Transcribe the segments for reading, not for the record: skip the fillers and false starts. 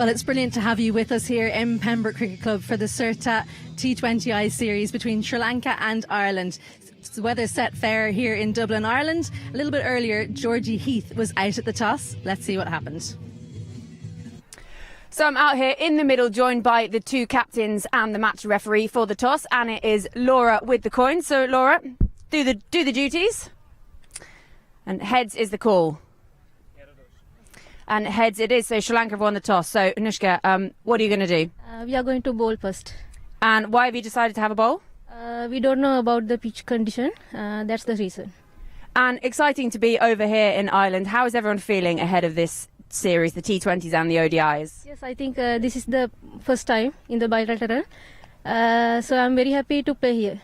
Well, it's brilliant to have you with us here in Pembroke Cricket Club for the Sirta T20I series between Sri Lanka and Ireland. The weather's set fair here in Dublin, Ireland. A little bit earlier, Georgie Heath was out at the toss. Let's see what happened. So I'm out here in the middle, joined by the two captains and the match referee for the toss, and it is Laura with the coin. So Laura, do the duties. And heads is the call. And heads it is. So Sri Lanka have won the toss. So Anushka, what are you going to do? We are going to bowl first. And why have you decided to have a bowl? We don't know about the pitch condition. That's the reason. And exciting to be over here in Ireland. How is everyone feeling ahead of this series, the T20s and the ODIs? Yes, I think this is the first time in the bilateral. So I'm very happy to play here.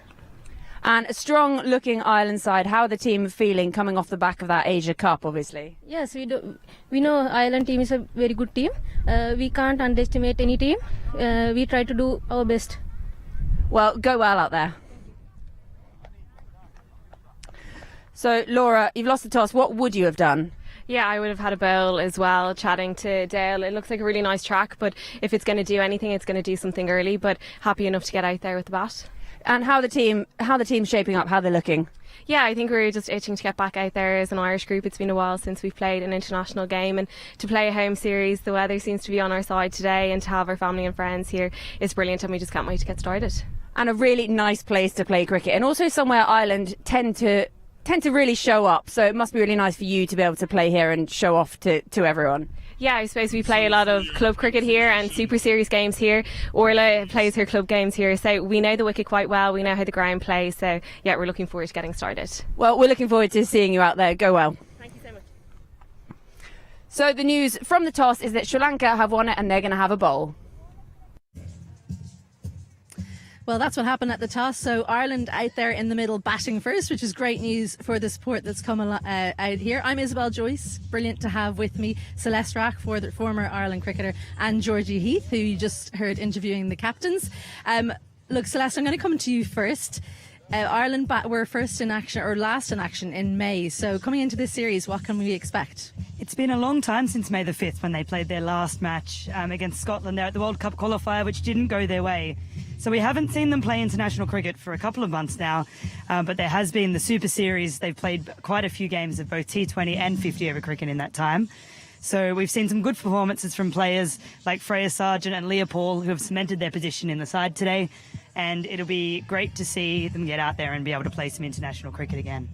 And a strong-looking Ireland side. How are the team feeling coming off the back of that Asia Cup, obviously? Yes, we know Ireland team is a very good team. We can't underestimate any team. We try to do our best. Well, go well out there. So, Laura, you've lost the toss. What would you have done? Yeah, I would have had a bowl as well, chatting to Dale. It looks like a really nice track, but if it's going to do anything, it's going to do something early, but happy enough to get out there with the bat. And how the team's shaping up, how they're looking? Yeah, I think we're just itching to get back out there as an Irish group. It's been a while since we've played an international game, and to play a home series, the weather seems to be on our side today, and to have our family and friends here is brilliant, and we just can't wait to get started. And a really nice place to play cricket, and also somewhere Ireland tend to really show up, so it must be really nice for you to be able to play here and show off to everyone. Yeah, I suppose we play a lot of club cricket here and Super Series games here. Orla plays her club games here, so we know the wicket quite well. We know how the ground plays, so yeah, we're looking forward to getting started. Well, we're looking forward to seeing you out there. Go well. Thank you so much. So the news from the toss is that Sri Lanka have won it and they're going to have a bowl. Well, that's what happened at the toss. So Ireland out there in the middle batting first, which is great news for the sport that's come out here. I'm Isabel Joyce. Brilliant to have with me Celeste Rack, former Ireland cricketer, and Georgie Heath, who you just heard interviewing the captains. Look, Celeste, I'm going to come to you first. Ireland were first in action, or last in action, in May. So coming into this series, what can we expect? It's been a long time since May the 5th when they played their last match against Scotland there at the World Cup qualifier, which didn't go their way. So we haven't seen them play international cricket for a couple of months now, but there has been the Super Series. They've played quite a few games of both T20 and 50-over cricket in that time. So we've seen some good performances from players like Freya Sargent and Leah Paul, who have cemented their position in the side today. And it'll be great to see them get out there and be able to play some international cricket again.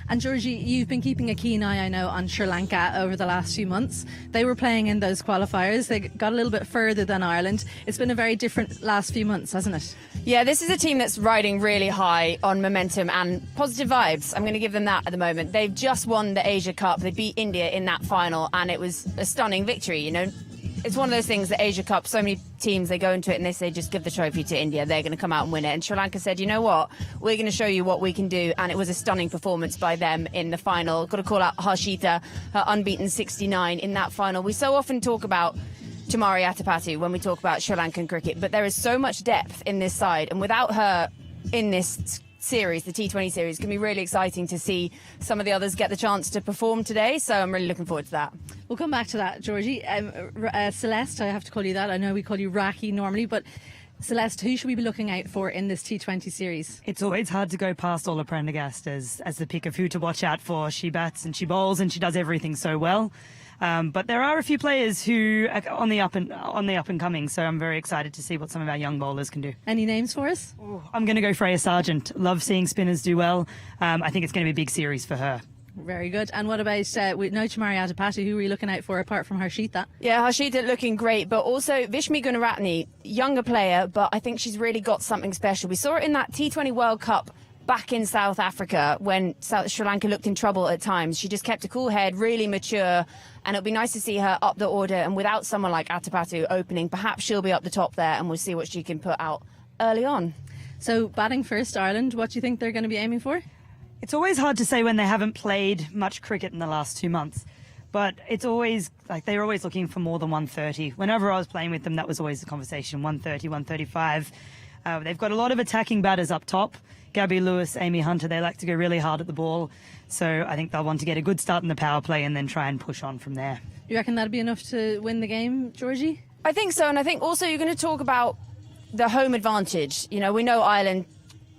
And Georgie, you've been keeping a keen eye, I know, on Sri Lanka over the last few months. They were playing in those qualifiers. They got a little bit further than Ireland. It's been a very different last few months, hasn't it? Yeah, this is a team that's riding really high on momentum and positive vibes. I'm going to give them that at the moment. They've just won the Asia Cup. They beat India in that final, and it was a stunning victory, you know. It's one of those things, the Asia Cup, so many teams, they go into it and they say, just give the trophy to India. They're going to come out and win it. And Sri Lanka said, you know what? We're going to show you what we can do. And it was a stunning performance by them in the final. Got to call out Harshita, her unbeaten 69 in that final. We so often talk about Tamari Atapattu when we talk about Sri Lankan cricket, but there is so much depth in this side. And without her in this series, the T20 series, can be really exciting to see some of the others get the chance to perform today. So I'm really looking forward to that. We'll come back to that, Georgie. Celeste, I have to call you that. I know we call you Raki normally, but Celeste, who should we be looking out for in this T20 series? It's always hard to go past Ola Prendergast as the pick of who to watch out for. She bats and she bowls and she does everything so well. But there are a few players who are on the up and coming, so I'm very excited to see what some of our young bowlers can do. Any names for us? I'm going to go Freya Sargent. Love seeing spinners do well. I think it's going to be a big series for her. Very good. And what about with no Tamari Atapattu? Who are you looking out for apart from Harshita? Yeah, Harshita looking great, but also Vishmi Gunaratne, younger player, but I think she's really got something special. We saw it in that T20 World Cup back in South Africa when Sri Lanka looked in trouble at times. She just kept a cool head, really mature, and it'll be nice to see her up the order. And without someone like Atapattu opening, perhaps she'll be up the top there, and we'll see what she can put out early on. So batting first, Ireland, what do you think they're going to be aiming for? It's always hard to say when they haven't played much cricket in the last 2 months. But it's always like they're always looking for more than 130. Whenever I was playing with them, that was always the conversation, 130, 135. They've got a lot of attacking batters up top. Gabby Lewis, Amy Hunter, they like to go really hard at the ball. So I think they'll want to get a good start in the power play and then try and push on from there. You reckon that'll be enough to win the game, Georgie? I think so, and I think also you're going to talk about the home advantage. You know, we know Ireland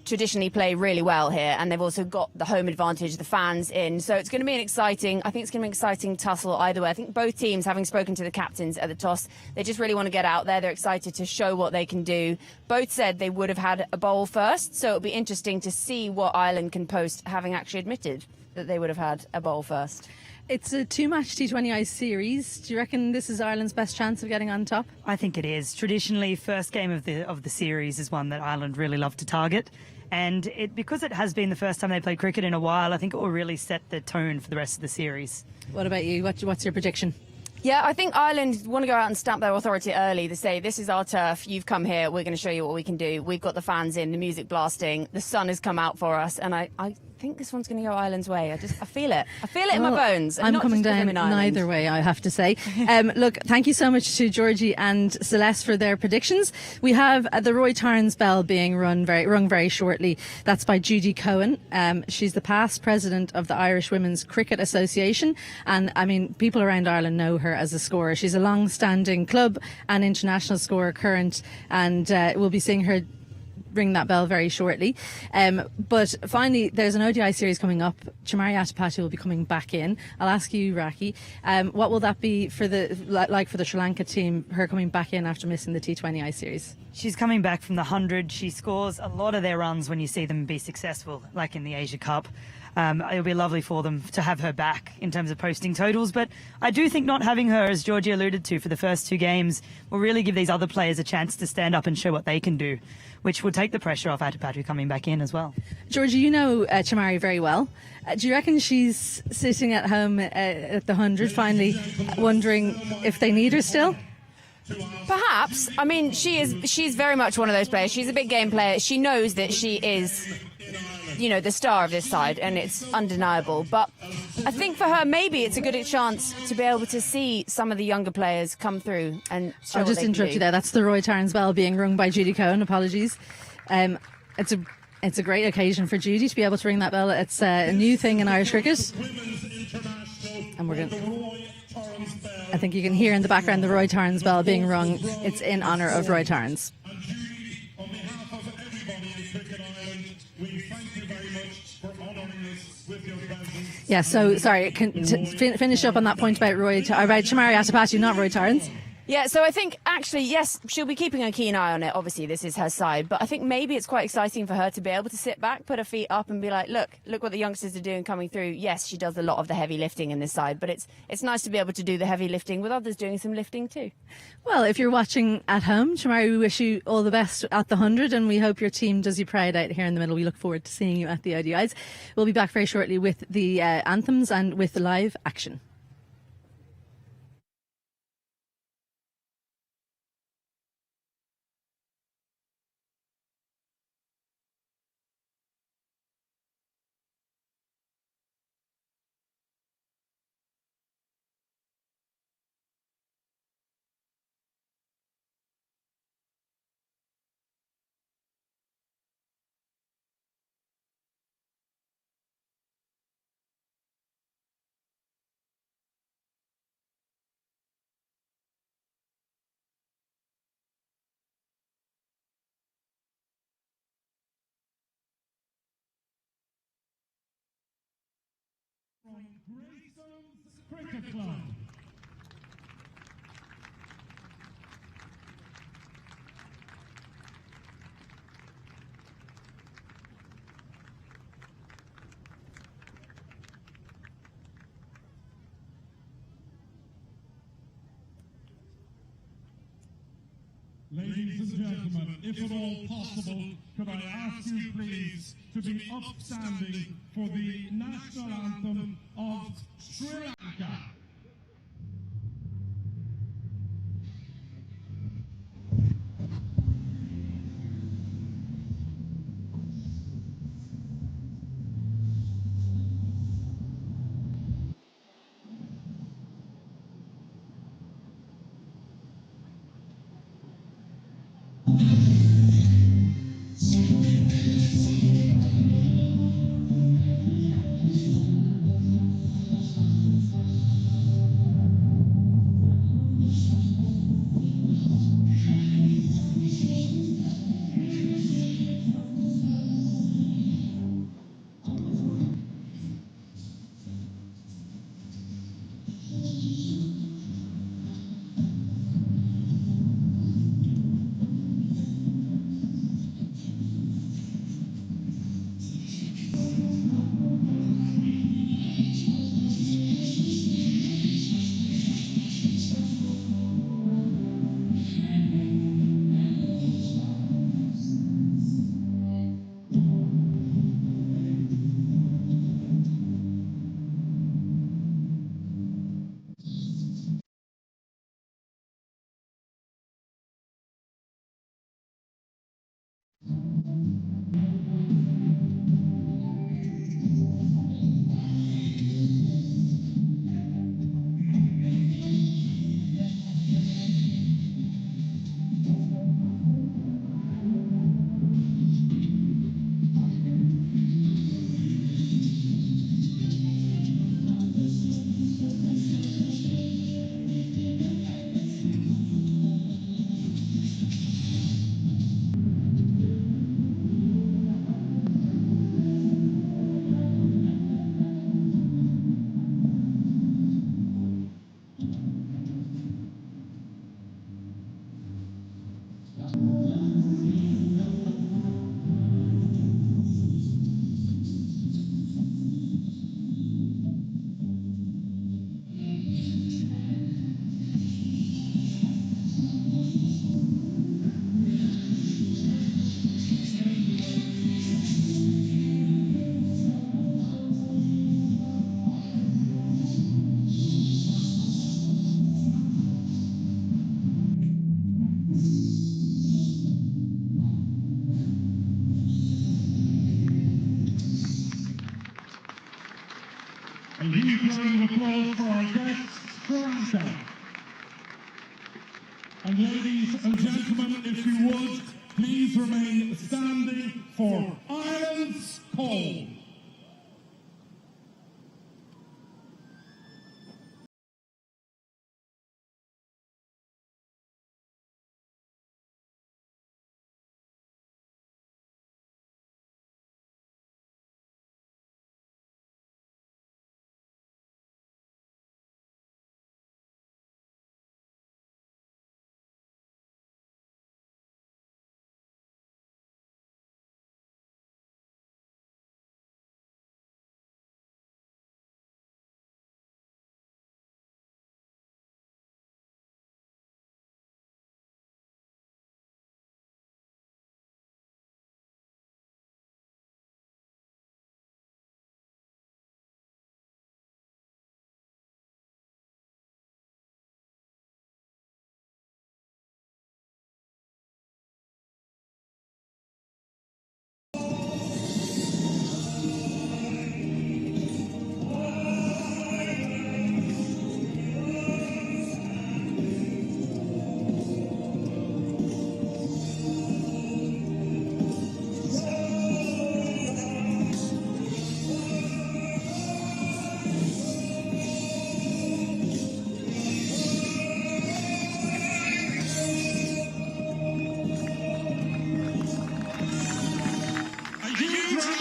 traditionally play really well here, and they've also got the home advantage, the fans in. So it's going to be I think it's going to be an exciting tussle either way. I think both teams, having spoken to the captains at the toss, they just really want to get out there. They're excited to show what they can do. Both said they would have had a bowl first, so it'll be interesting to see what Ireland can post, having actually admitted that they would have had a bowl first. It's a 2-match T20I series. Do you reckon this is Ireland's best chance of getting on top? I think it is. Traditionally, first game of the series is one that Ireland really love to target. And because it has been the first time they played cricket in a while, I think it will really set the tone for the rest of the series. What about you? What's your prediction? Yeah, I think Ireland want to go out and stamp their authority early. They say, this is our turf, you've come here, we're going to show you what we can do. We've got the fans in, the music blasting, the sun has come out for us, and I think this one's going to go Ireland's way. I feel it. I feel it in my bones. I'm coming down neither way, I have to say. Look, thank you so much to Georgie and Celeste for their predictions. We have the Roy Tarns bell being rung very shortly. That's by Judy Cohen. She's the past president of the Irish Women's Cricket Association, and I mean, people around Ireland know her as a scorer. She's a long-standing club and international scorer current, and we'll be seeing her ring that bell very shortly. But finally, there's an ODI series coming up. Chamari Atapati will be coming back in. I'll ask you, Raki, what will that be for the Sri Lanka team, her coming back in after missing the T20I series? She's coming back from the 100. She scores a lot of their runs when you see them be successful, like in the Asia Cup. It'll be lovely for them to have her back in terms of posting totals, but I do think not having her, as Georgie alluded to, for the first two games will really give these other players a chance to stand up and show what they can do, which will take the pressure off Atapatu coming back in as well. Georgie, you know Chamari very well. Do you reckon she's sitting at home at the 100 finally wondering if they need her still? Perhaps. I mean, she's very much one of those players. She's a big game player. She knows that she is, you know, the star of this side, and it's undeniable. But I think for her, maybe it's a good chance to be able to see some of the younger players come through and show I'll just interrupt you there. That's the Roy Tarns bell being rung by Judy Cohen. Apologies. It's a great occasion for Judy to be able to ring that bell. It's a new thing in Irish cricket, and we're going. I think you can hear in the background the Roy Tarns bell being rung. It's in honour of Roy Tarns. Yeah, so sorry, finish up on that point about Chamari Atapatu, not Roy Tarns. Yeah, so I think actually, yes, she'll be keeping a keen eye on it. Obviously, this is her side, but I think maybe it's quite exciting for her to be able to sit back, put her feet up, and be like, look what the youngsters are doing coming through. Yes, she does a lot of the heavy lifting in this side, but it's nice to be able to do the heavy lifting with others doing some lifting too. Well, if you're watching at home, Chamari, we wish you all the best at the 100, and we hope your team does you proud out here in the middle. We look forward to seeing you at the ODIs. We'll be back very shortly with the anthems and with the live action. Cricket Club. Ladies and gentlemen, if at all possible, could I ask you please to be upstanding for the national anthem of Sri Lanka. A huge round of applause for our guests, Sri Lanka. And ladies and gentlemen, if you would, please remain standing for Ireland's call.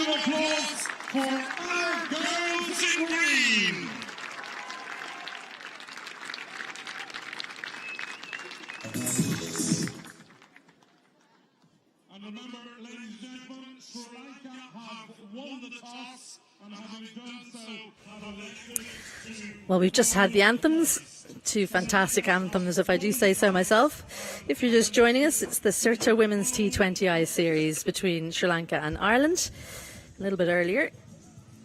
Applause for our girls in green. And remember, ladies and gentlemen, Sri Lanka have won the toss and having done so, have elected to... Well, we've just had the anthems, two fantastic anthems, if I do say so myself. If you're just joining us, it's the Sirta Women's T20I series between Sri Lanka and Ireland. A little bit earlier,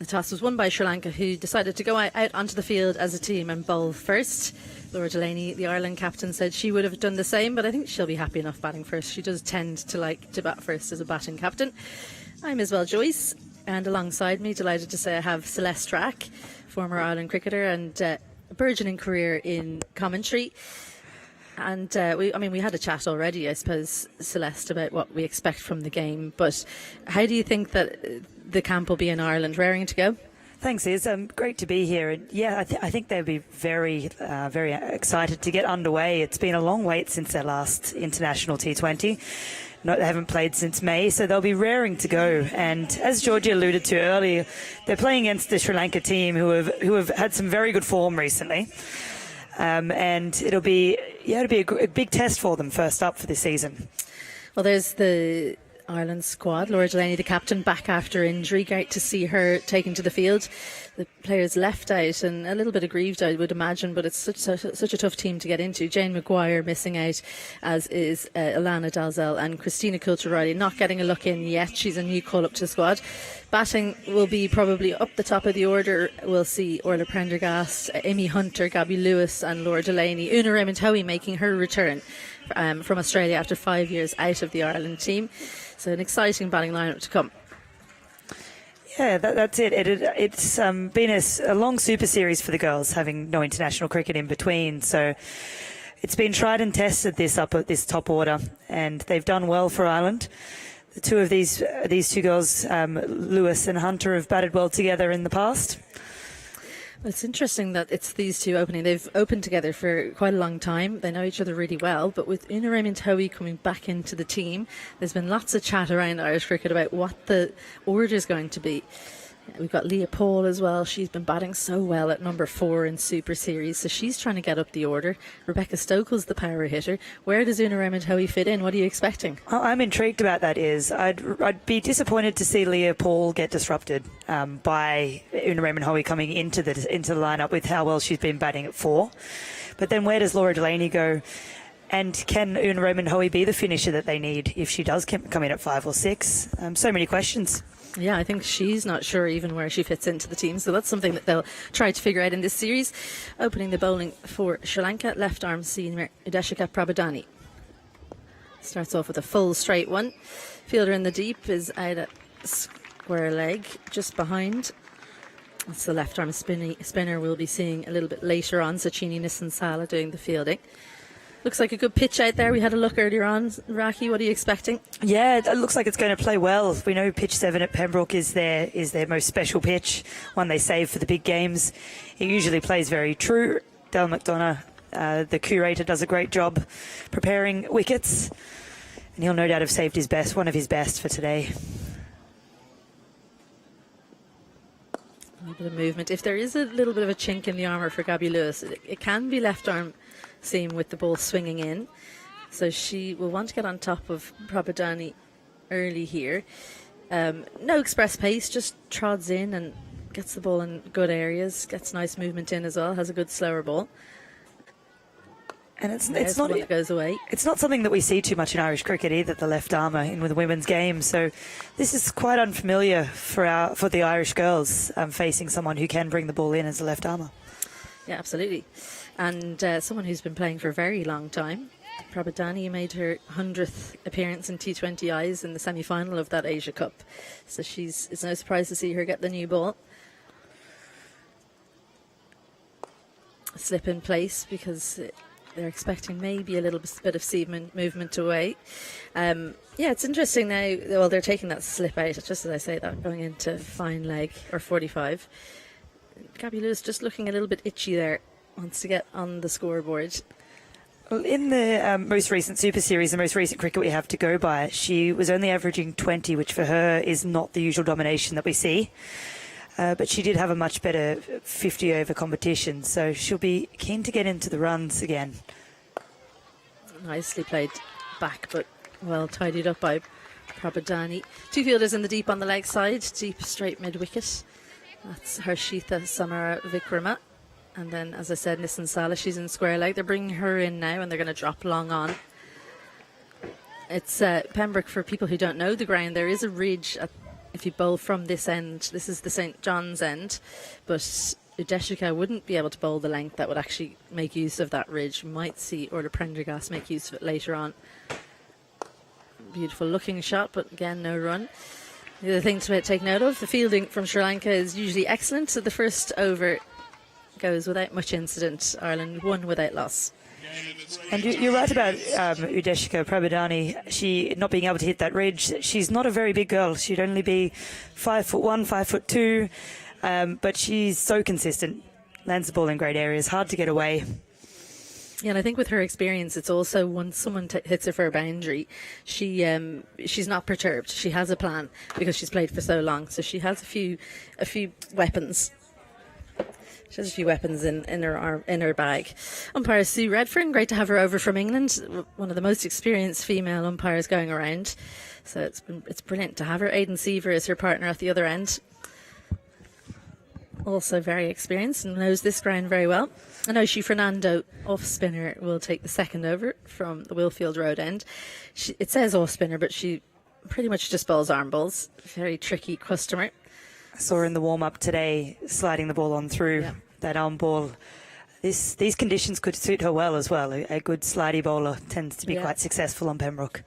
the toss was won by Sri Lanka, who decided to go out onto the field as a team and bowl first. Laura Delaney, the Ireland captain, said she would have done the same, but I think she'll be happy enough batting first. She does tend to like to bat first as a batting captain. I'm Isabel Joyce, and alongside me, delighted to say I have Celeste Rack, former Ireland cricketer and a burgeoning career in commentary. And we had a chat already, I suppose, Celeste, about what we expect from the game. But how do you think that the camp will be in Ireland? Raring to go? Thanks, Iz. Great to be here. And yeah, I think they'll be very excited to get underway. It's been a long wait since their last international T20. No, they haven't played since May, so they'll be raring to go. And as Georgia alluded to earlier, they're playing against the Sri Lanka team who have had some very good form recently. And it'll be a big test for them first up for this season. Well, there's the Ireland squad. Laura Delaney, the captain, back after injury. Great to see her taken to the field. The players left out and a little bit aggrieved, I would imagine, but it's such a tough team to get into. Jane Maguire missing out, as is Alana Dalzell, and Christina Coulter-Riley not getting a look in yet. She's a new call-up to the squad. Batting will be probably up the top of the order. We'll see Orla Prendergast, Amy Hunter, Gabby Lewis and Laura Delaney. Una Raymond-Hoey making her return from Australia after 5 years out of the Ireland team. So an exciting batting lineup to come. Yeah, that's it. It's been a long Super Series for the girls, having no international cricket in between. So it's been tried and tested this top order, and they've done well for Ireland. The two of these two girls, Lewis and Hunter, have batted well together in the past. It's interesting that it's these two opening. They've opened together for quite a long time. They know each other really well. But with Una Raymond-Hoey coming back into the team, there's been lots of chat around Irish cricket about what the order is going to be. We've got Leah Paul as well. She's been batting so well at number 4 in Super Series, so she's trying to get up the order. Rebecca Stokel's the power hitter. Where does Una Raymond-Hoey fit in? What are you expecting? I'm intrigued about that. I'd be disappointed to see Leah Paul get disrupted by Una Raymond-Hoey coming into the lineup with how well she's been batting at 4. But then where does Laura Delaney go? And can Una Raymond-Hoey be the finisher that they need if she does come in at 5 or 6? So many questions. Yeah, I think she's not sure even where she fits into the team, so that's something that they'll try to figure out in this series. Opening the bowling for Sri Lanka, left arm seamer Udeshika Prabodani. Starts off with a full straight one. Fielder in the deep is out at square leg, just behind. That's the left arm spinner we'll be seeing a little bit later on. Sachini Nissan doing the fielding. Looks like a good pitch out there. We had a look earlier on. Raki, what are you expecting? Yeah, it looks like it's going to play well. We know pitch 7 at Pembroke is their most special pitch, one they save for the big games. It usually plays very true. Dale McDonough, the curator, does a great job preparing wickets, and he'll no doubt have saved one of his best for today. A little bit of movement. If there is a little bit of a chink in the armour for Gabby Lewis, it can be left arm seam with the ball swinging in. So she will want to get on top of Prabhadani early here. No express pace, just trods in and gets the ball in good areas, gets nice movement in as well, has a good slower ball. And it's not one that goes away. It's not something that we see too much in Irish cricket either, the left armour in with the women's game. So this is quite unfamiliar for the Irish girls, facing someone who can bring the ball in as a left armour. Yeah, absolutely. And someone who's been playing for a very long time. Prabhadani made her 100th appearance in T20Is in the semi-final of that Asia Cup. So it's no surprise to see her get the new ball. Slip in place because they're expecting maybe a little bit of seam movement away. Yeah, it's interesting now. Well, they're taking that slip out, just as I say that, going into fine leg or 45. Gabby Lewis just looking a little bit itchy there. Wants to get on the scoreboard. Well, in the most recent Super Series, the most recent cricket we have to go by, she was only averaging 20, which for her is not the usual domination that we see. But she did have a much better 50 over competition, so she'll be keen to get into the runs again. Nicely played back, but well tidied up by Prabhadani. Two fielders in the deep on the leg side, deep straight mid wicket. That's Harshita Samara Vikrama. And then, as I said, Nissan Sala, she's in square leg. They're bringing her in now, and they're going to drop long on. It's Pembroke, for people who don't know the ground. There is a ridge if you bowl from this end. This is the St John's end, but Udeshika wouldn't be able to bowl the length that would actually make use of that ridge. We might see Orla Prendergast make use of it later on. Beautiful looking shot, but again, no run. The other thing to take note of, the fielding from Sri Lanka is usually excellent. So the first over goes without much incident. Ireland won without loss. And you're right about Udeshika Prabhadani. She not being able to hit that ridge. She's not a very big girl. She'd only be 5'1", 5'2", but she's so consistent. Lands the ball in great areas. Hard to get away. Yeah, and I think with her experience, it's also once someone hits her for a boundary, she's not perturbed. She has a plan because she's played for so long. So she has a few weapons. She has a few weapons in her bag. Umpire Sue Redfern, great to have her over from England. One of the most experienced female umpires going around. So it's brilliant to have her. Aidan Seaver is her partner at the other end. Also very experienced and knows this ground very well. Anoshi Fernando, off spinner, will take the second over from the Willfield Road end. It says off spinner, but she pretty much just bowls arm balls. Very tricky customer. I saw her in the warm-up today, sliding the ball on through that arm ball. These conditions could suit her well as well. A good slidey bowler tends to be quite successful on Pembroke.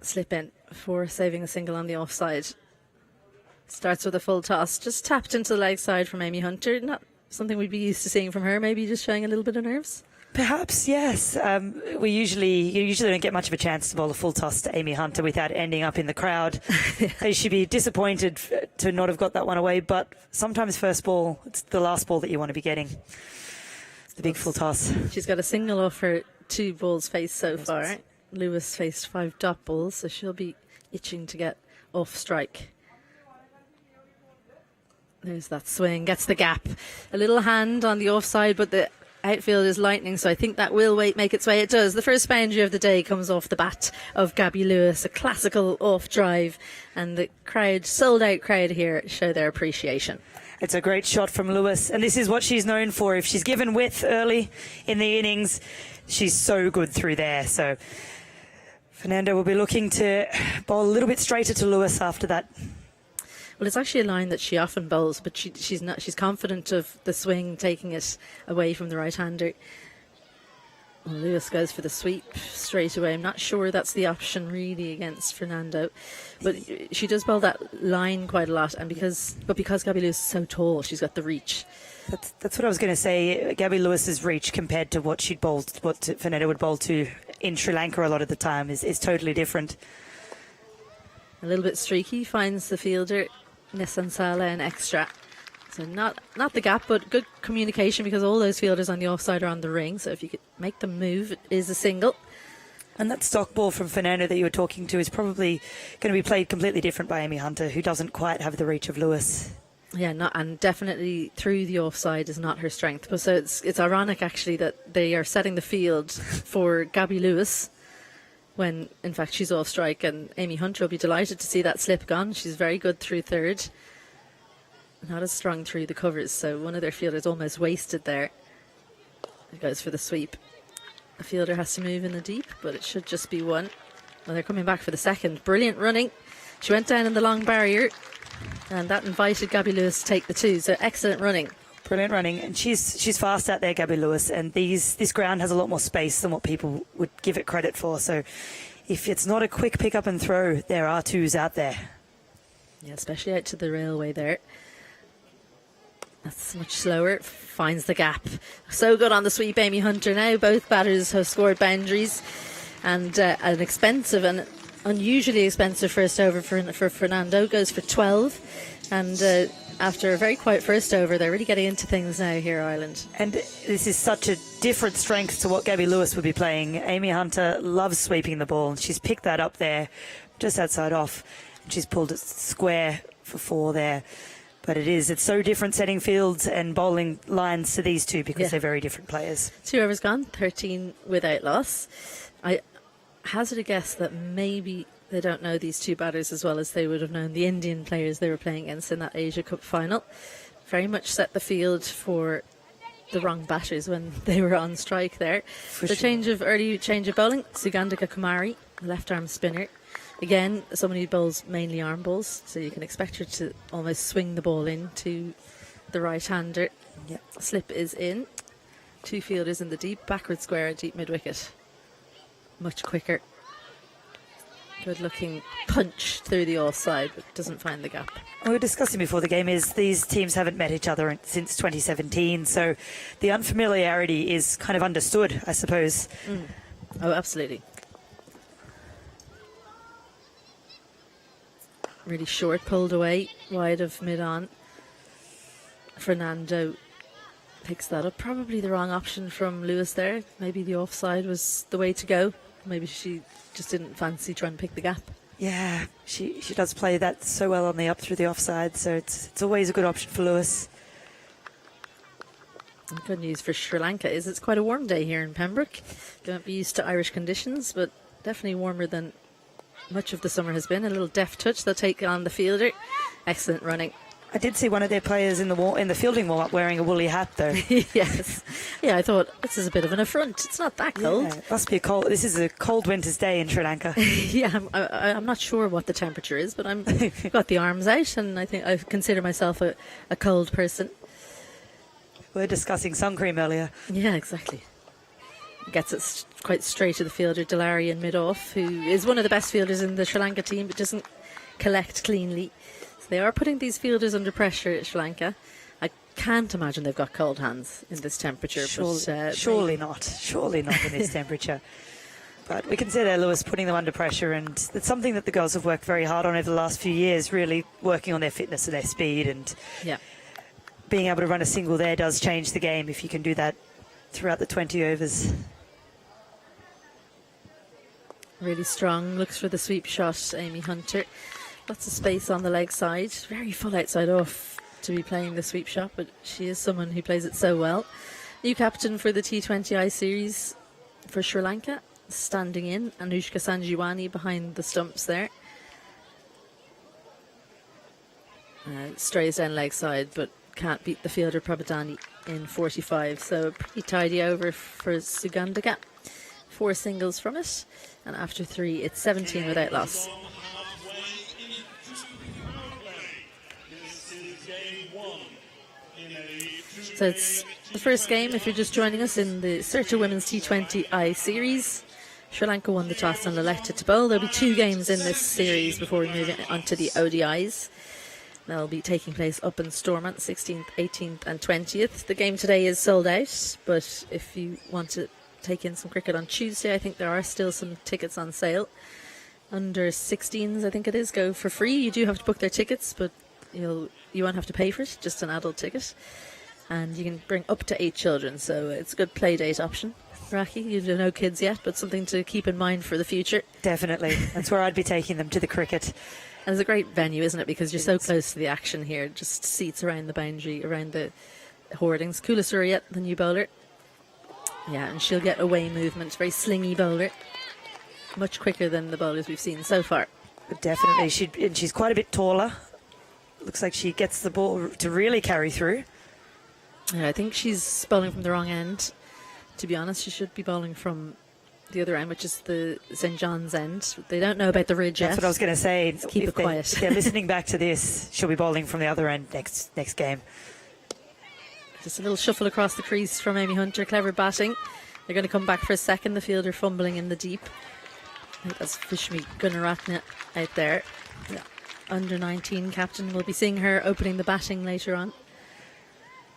Slip in for saving a single on the offside. Starts with a full toss, just tapped into the leg side from Amy Hunter. Not something we'd be used to seeing from her, maybe just showing a little bit of nerves. Perhaps, yes. You usually don't get much of a chance to bowl a full toss to Amy Hunter without ending up in the crowd. They should be disappointed to not have got that one away, but sometimes first ball, it's the last ball that you want to be getting. The big full toss. She's got a single off her 2 balls faced so far. Lewis faced 5 dot balls, so she'll be itching to get off strike. There's that swing, gets the gap. A little hand on the offside, but the outfield is lightning, so I think that will make its way. It does. The first boundary of the day comes off the bat of Gabby Lewis, a classical off drive, and the crowd, sold out crowd here, show their appreciation. It's a great shot from Lewis, and this is what she's known for. If she's given width early in the innings, she's so good through there. So Fernando will be looking to bowl a little bit straighter to Lewis after that. Well, it's actually a line that she often bowls, but she's confident of the swing, taking it away from the right-hander. Well, Lewis goes for the sweep straight away. I'm not sure that's the option really against Fernando, but she does bowl that line quite a lot, and because Gabby Lewis is so tall, she's got the reach. That's what I was going to say. Gabby Lewis's reach compared to what Fernando would bowl to in Sri Lanka a lot of the time is totally different. A little bit streaky, finds the fielder Nissan Sala an extra. So not the gap, but good communication, because all those fielders on the offside are on the ring. So if you could make them move, it is a single. And that stock ball from Fernando that you were talking to is probably going to be played completely different by Amy Hunter, who doesn't quite have the reach of Lewis. Yeah, and definitely through the offside is not her strength. But so it's ironic actually that they are setting the field for Gabby Lewis when in fact she's off strike, and Amy Hunter will be delighted to see that slip gone. She's very good through third. Not as strong through the covers, so one of their fielders almost wasted there. It goes for the sweep. The fielder has to move in the deep, but it should just be one. Well, they're coming back for the second. Brilliant running. She went down in the long barrier, and that invited Gabby Lewis to take the two, so excellent running. Brilliant running, and she's fast out there, Gabby Lewis, and this ground has a lot more space than what people would give it credit for, so if it's not a quick pick up and throw, there are twos out there. Yeah, especially out to the railway there. That's much slower. Finds the gap. So good on the sweep, Amy Hunter now. Both batters have scored boundaries. And an expensive and unusually expensive first over for Fernando. Goes for 12. And after a very quiet first over, they're really getting into things now here, Ireland. And this is such a different strength to what Gabby Lewis would be playing. Amy Hunter loves sweeping the ball, and she's picked that up there just outside off. She's pulled it square for 4 there. But it's so different setting fields and bowling lines to these two, because they're very different players. 2 overs gone, 13 without loss. I hazard a guess that maybe they don't know these two batters as well as they would have known the Indian players they were playing against in that Asia Cup final. Very much set the field for the wrong batters when they were on strike there. Early change of bowling, Sugandhika Kumari, left arm spinner. Again, someone who bowls mainly arm balls, so you can expect her to almost swing the ball in to the right-hander. Yeah, slip is in. 2 fielders in the deep, backward square, deep mid-wicket. Much quicker. Good-looking punch through the offside, but doesn't find the gap. We were discussing before the game is these teams haven't met each other since 2017, so the unfamiliarity is kind of understood, I suppose. Oh, absolutely. Really short, pulled away, wide of mid-on. Fernando picks that up. Probably the wrong option from Lewis there. Maybe the offside was the way to go. Maybe she just didn't fancy trying to pick the gap. Yeah, she does play that so well on the up through the offside, so it's always a good option for Lewis. And good news for Sri Lanka is it's quite a warm day here in Pembroke. They won't be used to Irish conditions, but definitely warmer than much of the summer has been. A little deft touch, they'll take on the fielder. Excellent running. I did see one of their players in the fielding warm-up wearing a woolly hat, though. Yes. Yeah, I thought, this is a bit of an affront. It's not that cold. Yeah, it must be this is a cold winter's day in Sri Lanka. Yeah, I'm not sure what the temperature is, but I've got the arms out, and I think I consider myself a cold person. We were discussing sun cream earlier. Yeah, exactly. Gets it quite straight to the fielder, Delari in mid-off, who is one of the best fielders in the Sri Lanka team, but doesn't collect cleanly. So they are putting these fielders under pressure at Sri Lanka. I can't imagine they've got cold hands in this temperature. Surely not in this temperature. But we consider Lewis putting them under pressure, and it's something that the girls have worked very hard on over the last few years, really working on their fitness and their speed, and being able to run a single there does change the game if you can do that throughout the 20 overs. Really strong, looks for the sweep shot, Amy Hunter. Lots of space on the leg side, very full outside off to be playing the sweep shot, but she is someone who plays it so well. New captain for the T20I series for Sri Lanka, standing in, Anushka Sanjiwani behind the stumps there. Strays down leg side, but can't beat the fielder Prabhadani in 45, so pretty tidy over for Sugandhika. 4 singles from it, and after 3 it's 17 without loss. This is game 1 in a So it's the first game, if you're just joining us, in the Searcher Women's T20I series. Sri Lanka won the toss and elected to bowl. There'll be 2 games in this series before we move on to the ODIs. They'll be taking place up in Stormont, 16th, 18th and 20th. The game today is sold out, but if you want to take in some cricket on Tuesday, I think there are still some tickets on sale. Under 16s, I think it is, go for free. You do have to book their tickets, but you won't have to pay for it, just an adult ticket. And you can bring up to 8 children, so it's a good play date option. Raki, you don't know kids yet, but something to keep in mind for the future. Definitely. That's where I'd be taking them, to the cricket. And it's a great venue, isn't it? Because you're so close to the action here. Just seats around the boundary, around the hoardings. Kula Surya, the new bowler. Yeah, and she'll get away movement. Very slingy bowler. Much quicker than the bowlers we've seen so far. But definitely. She's quite a bit taller. Looks like she gets the ball to really carry through. Yeah, I think she's bowling from the wrong end. To be honest, she should be bowling from the other end, which is the St. John's end. They don't know about the ridge yet. That's what I was going to say. Let's keep it quiet. If they're listening back to this, she'll be bowling from the other end next game. Just a little shuffle across the crease from Amy Hunter. Clever batting. They're going to come back for a second. The fielder fumbling in the deep. I think that's Vishmi Gunaratne out there. Yeah. Under 19 captain. We'll be seeing her opening the batting later on.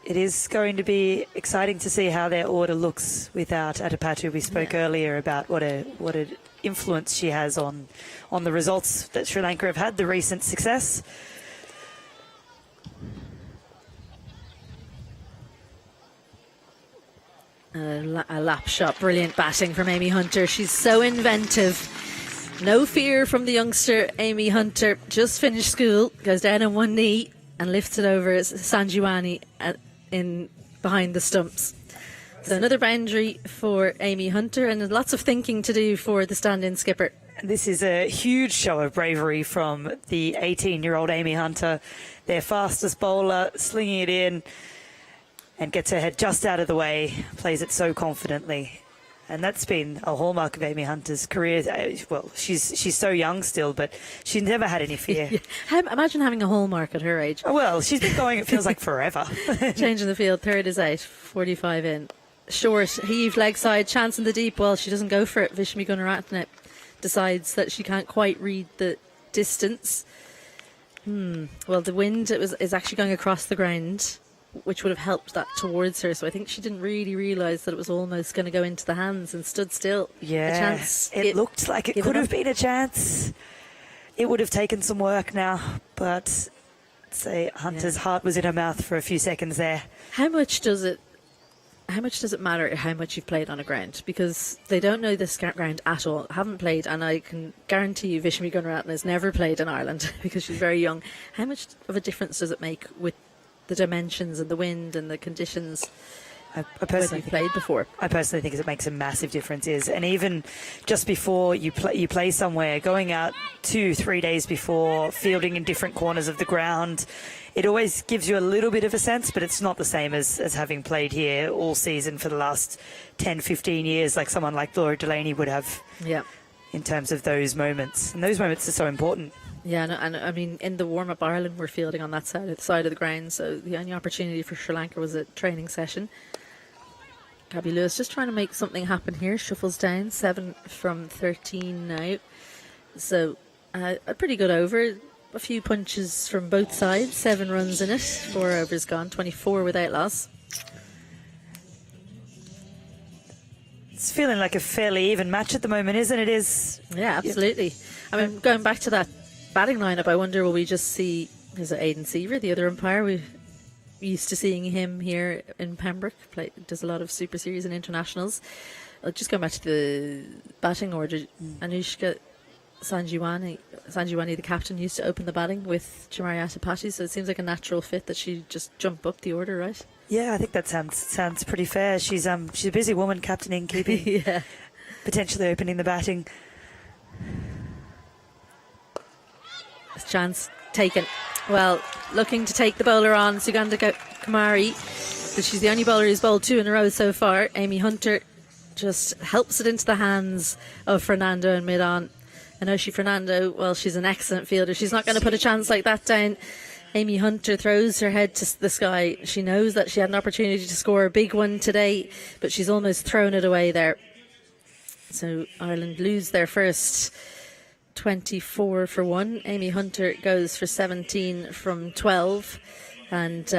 It is going to be exciting to see how their order looks without Adipatu. We spoke earlier about what a influence she has on the results that Sri Lanka have had, the recent success. A lap shot, brilliant batting from Amy Hunter. She's so inventive. No fear from the youngster Amy Hunter. Just finished school, goes down on one knee and lifts it over Sanjiwani in behind the stumps. So another boundary for Amy Hunter, and lots of thinking to do for the stand-in skipper. This is a huge show of bravery from the 18-year-old Amy Hunter, their fastest bowler, slinging it in and gets her head just out of the way, plays it so confidently. And that's been a hallmark of Amy Hunter's career. Well, she's so young still, but she's never had any fear. Yeah. Imagine having a hallmark at her age. Oh, well, she's been going, it feels like forever. Changing the field, third is out, 45 in. Short, heave, leg side, chance in the deep. Well, she doesn't go for it. Vishmi Gunaratne decides that she can't quite read the distance. Well, the wind is actually going across the ground, which would have helped that towards her. So I think she didn't really realise that it was almost going to go into the hands and stood still. Yeah, a chance. It looked like it could have been a chance. It would have taken some work now, but say Hunter's heart was in her mouth for a few seconds there. How much does it matter how much you've played on a ground? Because they don't know this ground at all, haven't played, and I can guarantee you Vishmi Gunaratne has never played in Ireland because she's very young. How much of a difference does it make with the dimensions and the wind and the conditions? I personally played before. I personally think it makes a massive difference. And even just before you play somewhere, going out 2-3 days before, fielding in different corners of the ground, it always gives you a little bit of a sense, but it's not the same as having played here all season for the last 10-15 years, like someone like Laura Delaney would have. Yeah. In terms of those moments, and those moments are so important. Yeah, and I mean, in the warm-up, Ireland were fielding on that side of the ground, so the only opportunity for Sri Lanka was a training session. Gabby Lewis just trying to make something happen here. Shuffles down, 7 from 13 now. So a pretty good over. A few punches from both sides. 7 runs in it. 4 overs gone. 24 without loss. It's feeling like a fairly even match at the moment, isn't it? Yeah, absolutely. I mean, going back to that batting lineup, I wonder will we just see, is it Aidan Seaver, the other umpire? We're used to seeing him here in Pembroke, does a lot of Super Series and internationals. Just going back to the batting order, Anushka Sanjiwani, the captain, used to open the batting with Jamari Atapati, so it seems like a natural fit that she just jump up the order, right? Yeah, I think that sounds pretty fair. She's a busy woman, captaining, keeping, yeah, potentially opening the batting. Chance taken. Well, looking to take the bowler on, Suganda Kumari, but she's the only bowler who's bowled 2 in a row so far. Amy Hunter just helps it into the hands of Fernando and mid-on. Anoshi Fernando, well, she's an excellent fielder. She's not going to put a chance like that down. Amy Hunter throws her head to the sky. She knows that she had an opportunity to score a big one today, but she's almost thrown it away there. So Ireland lose their first 24 for 1. Amy Hunter goes for 17 from 12. And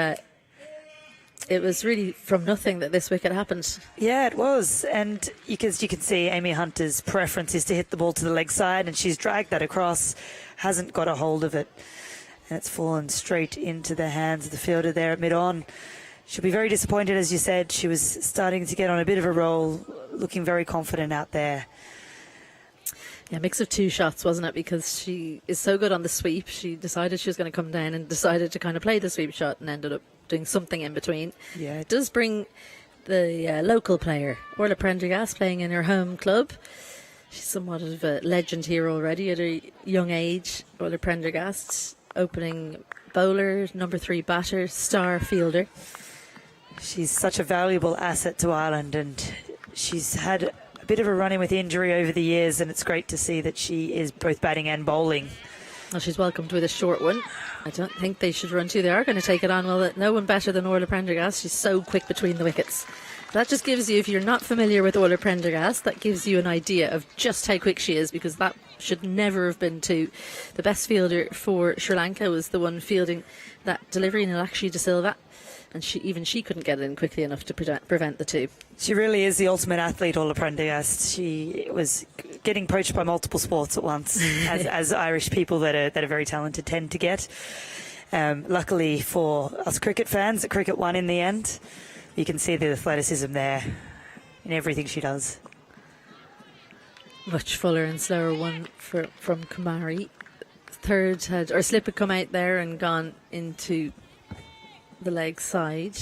it was really from nothing that this wicket happened. Yeah, it was. And you can see Amy Hunter's preference is to hit the ball to the leg side, and she's dragged that across, hasn't got a hold of it. And it's fallen straight into the hands of the fielder there at mid-on. She'll be very disappointed, as you said. She was starting to get on a bit of a roll, looking very confident out there. Yeah, mix of two shots, wasn't it? Because she is so good on the sweep. She decided she was going to come down and decided to kind of play the sweep shot and ended up doing something in between. Yeah. It does bring the local player, Orla Prendergast, playing in her home club. She's somewhat of a legend here already at a young age. Orla Prendergast, opening bowler, number 3 batter, star fielder. She's such a valuable asset to Ireland, and she's had a bit of a run-in with injury over the years, and it's great to see that she is both batting and bowling. Well, she's welcomed with a short one. I don't think they should run 2. They are going to take it on. Well, no one better than Orla Prendergast. She's so quick between the wickets. That just gives you, if you're not familiar with Orla Prendergast, that gives you an idea of just how quick she is, because that should never have been 2. The best fielder for Sri Lanka was the one fielding that delivery, Nilakshi De Silva. And she couldn't get it in quickly enough to prevent the 2. She really is the ultimate athlete, Orla Prendergast. She was getting poached by multiple sports at once, as Irish people that are very talented tend to get. Luckily for us cricket fans, that cricket won in the end. You can see the athleticism there in everything she does. Much fuller and slower one from Kumari. Slip had come out there and gone into the leg side.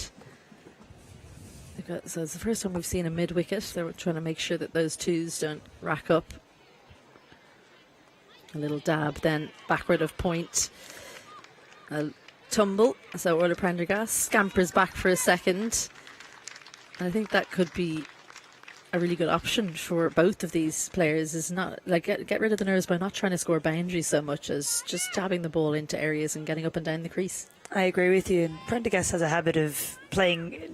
So it's the first time we've seen a mid-wicket. They were trying to make sure that those 2s don't rack up. A little dab, then backward of point. A tumble. So Orla Prendergast scampers back for a second. And I think that could be a really good option for both of these players. Is not like get rid of the nerves by not trying to score boundaries so much as just jabbing the ball into areas and getting up and down the crease. I agree with you. And Prendergast has a habit of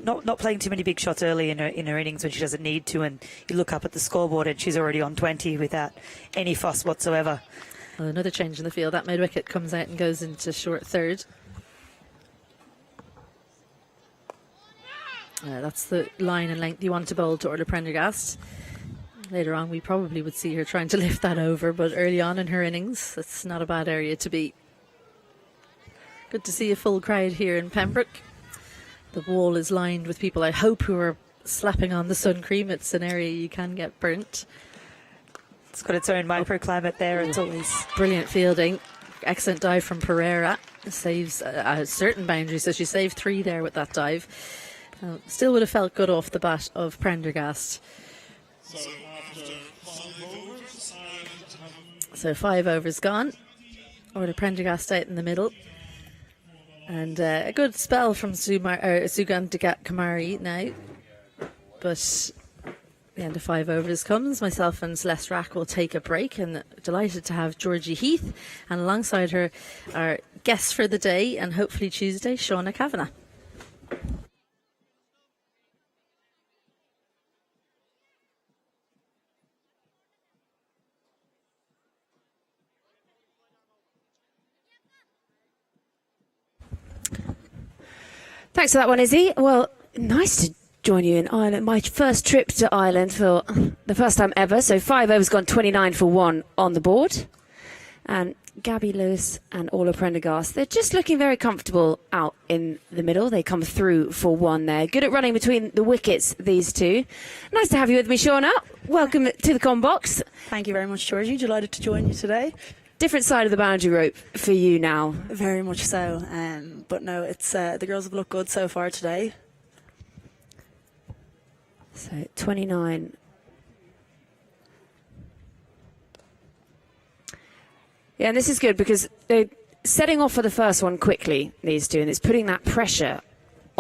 not playing too many big shots early in her innings when she doesn't need to. And you look up at the scoreboard and she's already on 20 without any fuss whatsoever. Well, another change in the field. That mid wicket comes out and goes into short third. That's the line and length you want to bowl to Orla Prendergast. Later on, we probably would see her trying to lift that over, but early on in her innings, that's not a bad area to be. Good to see a full crowd here in Pembroke. The wall is lined with people, I hope, who are slapping on the sun cream. It's an area you can get burnt. It's got its own microclimate there. It's always brilliant fielding. Excellent dive from Pereira. Saves a certain boundary, so she saved 3 there with that dive. Still would have felt good off the bat of Prendergast. So 5 overs gone. Orla Prendergast out in the middle. And a good spell from Sugandhika Kumari now. But the end of 5 overs comes. Myself and Celeste Rack will take a break, and delighted to have Georgie Heath, and alongside her our guest for the day and hopefully Tuesday, Shauna Kavanagh. Thanks for that one, Izzy. Well, nice to join you in Ireland. My first trip to Ireland for the first time ever. So 5 overs gone, 29 for 1 on the board. And Gabby Lewis and Orla Prendergast, they're just looking very comfortable out in the middle. They come through for 1 there. Good at running between the wickets, these 2. Nice to have you with me, Shauna. Welcome to the Com Box. Thank you very much, Georgie. Delighted to join you today. Different side of the boundary rope for you now. Very much so. But no, it's the girls have looked good so far today. So 29. Yeah, and this is good because they're setting off for the first one quickly, these 2, and it's putting that pressure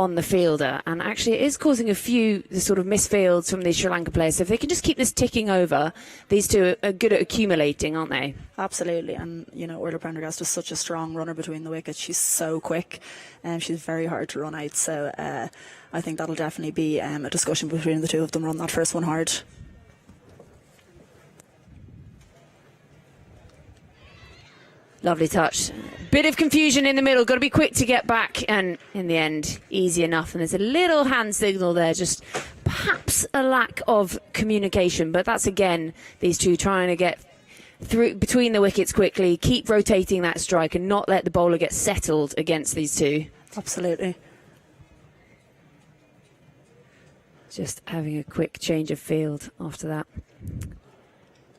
on the fielder, and actually it is causing a few sort of misfields from the Sri Lanka players. So if they can just keep this ticking over, these two are good at accumulating, aren't they? Absolutely, and Orla Prendergast is such a strong runner between the wickets. She's so quick, and she's very hard to run out. So I think that'll definitely be a discussion between the two of them. Run that first one hard. Lovely touch. Bit of confusion in the middle. Got to be quick to get back, and in the end, easy enough. And there's a little hand signal there, just perhaps a lack of communication. But that's, again, these two trying to get through between the wickets quickly, keep rotating that strike and not let the bowler get settled against these two. Absolutely. Just having a quick change of field after that.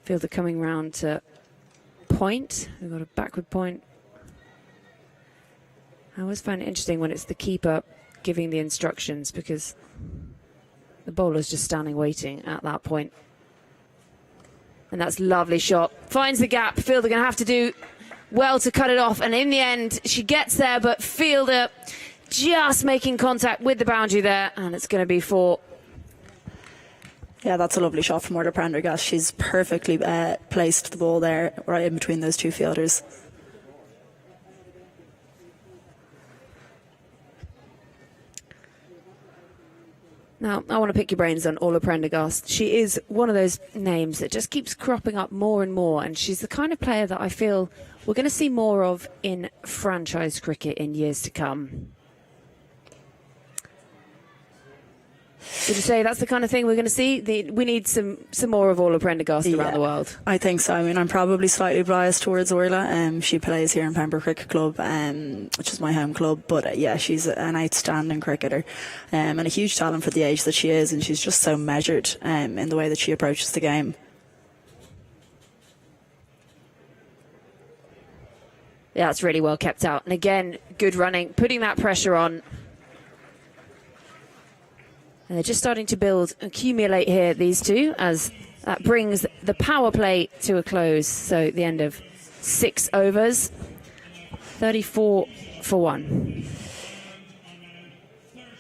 Fielder coming round to point. We've got a backward point. I always find it interesting when it's the keeper giving the instructions, because the bowler's just standing waiting at that point. And that's a lovely shot. Finds the gap. Fielder going to have to do well to cut it off. And in the end, she gets there, but Fielder just making contact with the boundary there. And it's going to be 4. Yeah, that's a lovely shot from Orla Prendergast. She's perfectly placed the ball there, right in between those two fielders. Now, I want to pick your brains on Orla Prendergast. She is one of those names that just keeps cropping up more and more, and she's the kind of player that I feel we're going to see more of in franchise cricket in years to come. Would you say that's the kind of thing we're going to see? We need some more of Orla Prendergast around the world. I think so. I mean, I'm probably slightly biased towards Orla. She plays here in Pembroke Cricket Club, which is my home club. But yeah, she's an outstanding cricketer and a huge talent for the age that she is. And she's just so measured in the way that she approaches the game. Yeah, it's really well kept out. And again, good running, putting that pressure on. And they're just starting to accumulate here, these two, as that brings the power play to a close. So at the end of 6 overs, 34 for 1.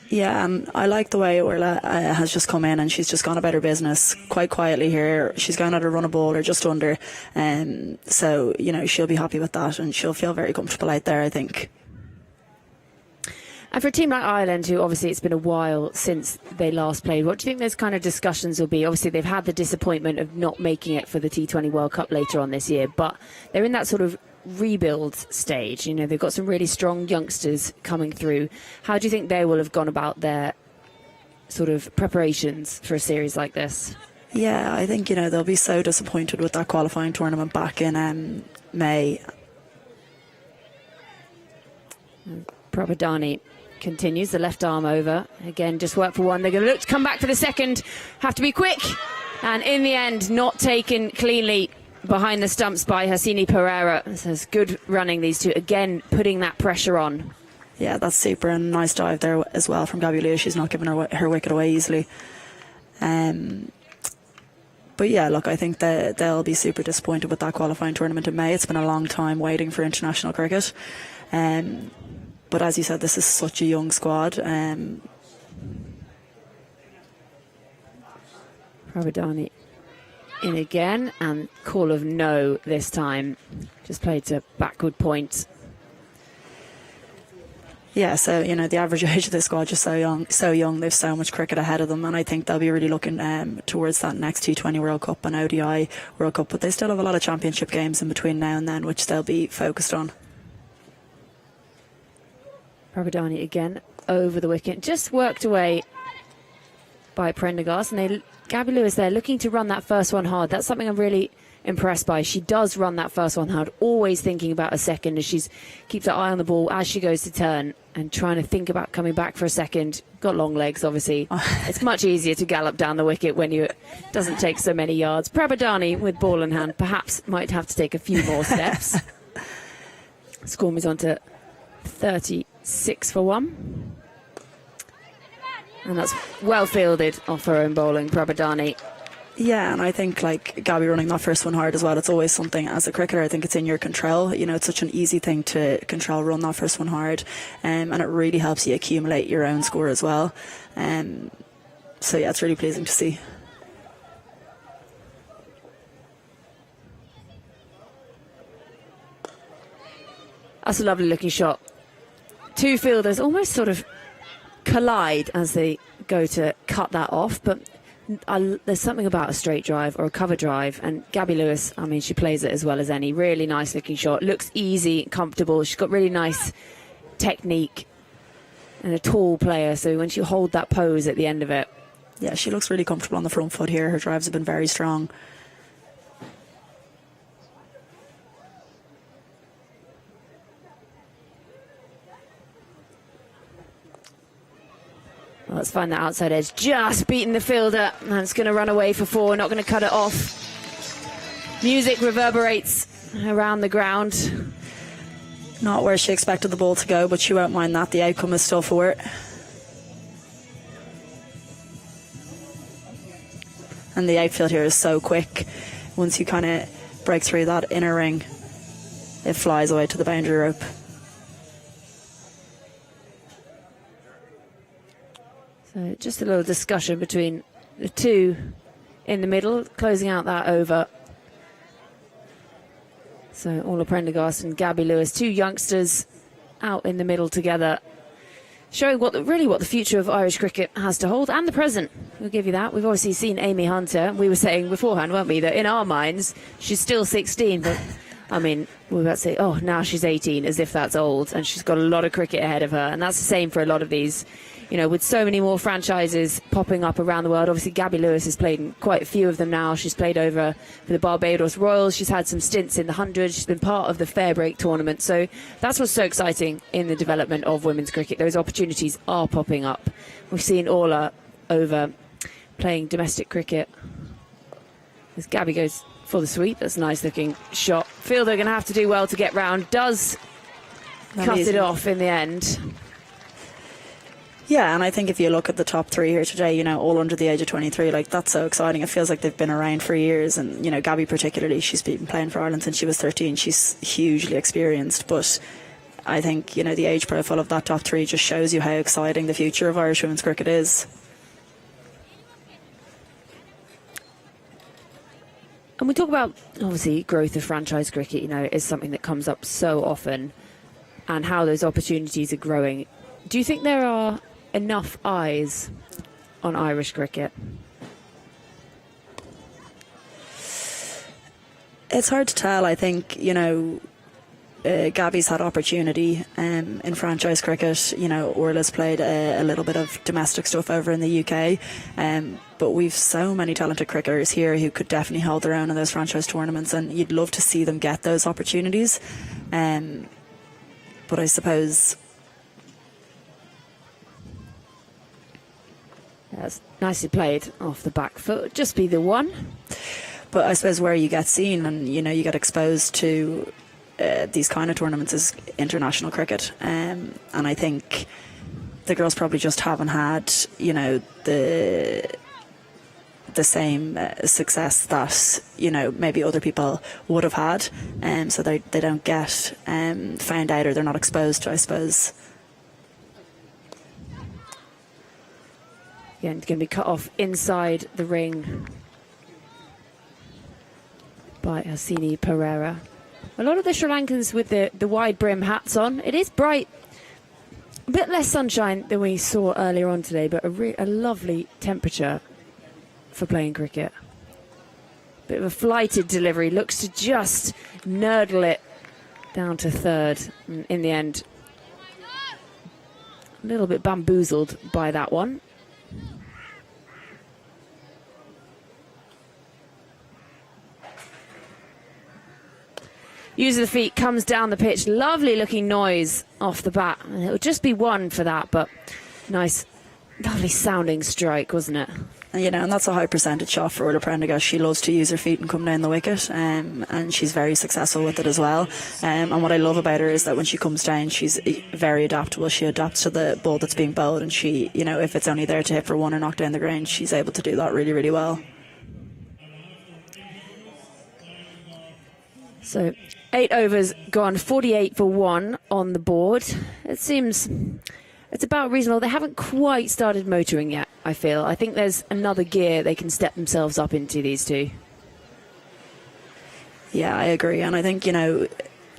Yeah, and I like the way Orla has just come in and she's just gone about her business quite quietly here. She's going at a run of ball or just under. So, she'll be happy with that and she'll feel very comfortable out there, I think. And for a team like Ireland, who obviously it's been a while since they last played, what do you think those kind of discussions will be? Obviously, they've had the disappointment of not making it for the T20 World Cup later on this year, but they're in that sort of rebuild stage. They've got some really strong youngsters coming through. How do you think they will have gone about their sort of preparations for a series like this? Yeah, I think, they'll be so disappointed with that qualifying tournament back in May. Prabhadani continues the left arm over. Again, just work for one. They're going to look to come back for the second. Have to be quick. And in the end, not taken cleanly behind the stumps by Hasini Pereira. So it's good running, these two. Again, putting that pressure on. Yeah, that's super. And nice dive there as well from Gabby Lewis. She's not giving her wicket away easily. But yeah, look, I think that they'll be super disappointed with that qualifying tournament in May. It's been a long time waiting for international cricket. But as you said, this is such a young squad. Prabhadani in again, and call of no this time. Just played to backward point. Yeah, so, the average age of this squad is so young. They've so much cricket ahead of them, and I think they'll be really looking towards that next T20 World Cup and ODI World Cup. But they still have a lot of championship games in between now and then, which they'll be focused on. Prabhadani again over the wicket, just worked away by Prendergast, and Gabby Lewis there looking to run that first one hard. That's something I'm really impressed by. She does run that first one hard, always thinking about a second as she keeps her eye on the ball as she goes to turn and trying to think about coming back for a second. Got long legs, obviously. It's much easier to gallop down the wicket when it doesn't take so many yards. Prabhadani with ball in hand perhaps might have to take a few more steps. Score moves on to 36 for 1. And that's well fielded off her own bowling. Prabhadani Yeah, and I think like Gabby running that first one hard as well, it's always something as a cricketer, I think it's in your control. You know, it's such an easy thing to control, run that first one hard, and it really helps you accumulate your own score as well. So yeah, it's really pleasing to see. That's a lovely looking shot. Two fielders almost sort of collide as they go to cut that off, but there's something about a straight drive or a cover drive, and Gabby Lewis, I mean, she plays it as well as any. Really nice looking shot. Looks easy, comfortable. She's got really nice technique and a tall player, so when she hold that pose at the end of it. Yeah, she looks really comfortable on the front foot here. Her drives have been very strong. Well, let's find that outside edge. Just beating the fielder. That's going to run away for 4. Not going to cut it off. Music reverberates around the ground. Not where she expected the ball to go, but she won't mind that. The outcome is still for it. And the outfield here is so quick. Once you kind of break through that inner ring, it flies away to the boundary rope. So just a little discussion between the two in the middle, closing out that over. So Orla Prendergast and Gabby Lewis, two youngsters out in the middle together, showing what the future of Irish cricket has to hold, and the present. We'll give you that. We've obviously seen Amy Hunter. We were saying beforehand, weren't we, that in our minds she's still 16, but I mean, we were about to say, oh, now she's 18, as if that's old, and she's got a lot of cricket ahead of her, and that's the same for a lot of these. You know, with so many more franchises popping up around the world. Obviously, Gabby Lewis has played in quite a few of them now. She's played over for the Barbados Royals. She's had some stints in the 100. She's been part of the Fair Break tournament. So that's what's so exciting in the development of women's cricket. Those opportunities are popping up. We've seen Orla over playing domestic cricket. As Gabby goes for the sweep. That's a nice looking shot. Fielder going to have to do well to get round. Does cut it off in the end. Yeah, and I think if you look at the top 3 here today, you know, all under the age of 23, like, that's so exciting. It feels like they've been around for years. And, you know, Gabby particularly, she's been playing for Ireland since she was 13. She's hugely experienced. But I think, you know, the age profile of that top 3 just shows you how exciting the future of Irish women's cricket is. And we talk about, obviously, growth of franchise cricket, you know, is something that comes up so often, and how those opportunities are growing. Do you think there are enough eyes on Irish cricket? It's hard to tell. I think, you know, Gabby's had opportunity in franchise cricket. You know, Orla's played a little bit of domestic stuff over in the UK, but we've so many talented cricketers here who could definitely hold their own in those franchise tournaments, and you'd love to see them get those opportunities. But I suppose... That's nicely played off the back foot. Just be the one. But I suppose where you get seen and, you know, you get exposed to these kind of tournaments is international cricket. And I think the girls probably just haven't had, you know, the same success that, you know, maybe other people would have had. So they don't get found out, or they're not exposed to, I suppose. Again, going to be cut off inside the ring by Hasini Pereira. A lot of the Sri Lankans with the wide brim hats on. It is bright. A bit less sunshine than we saw earlier on today, but a lovely temperature for playing cricket. Bit of a flighted delivery. Looks to just nurdle it down to third. And in the end, a little bit bamboozled by that one. Use of the feet, comes down the pitch. Lovely looking noise off the bat. And it would just be one for that, but nice, lovely sounding strike, wasn't it? You know, and that's a high percentage shot for Orla Prendergast. She loves to use her feet and come down the wicket, and she's very successful with it as well. And what I love about her is that when she comes down, she's very adaptable. She adapts to the ball that's being bowled, and she, you know, if it's only there to hit for one or knock down the ground, she's able to do that really, really well. So 8 overs gone, 48 for 1 on the board. It seems it's about reasonable. They haven't quite started motoring yet, I feel. I think there's another gear they can step themselves up into, these two. Yeah, I agree. And I think, you know,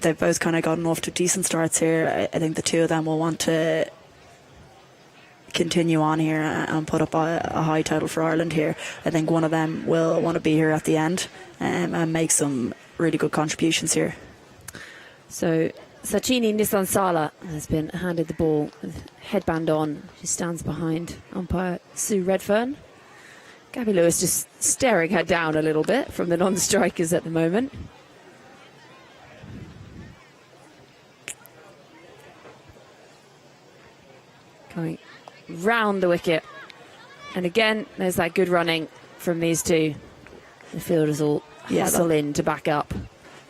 they've both kind of gotten off to decent starts here. I think the two of them will want to continue on here and put up a high total for Ireland here. I think one of them will want to be here at the end and make some really good contributions here. So Sachini Nisansala has been handed the ball with headband on. She stands behind umpire Sue Redfern. Gabby Lewis just staring her down a little bit from the non-strikers at the moment. Coming round the wicket. And again, there's that good running from these two. The fielders all hustle in to back up.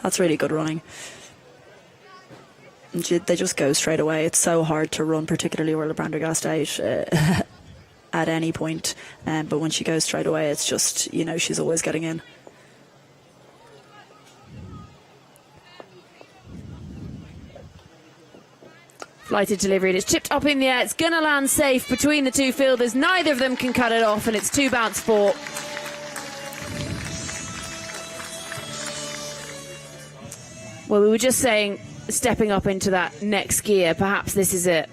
That's really good running. They just go straight away. It's so hard to run, particularly where the Prendergast out at any point. But when she goes straight away, it's just, you know, she's always getting in. Flighted delivery, and it's chipped up in the air. It's going to land safe between the two fielders. Neither of them can cut it off, and it's 2 bounce 4. Well, we were just saying, stepping up into that next gear, perhaps this is it.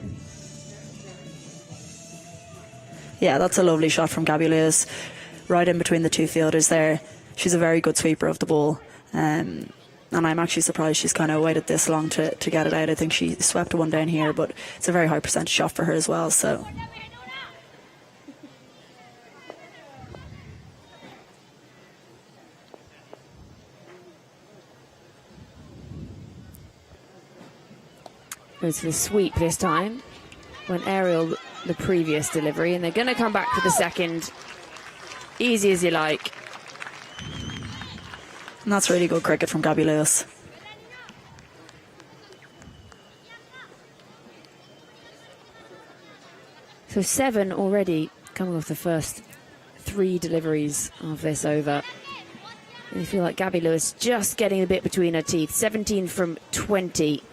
Yeah, that's a lovely shot from Gabby Lewis, right in between the two fielders there. She's a very good sweeper of the ball, and I'm actually surprised she's kind of waited this long to get it out. I think she swept one down here, but it's a very high percentage shot for her as well. So goes for the sweep this time. Went aerial the previous delivery, and they're going to come back for the second. Easy as you like. and that's really good cricket from Gabby Lewis. So 7 already coming off the first 3 deliveries of this over. And you feel like Gabby Lewis just getting a bit between her teeth. 17 from 20.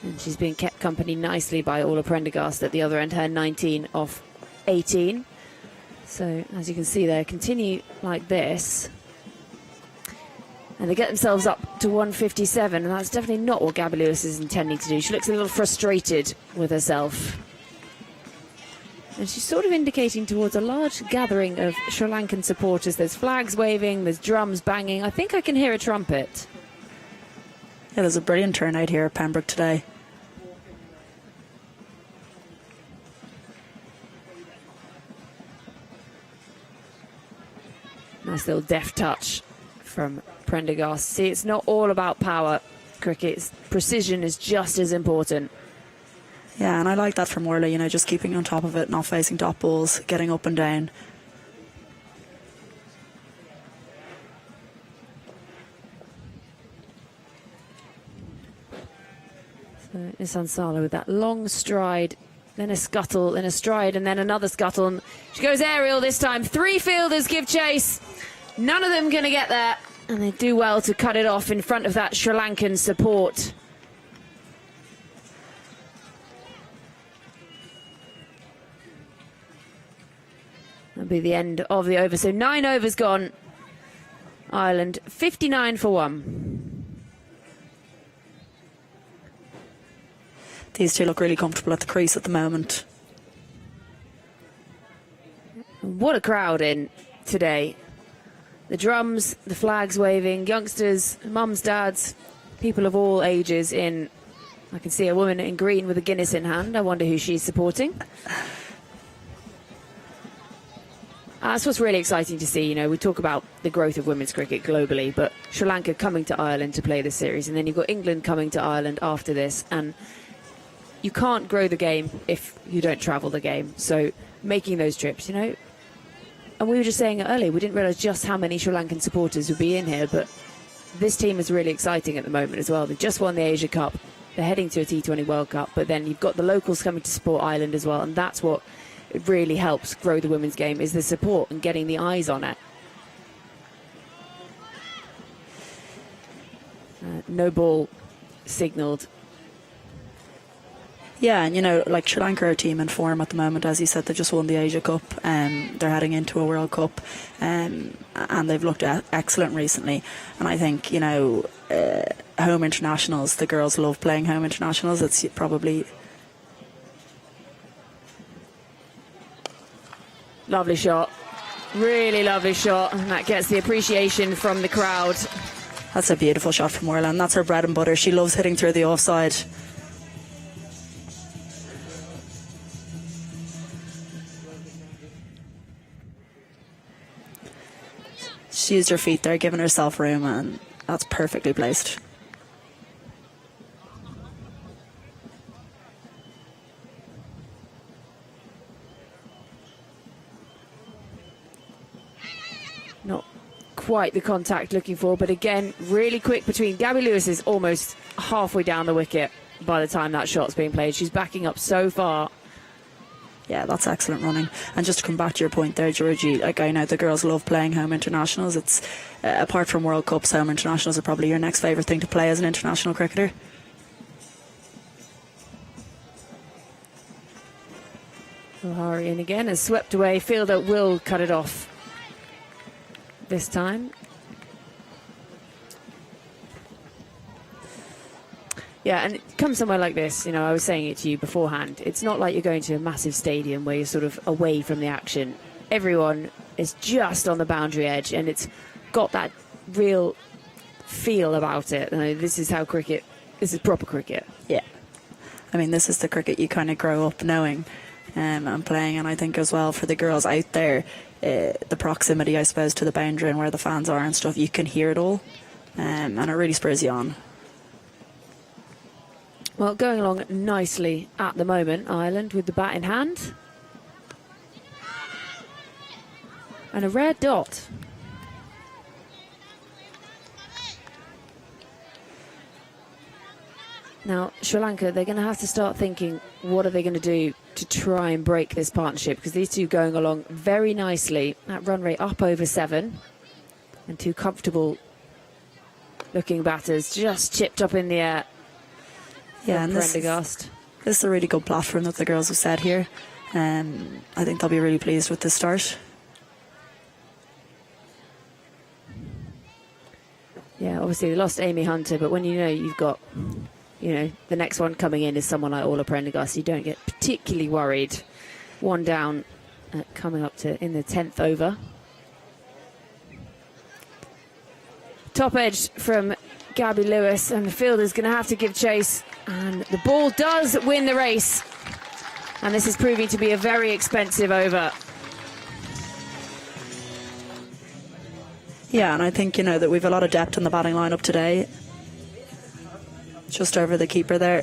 And she's being kept company nicely by Orla Prendergast at the other end, her 19 off 18. So as you can see there, continue like this. And they get themselves up to 157, and that's definitely not what Gabby Lewis is intending to do. She looks a little frustrated with herself. And she's sort of indicating towards a large gathering of Sri Lankan supporters. There's flags waving, there's drums banging. I think I can hear a trumpet. Yeah, there's a brilliant turnout here at Pembroke today. Nice little deft touch from Prendergast. See, it's not all about power. Cricket's precision is just as important. Yeah, and I like that from Orla, you know, just keeping on top of it, not facing dot balls, getting up and down. So Nissan Sala with that long stride, then a scuttle, then a stride, and then another scuttle. And she goes aerial this time. 3 fielders give chase. None of them going to get there. And they do well to cut it off in front of that Sri Lankan support. That'll be the end of the over. So 9 overs gone. Ireland 59 for 1. These two look really comfortable at the crease at the moment. What a crowd in today. The drums, the flags waving, youngsters, mums, dads, people of all ages in. I can see a woman in green with a Guinness in hand. I wonder who she's supporting. That's what's really exciting to see. You know, we talk about the growth of women's cricket globally, but Sri Lanka coming to Ireland to play this series, and then you've got England coming to Ireland after this, and you can't grow the game if you don't travel the game. So making those trips, you know, and we were just saying it earlier, we didn't realise just how many Sri Lankan supporters would be in here, but this team is really exciting at the moment as well. They've just won the Asia Cup. They're heading to a T20 World Cup, but then you've got the locals coming to support Ireland as well, and that's what it really helps grow the women's game, is the support and getting the eyes on it. no ball signalled. Yeah, and like Sri Lanka are a team in form at the moment. As you said, they just won the Asia Cup. They're heading into a World Cup, and they've looked excellent recently. And I think home internationals, the girls love playing home internationals. It's probably Lovely shot, really lovely shot, and that gets the appreciation from the crowd. that's a beautiful shot from Orla, and that's her bread and butter. She loves hitting through the offside. She used her feet there, giving herself room, and that's perfectly placed. Not quite the contact looking for, but again, really quick between. Gabby Lewis is almost halfway down the wicket by the time that shot's being played. She's backing up so far. Yeah, that's excellent running. And just to come back to your point there, Georgie, like I know the girls love playing home internationals. It's apart from World Cups, home internationals are probably your next favourite thing to play as an international cricketer. O'Hara in again has swept away. Fielder will cut it off this time. Yeah, and it comes somewhere like this, I was saying it to you beforehand, it's not like you're going to a massive stadium where you're sort of away from the action. Everyone is just on the boundary edge, and it's got that real feel about it. This is proper cricket. Yeah. I mean, this is the cricket you kind of grow up knowing and playing, and I think as well for the girls out there, the proximity, I suppose, to the boundary and where the fans are and stuff, you can hear it all, and it really spurs you on. Well, going along nicely at the moment, Ireland with the bat in hand. And a rare dot. Now, Sri Lanka, they're going to have to start thinking, what are they going to do to try and break this partnership? Because these two going along very nicely. That run rate up over 7. And two comfortable looking batters just chipped up in the air. Yeah, and this is a really good platform that the girls have set here. I think they'll be really pleased with this start. Yeah, obviously they lost Amy Hunter, but when you've got, the next one coming in is someone like Orla Prendergast, you don't get particularly worried. One down, coming up to in the 10th over. Top edge from Gabby Lewis, and the fielder's going to have to give chase, and the ball does win the race, and this is proving to be a very expensive over. Yeah, and I think that we've a lot of depth in the batting lineup today, just over the keeper there.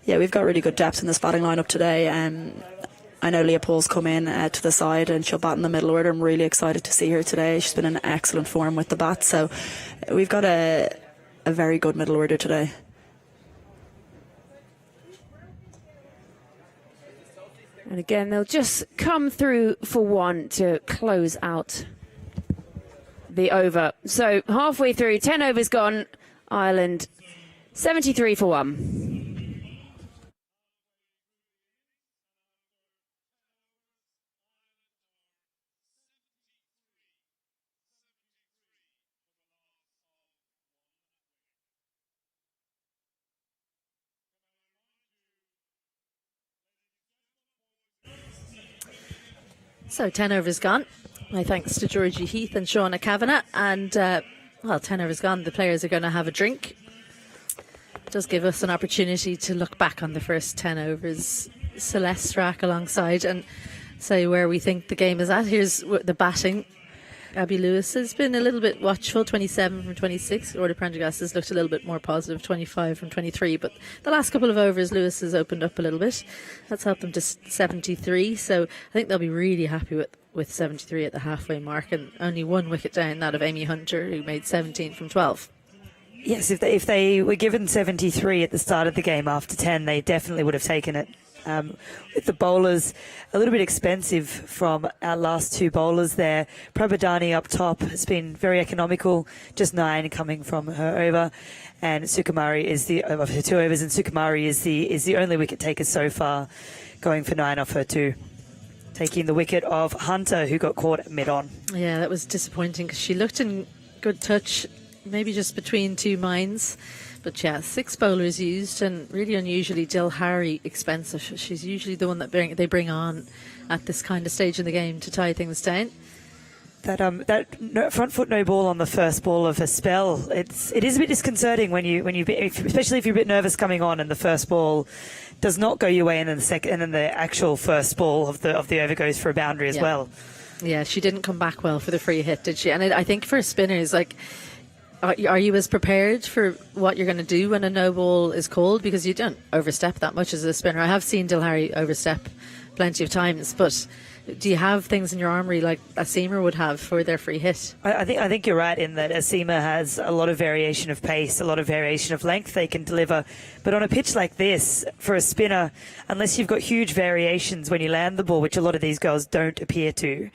Yeah, we've got really good depth in this batting lineup today. I know Leah Paul's come in to the side and she'll bat in the middle order. I'm really excited to see her today. She's been in excellent form with the bat. So we've got a very good middle order today. And again, they'll just come through for one to close out the over. So halfway through, 10 overs gone. Ireland 73 for 1. So 10 overs gone. My thanks to Georgie Heath and Shauna Kavanagh. And, 10 overs gone. The players are going to have a drink. It does give us an opportunity to look back on the first 10 overs. Celeste Rack alongside and say where we think the game is at. Here's the batting. Gabby Lewis has been a little bit watchful, 27 from 26. Orla Prendergast has looked a little bit more positive, 25 from 23. But the last couple of overs, Lewis has opened up a little bit. That's helped them to 73. So I think they'll be really happy with 73 at the halfway mark. And only one wicket down, that of Amy Hunter, who made 17 from 12. Yes, if they were given 73 at the start of the game after 10, they definitely would have taken it. with the bowlers a little bit expensive from our last two bowlers there. Prabhadani up top has been very economical, just 9 coming from her over, and Sukumari is of her 2 overs, and Sukumari is the only wicket taker so far, going for 9 off her 2. Taking the wicket of Hunter, who got caught mid-on. Yeah, that was disappointing because she looked in good touch, maybe just between two minds. But yeah, 6 bowlers used, and really unusually Dilhari expensive. She's usually the one that they bring on at this kind of stage in the game to tie things down. That front foot no ball on the first ball of a spell. It is a bit disconcerting especially if you're a bit nervous coming on and the first ball does not go your way, and then the second, and then the actual first ball of the over goes for a boundary as well. Yeah, she didn't come back well for the free hit, did she? And I think for spinners, like, are you as prepared for what you're going to do when a no ball is called? Because you don't overstep that much as a spinner. I have seen Dilhari overstep plenty of times, but do you have things in your armoury like a seamer would have for their free hit? I think you're right in that a seamer has a lot of variation of pace, a lot of variation of length they can deliver. But on a pitch like this, for a spinner, unless you've got huge variations when you land the ball, which a lot of these girls don't appear to,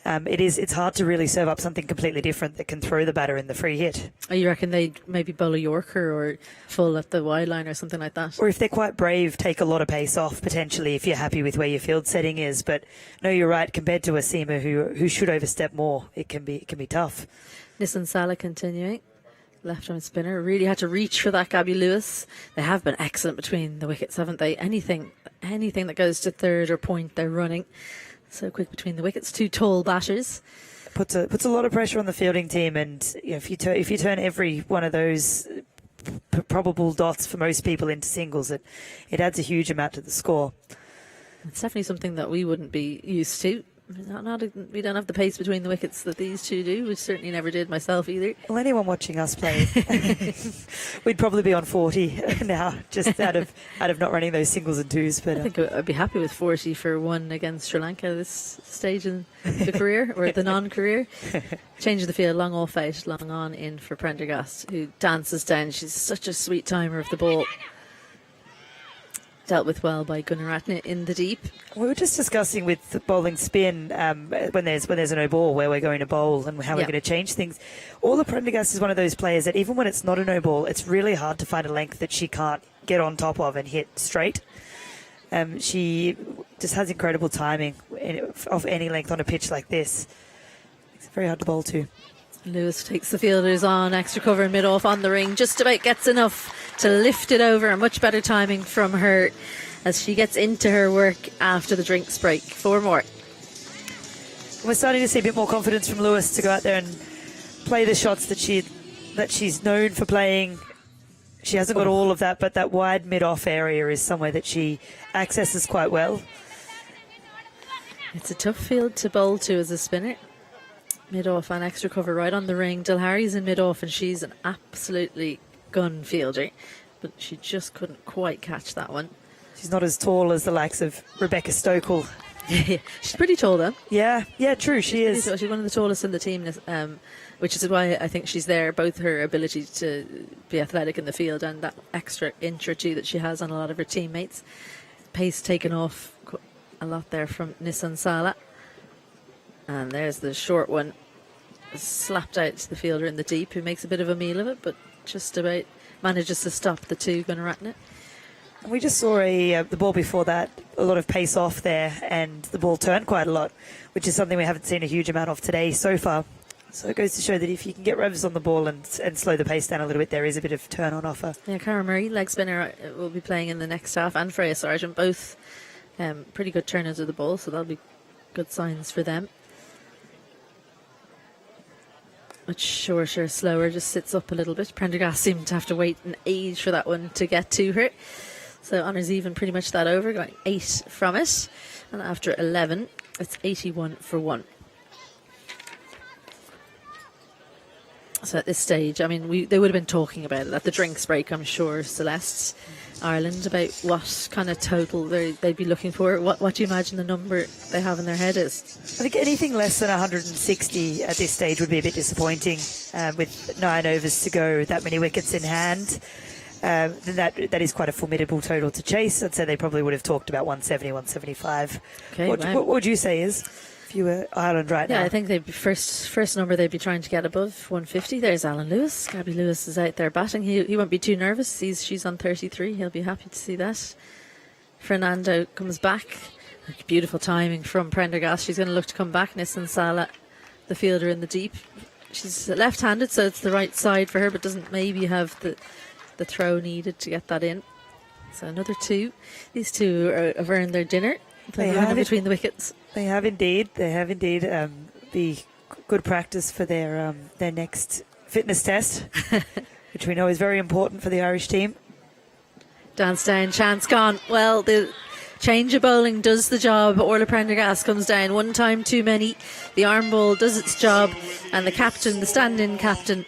it's hard to really serve up something completely different that can throw the batter in the free hit. Oh, you reckon they'd maybe bowl a Yorker or full at the wide line or something like that? Or if they're quite brave, take a lot of pace off, potentially, if you're happy with where your field setting is. But no, you're right, compared to a seamer who should overstep more, it can be tough. Nissan Salah continuing. Left arm spinner. Really had to reach for that Gabby Lewis. They have been excellent between the wickets, haven't they? Anything that goes to third or point, they're running. So quick between the wickets. 2 tall batters. Puts a lot of pressure on the fielding team, and if you turn every one of those probable dots for most people into singles, it adds a huge amount to the score. It's definitely something that we wouldn't be used to. We don't have the pace between the wickets that these two do, which certainly never did myself either. Well, anyone watching us play, we'd probably be on 40 now, just out of not running those singles and twos. But I think I'd be happy with 40 for one against Sri Lanka this stage in the career, or the non-career. Change of the field, long off out, long on in for Prendergast, who dances down. She's such a sweet timer of the ball. Dealt with well by Gunaratne in the deep. We were just discussing with the bowling spin when there's a no ball where we're going to bowl and how we're going to change things. All Prendergast is one of those players that even when it's not a no ball, it's really hard to find a length that she can't get on top of and hit straight. She just has incredible timing of any length on a pitch like this. It's very hard to bowl to. Lewis takes the fielders on, extra cover mid-off on the ring, just about gets enough to lift it over. A much better timing from her as she gets into her work after the drinks break. 4 more. We're starting to see a bit more confidence from Lewis to go out there and play the shots that she's known for playing. She hasn't got all of that, but that wide mid-off area is somewhere that she accesses quite well. It's a tough field to bowl to as a spinner. Mid-off and extra cover right on the ring. Dilhari's in mid-off and she's an absolutely gun fielder, but she just couldn't quite catch that one. She's not as tall as the likes of Rebecca Stokell. She's pretty tall though. Yeah, true, she is. She's one of the tallest in the team, which is why I think she's there. Both her ability to be athletic in the field and that extra inch or two that she has on a lot of her teammates. Pace taken off a lot there from Nissan Salah. And there's the short one, slapped out to the fielder in the deep, who makes a bit of a meal of it, but just about manages to stop the 2 Gunaratne. We just saw the ball before that, a lot of pace off there, and the ball turned quite a lot, which is something we haven't seen a huge amount of today so far. So it goes to show that if you can get revs on the ball and slow the pace down a little bit, there is a bit of turn on offer. Yeah, Cara Murray, leg spinner, will be playing in the next half, and Freya Sargent, both pretty good turners of the ball, so that'll be good signs for them. Much shorter, slower, just sits up a little bit. Prendergast seemed to have to wait an age for that one to get to her. So honours even pretty much that over, going 8 from it. And after 11, it's 81 for 1. So at this stage, I mean, they would have been talking about it at the drinks break, I'm sure, Celeste, Ireland, about what kind of total they'd be looking for. What do you imagine the number they have in their head is? I think anything less than 160 at this stage would be a bit disappointing with 9 overs to go, that many wickets in hand. then that is quite a formidable total to chase. I'd say they probably would have talked about 170, 175. Okay, What would you say is, if you were Ireland right now? Yeah, I think they'd be first number they'd be trying to get above 150. There's Alan Lewis. Gabby Lewis is out there batting. He won't be too nervous. She's on 33. He'll be happy to see that. Fernando comes back. Beautiful timing from Prendergast. She's going to look to come back. Nissan Sala, the fielder in the deep. She's left-handed, so it's the right side for her, but doesn't maybe have the throw needed to get that in. So another 2. These 2 have earned their dinner. They have between the wickets. They have indeed. They have indeed. Be good practice for their next fitness test, which we know is very important for the Irish team. Dance down, chance gone. Well, the change of bowling does the job. Orla Prendergast comes down one time too many. The arm ball does its job, and the captain, the stand-in captain,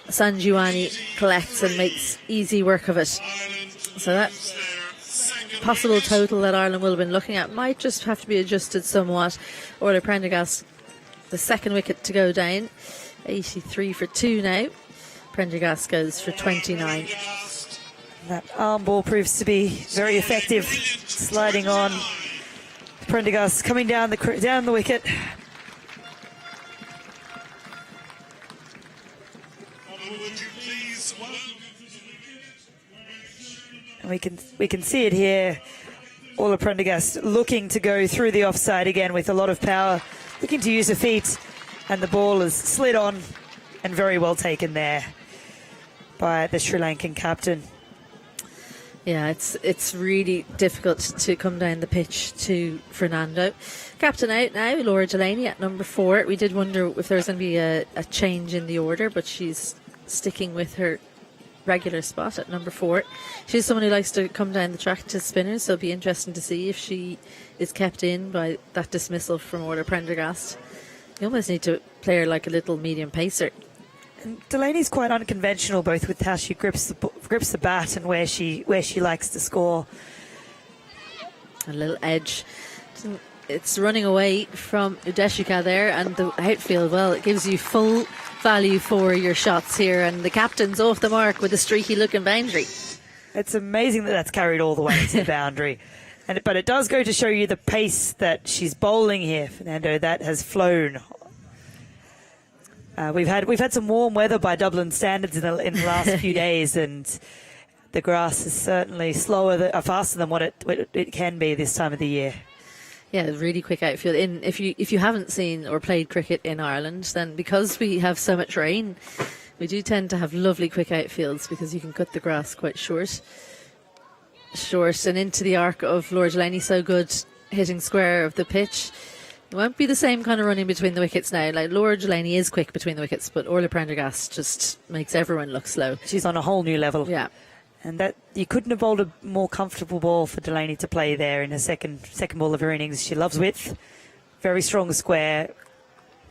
Sanjuani, collects and makes easy work of it. So that possible total that Ireland will have been looking at might just have to be adjusted somewhat. Orla Prendergast, the second wicket to go down, 83 for 2 now. Prendergast goes for 29. That arm ball proves to be very effective, sliding on. Prendergast coming down the wicket. And we can see it here. Orla Prendergast looking to go through the offside again with a lot of power, looking to use her feet, and the ball is slid on and very well taken there by the Sri Lankan captain. Yeah, it's really difficult to come down the pitch to Fernando. Captain out now, Laura Delaney at number 4. We did wonder if there was going to be a change in the order, but she's sticking with her regular spot at number 4. She's someone who likes to come down the track to spinners, so it'll be interesting to see if she is kept in by that dismissal from Orla Prendergast. You almost need to play her like a little medium pacer. And Delaney's quite unconventional, both with how she grips the bat and where she likes to score. A little edge. It's running away from Udeshika there, and the outfield, well, it gives you full value for your shots here, and the captain's off the mark with a streaky looking boundary. It's amazing that's carried all the way to the boundary. But it does go to show you the pace that she's bowling here, Fernando. That has flown. We've had some warm weather by Dublin standards in the last few days, and the grass is certainly faster than what it can be this time of the year. Yeah, really quick outfield. If you haven't seen or played cricket in Ireland, then because we have so much rain, we do tend to have lovely quick outfields because you can cut the grass quite short and into the arc of Laura Delaney. So good hitting square of the pitch. It won't be the same kind of running between the wickets now. Like, Laura Delaney is quick between the wickets, but Orla Prendergast just makes everyone look slow. She's on a whole new level. Yeah. And that you couldn't have bowled a more comfortable ball for Delaney to play there in her second ball of her innings. She loves width, very strong square,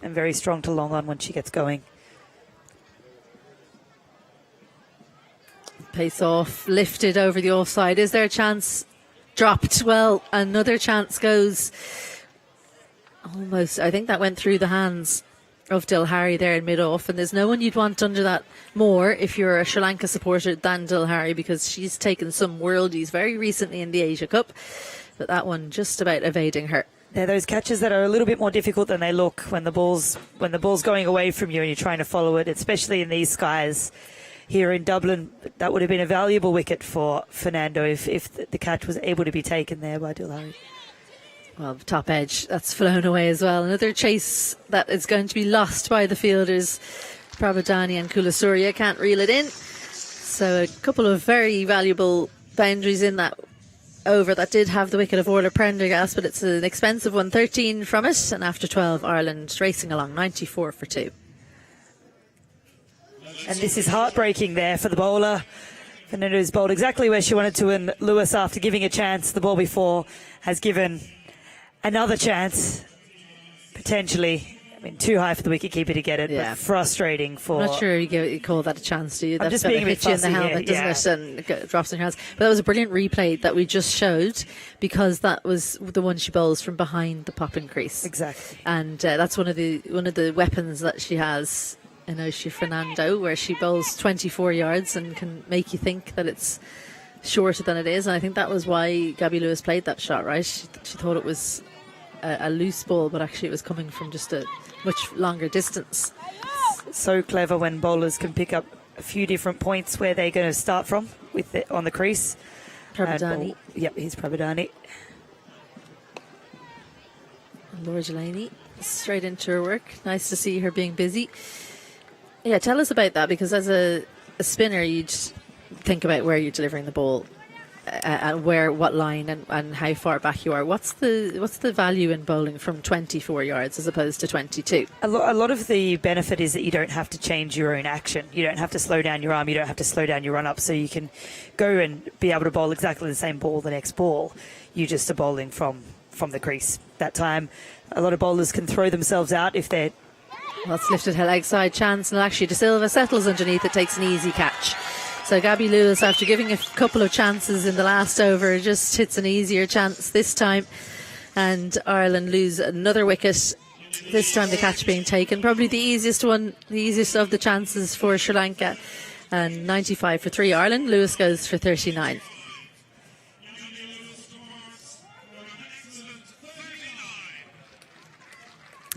and very strong to long on when she gets going. Pace off, lifted over the offside. Is there a chance? Dropped. Well, another chance goes. Almost, I think that went through the hands of Dilhari there in mid-off, and there's no one you'd want under that more if you're a Sri Lanka supporter than Dilhari, because she's taken some worldies very recently in the Asia Cup, but that one just about evading her. They're those catches that are a little bit more difficult than they look when the ball's going away from you and you're trying to follow it, especially in these skies. Here in Dublin, that would have been a valuable wicket for Fernando if the catch was able to be taken there by Dilhari. Well, top edge, that's flown away as well. Another chase that is going to be lost by the fielders. Prabodani and Kulasurya can't reel it in. So a couple of very valuable boundaries in that over that did have the wicket of Orla Prendergast, but it's an expensive one, 13 from it. And after 12, Ireland racing along, 94 for 2. And this is heartbreaking there for the bowler. Fernando's bowled exactly where she wanted to, and Lewis, after giving a chance the ball before, has given another chance, potentially. I mean, too high for the wicketkeeper to get it, yeah. But frustrating for... I'm not sure you call that a chance, do you? I'm That's just being a bit hit you in the fussy helmet, here, doesn't it? And it drops in your hands. But that was a brilliant replay that we just showed, because that was the one she bowls from behind the popping crease. Exactly. And that's one of the weapons that she has Inoshi Fernando, where she bowls 24 yards and can make you think that it's shorter than it is. And I think that was why Gabby Lewis played that shot, right? She thought it was a loose ball, but actually it was coming from just a much longer distance. So clever when bowlers can pick up a few different points where they're going to start from with it on the crease. Prabhadani. Yep, here's Prabhadani. Laura Delaney straight into her work. Nice to see her being busy. Yeah, tell us about that, because as a spinner, you just think about where you're delivering the ball, and what line and how far back you are. What's the value in bowling from 24 yards as opposed to 22? A lot of the benefit is that you don't have to change your own action. You don't have to slow down your arm. You don't have to slow down your run up. So you can go and be able to bowl exactly the same ball the next ball. You just are bowling from the crease that time. A lot of bowlers can throw themselves out if they're... Well, it's lifted her leg side chance, and actually De Silva settles underneath it, takes an easy catch. So Gabby Lewis, after giving a couple of chances in the last over, just hits an easier chance this time. And Ireland lose another wicket. This time the catch being taken. Probably the easiest one, the easiest of the chances for Sri Lanka. And 95 for 3 Ireland. Lewis goes for 39.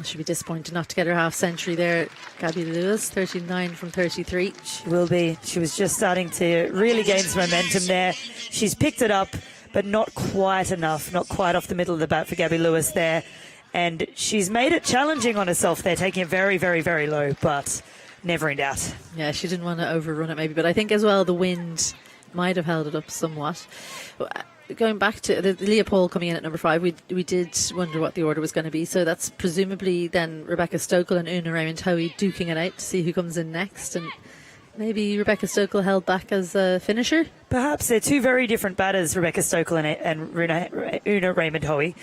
She'll be disappointed not to get her half century there. Gabby Lewis, 39 from 33. She will be. She was just starting to really gain some momentum there. She's picked it up, but not quite enough. Not quite off the middle of the bat for Gabby Lewis there. And she's made it challenging on herself there, taking it very, very, very low, but never in doubt. Yeah, she didn't want to overrun it maybe, but I think as well the wind might have held it up somewhat. Going back to the Leopold coming in at number 5, we did wonder what the order was going to be. So that's presumably then Rebecca Stokel and Una Raymond-Hoey duking it out to see who comes in next. And maybe Rebecca Stokel held back as a finisher? Perhaps they're two very different batters, Rebecca Stokel and Una Raymond-Hoey.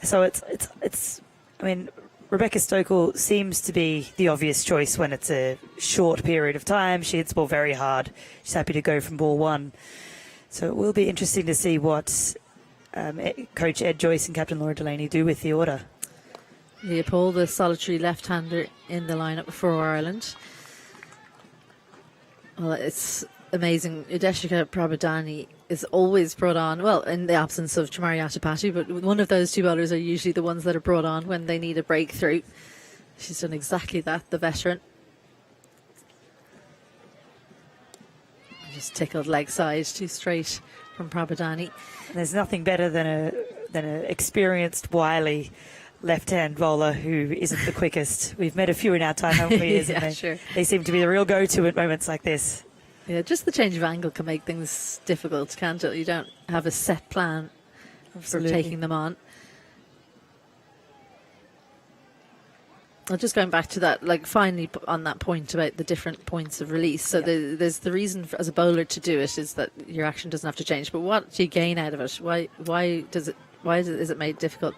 So it's. I mean, Rebecca Stokel seems to be the obvious choice when it's a short period of time. She hits the ball very hard. She's happy to go from ball 1. So it will be interesting to see what Coach Ed Joyce and Captain Laura Delaney do with the order. Leopold, the solitary left-hander in the lineup for Ireland. Well, it's amazing. Udeshika Prabhadani is always brought on, well, in the absence of Chamari Atapati, but one of those two bowlers are usually the ones that are brought on when they need a breakthrough. She's done exactly that, the veteran. Just tickled leg side, too straight from Prabhadani. There's nothing better than an experienced, wily left-hand bowler who isn't the quickest. We've met a few in our time, haven't we? Yeah, sure. They seem to be the real go-to at moments like this. Yeah, just the change of angle can make things difficult, can't it? You don't have a set plan for taking them on. Just going back to that, like finally on that point about the different points of release. So there's the reason as a bowler to do it is that your action doesn't have to change. But what do you gain out of it? Why is it made difficult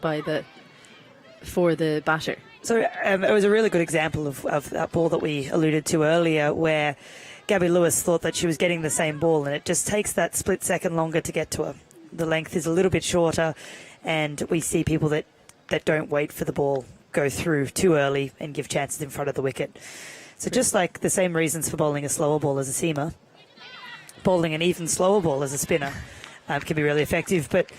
for the batter? So it was a really good example of that ball that we alluded to earlier, where Gabby Lewis thought that she was getting the same ball, and it just takes that split second longer to get to her. The length is a little bit shorter, and we see people that don't wait for the ball go through too early and give chances in front of the wicket. So just like the same reasons for bowling a slower ball as a seamer, bowling an even slower ball as a spinner can be really effective. But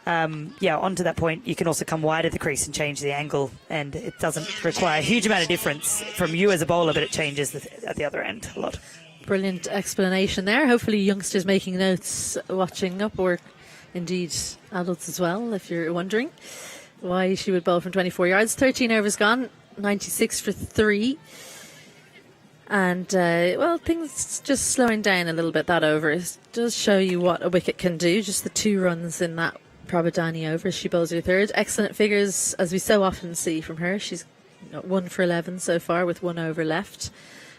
onto that point, you can also come wide at the crease and change the angle, and it doesn't require a huge amount of difference from you as a bowler, but it changes at the other end a lot. Brilliant explanation there. Hopefully youngsters making notes watching up, or indeed adults as well, if you're wondering why she would bowl from 24 yards. 13 overs gone, 96 for 3. And, things just slowing down a little bit that over. It does show you what a wicket can do. Just the 2 runs in that Prabhadani over. She bowls her third. Excellent figures, as we so often see from her. She's 1 for 11 so far with 1 over left.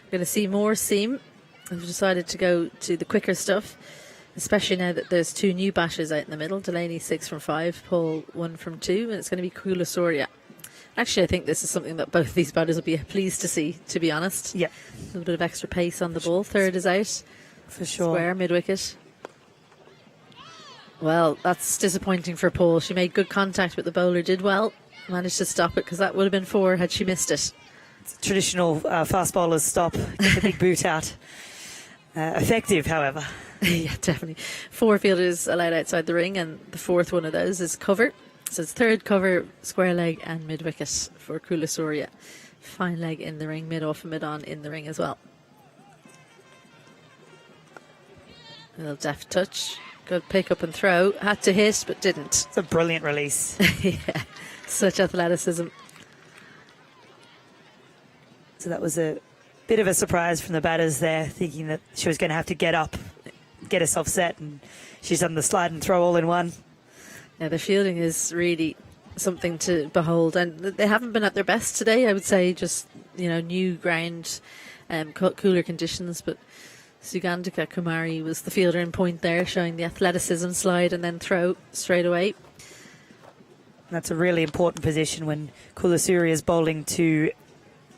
We're going to see more seam. I've decided to go to the quicker stuff, especially now that there's 2 new batters out in the middle. Delaney 6 from 5, Paul 1 from 2, and it's going to be Kula Surya. Actually, I think this is something that both these batters will be pleased to see, to be honest. Yeah. A little bit of extra pace on the ball. Third is out. For sure. Square, mid-wicket. Well, that's disappointing for Paul. She made good contact, but the bowler did well. Managed to stop it, because that would have been 4 had she missed it. Traditional fast bowlers stop, get the big boot out. Effective, however. Yeah, definitely. 4 fielders allowed outside the ring, and the 4th one of those is cover. So it's 3rd cover, square leg and mid wicket for Kulasurya. Fine leg in the ring, mid off and mid on in the ring as well. A little deft touch. Good pick up and throw. Had to hit, but didn't. It's a brilliant release. Yeah, such athleticism. So that was a bit of a surprise from the batters there, thinking that she was going to have to get up, get herself set, and she's done the slide and throw all in one. Yeah, the fielding is really something to behold, and they haven't been at their best today. I would say just new ground, cooler conditions, but Sugandhika Kumari was the fielder in point there, showing the athleticism, slide and then throw straight away. That's a really important position when Kulasurya is bowling to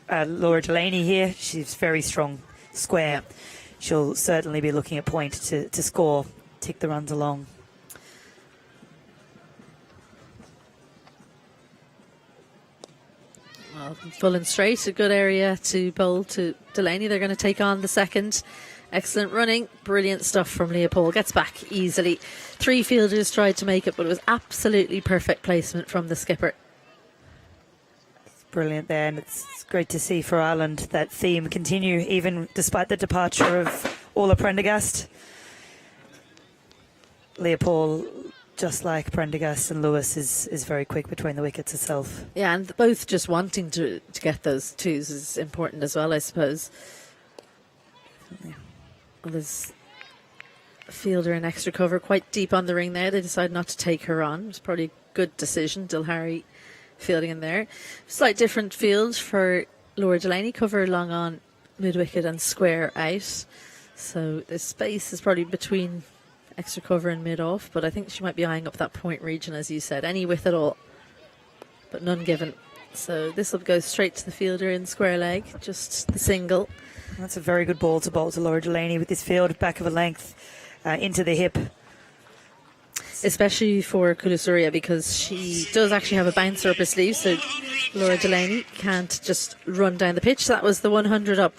Laura Delaney here. She's very strong square. She'll certainly be looking at point to score, tick the runs along. Well, full and straight, a good area to bowl to Delaney. They're going to take on the second. Excellent running, brilliant stuff from Leopold. Gets back easily. 3 fielders tried to make it, but it was absolutely perfect placement from the skipper. It's brilliant there, and it's great to see for Ireland that theme continue, even despite the departure of Orla Prendergast. Leopold, just like Prendergast and Lewis, is very quick between the wickets itself. Yeah, and both just wanting to get those 2s is important as well, I suppose. Definitely. Well, there's a fielder in extra cover quite deep on the ring there. They decided not to take her on. It was probably a good decision. Dilhari fielding in there. Slight different field for Laura Delaney. Cover long on, mid-wicket and square out. So the space is probably between extra cover and mid-off, but I think she might be eyeing up that point region, as you said. Any width at all, but none given. So this will go straight to the fielder in square leg, just the single. That's a very good ball to bowl to Laura Delaney with this field, back of a length into the hip. Especially for Kulasurya, because she does actually have a bouncer up her sleeve, so Laura Delaney can't just run down the pitch. That was the 100 up,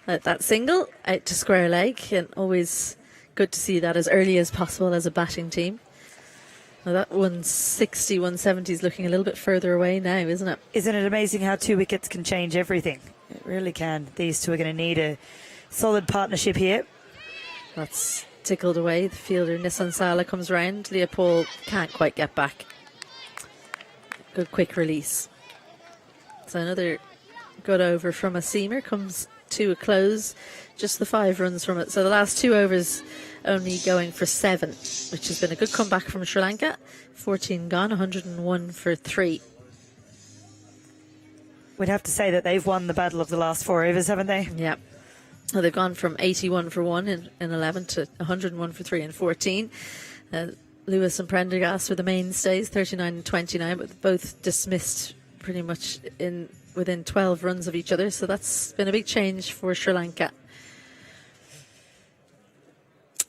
that single out to square leg, and always good to see that as early as possible as a batting team. Now that 160, 170 is looking a little bit further away now, isn't it? Isn't it amazing how 2 wickets can change everything? It really can. These 2 are going to need a solid partnership here. That's tickled away. The fielder Nissan Sala comes round. Leopold can't quite get back. Good quick release. So another good over from a seamer comes to a close. Just the 5 runs from it. So the last 2 overs only going for 7, which has been a good comeback from Sri Lanka. 14 gone, 101 for 3. We'd have to say that they've won the battle of the last 4 overs, haven't they? Yeah. Well, they've gone from 81 for 1 in 11 to 101 for 3 in 14. Lewis and Prendergast were the mainstays, 39 and 29, but both dismissed pretty much within 12 runs of each other. So that's been a big change for Sri Lanka.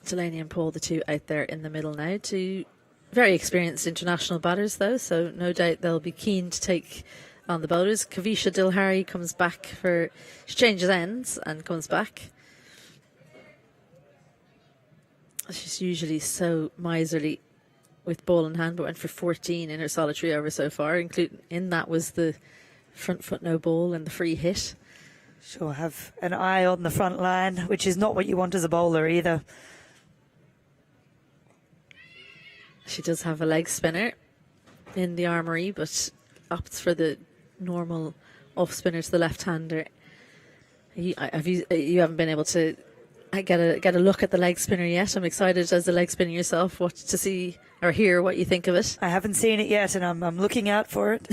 Delaney and Paul, the 2 out there in the middle now. 2 very experienced international batters, though, so no doubt they'll be keen to take on the bowlers. Kavisha Dilhari comes back she changes ends and comes back. She's usually so miserly with ball in hand, but went for 14 in her solitary over so far, including in that was the front foot no ball and the free hit. She'll have an eye on the front line, which is not what you want as a bowler either. She does have a leg spinner in the armoury, but opts for the normal off spinner to the left-hander. You haven't been able to get a look at the leg spinner yet. I'm excited as a leg spinner yourself to see or hear what you think of it. I haven't seen it yet, and I'm looking out for it.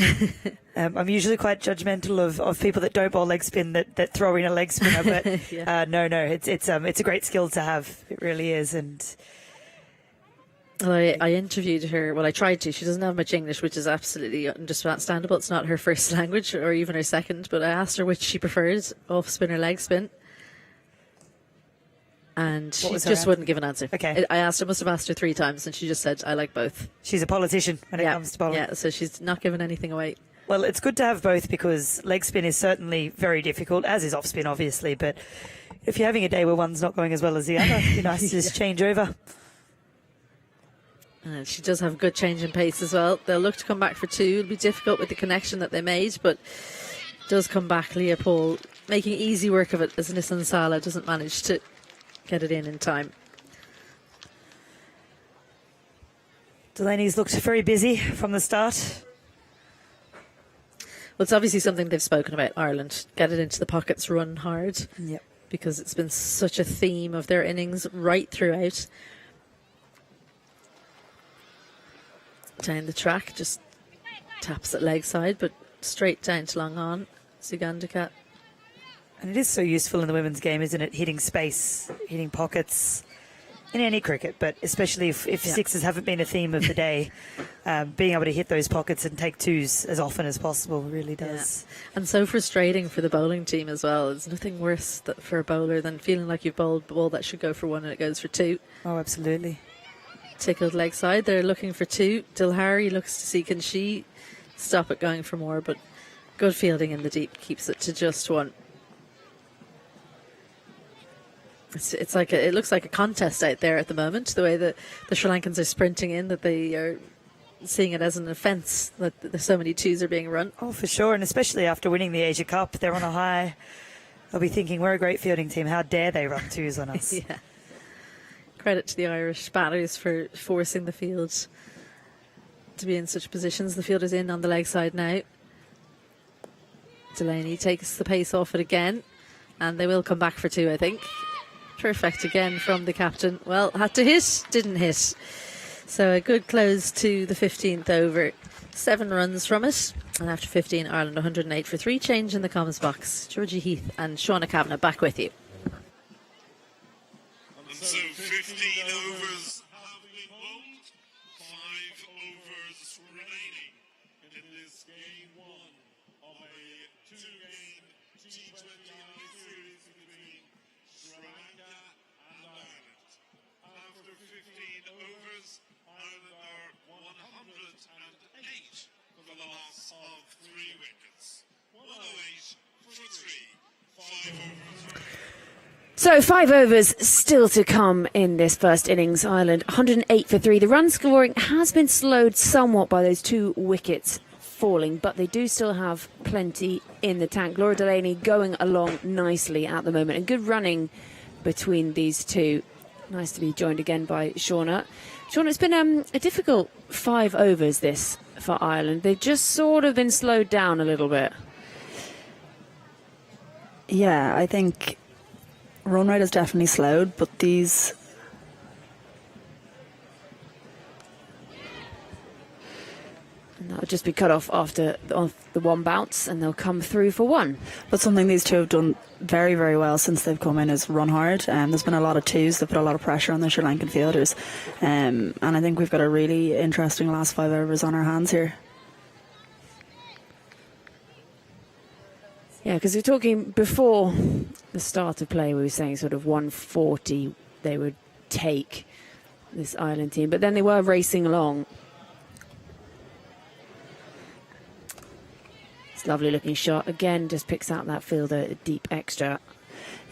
I'm usually quite judgmental of people that don't bowl leg spin that throw in a leg spinner, but Yeah. no, it's a great skill to have. It really is, and. Well, I interviewed her. Well, I tried to. She doesn't have much English, which is absolutely understandable. It's not her first language or even her second. But I asked her which she prefers, off spin or leg spin. And she just wouldn't give an answer. Okay. I must have asked her 3 times, and she just said, I like both. She's a politician when it comes to bowling. Yeah, so she's not giving anything away. Well, it's good to have both because leg spin is certainly very difficult, as is off spin, obviously. But if you're having a day where one's not going as well as the other, it'd be nice to just change over. And she does have a good change in pace as well. They'll look to come back for 2. It'll be difficult with the connection that they made, but does come back. Leah Paul making easy work of it as Nissan Sala doesn't manage to get it in time. Delaney's looked very busy from the start. Well, it's obviously something they've spoken about, Ireland. Get it into the pockets, run hard. Yep. Because it's been such a theme of their innings right throughout. Down the track, just taps at leg side, but straight down to long on. Sugandika. And it is so useful in the women's game, isn't it? Hitting space, hitting pockets. In any cricket, but especially if sixes haven't been a theme of the day, being able to hit those pockets and take 2s as often as possible really does. Yeah. And so frustrating for the bowling team as well. There's nothing worse for a bowler than feeling like you've bowled a ball that should go for 1 and it goes for 2. Oh, absolutely. Tickled leg side. They're looking for 2. Dilhari looks to see can she stop it going for more, but good fielding in the deep keeps it to just 1. It's like it looks like a contest out there at the moment, the way that the Sri Lankans are sprinting in, that they are seeing it as an offence that there's so many 2s are being run. Oh, for sure, and especially after winning the Asia Cup, they're on a high. They'll be thinking, we're a great fielding team, how dare they run 2s on us. Yeah. Credit to the Irish batters for forcing the field to be in such positions. The field is in on the leg side now. Delaney takes the pace off it again, and they will come back for 2, I think. Perfect again from the captain. Well, had to hit, didn't hit. So a good close to the 15th over. 7 runs from it. And after 15, Ireland 108 for 3. Change in the comments box. Georgie Heath and Shauna Kavanagh back with you. And so 15 overs have been bowled, 5 overs remaining in this game 1 of a 2-game T20I series between Sri Lanka and Ireland. After 15 overs, Ireland are 108 for the loss of 3 wickets. 108 for 3, 5 overs. So 5 overs still to come in this first innings. Ireland 108 for 3. The run scoring has been slowed somewhat by those 2 wickets falling, but they do still have plenty in the tank. Laura Delaney going along nicely at the moment, and good running between these 2. Nice to be joined again by Shauna. Shauna, it's been a difficult 5 overs this for Ireland. They've just sort of been slowed down a little bit. Yeah, I think run rate is definitely slowed, but these And that'll just be cut off after the 1 bounce, and they'll come through for 1. But something these 2 have done very, very well since they've come in is run hard. There's been a lot of 2s that put a lot of pressure on the Sri Lankan fielders. And I think we've got a really interesting last 5 overs on our hands here. Yeah, because we're talking before the start of play, we were saying sort of 140 they would take, this Ireland team. But then they were racing along. It's a lovely looking shot. Again, just picks out that fielder a deep extra.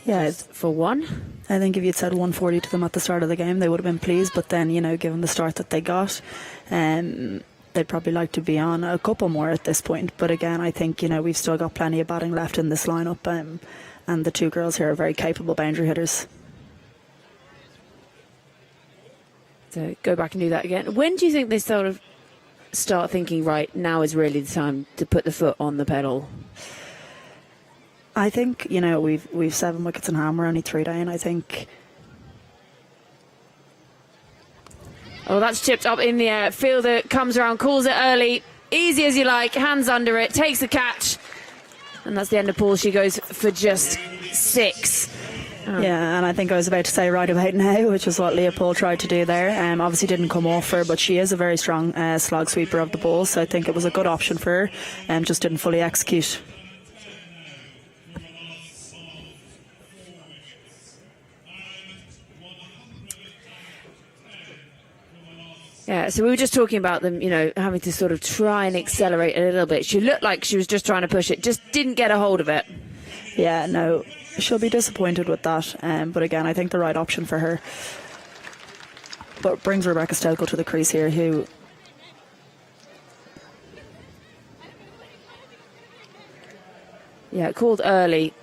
Yeah, For 1. I think if you'd said 140 to them at the start of the game, they would have been pleased. But then, given the start that they got, they'd probably like to be on a couple more at this point. But again, I think, we've still got plenty of batting left in this lineup. And the 2 girls here are very capable boundary hitters. So go back and do that again. When do you think they sort of start thinking, right, now is really the time to put the foot on the pedal? I think, we've 7 wickets in hand. We're only 3 down. I think. Oh, that's chipped up in the air. Fielder comes around, calls it early. Easy as you like, hands under it, takes the catch. And that's the end of Paul. She goes for just 6. Yeah, and I think I was about to say right about now, which is what Leah Paul tried to do there. Obviously didn't come off her, but she is a very strong slog sweeper of the ball, so I think it was a good option for her, and just didn't fully execute. Yeah, Yeah, so we were just talking about them, having to sort of try and accelerate a little bit. She looked like she was just trying to push it, just didn't get a hold of it. Yeah, no, she'll be disappointed with that. But again, I think the right option for her. But brings Rebecca Stokel to the crease here, who... Yeah, called early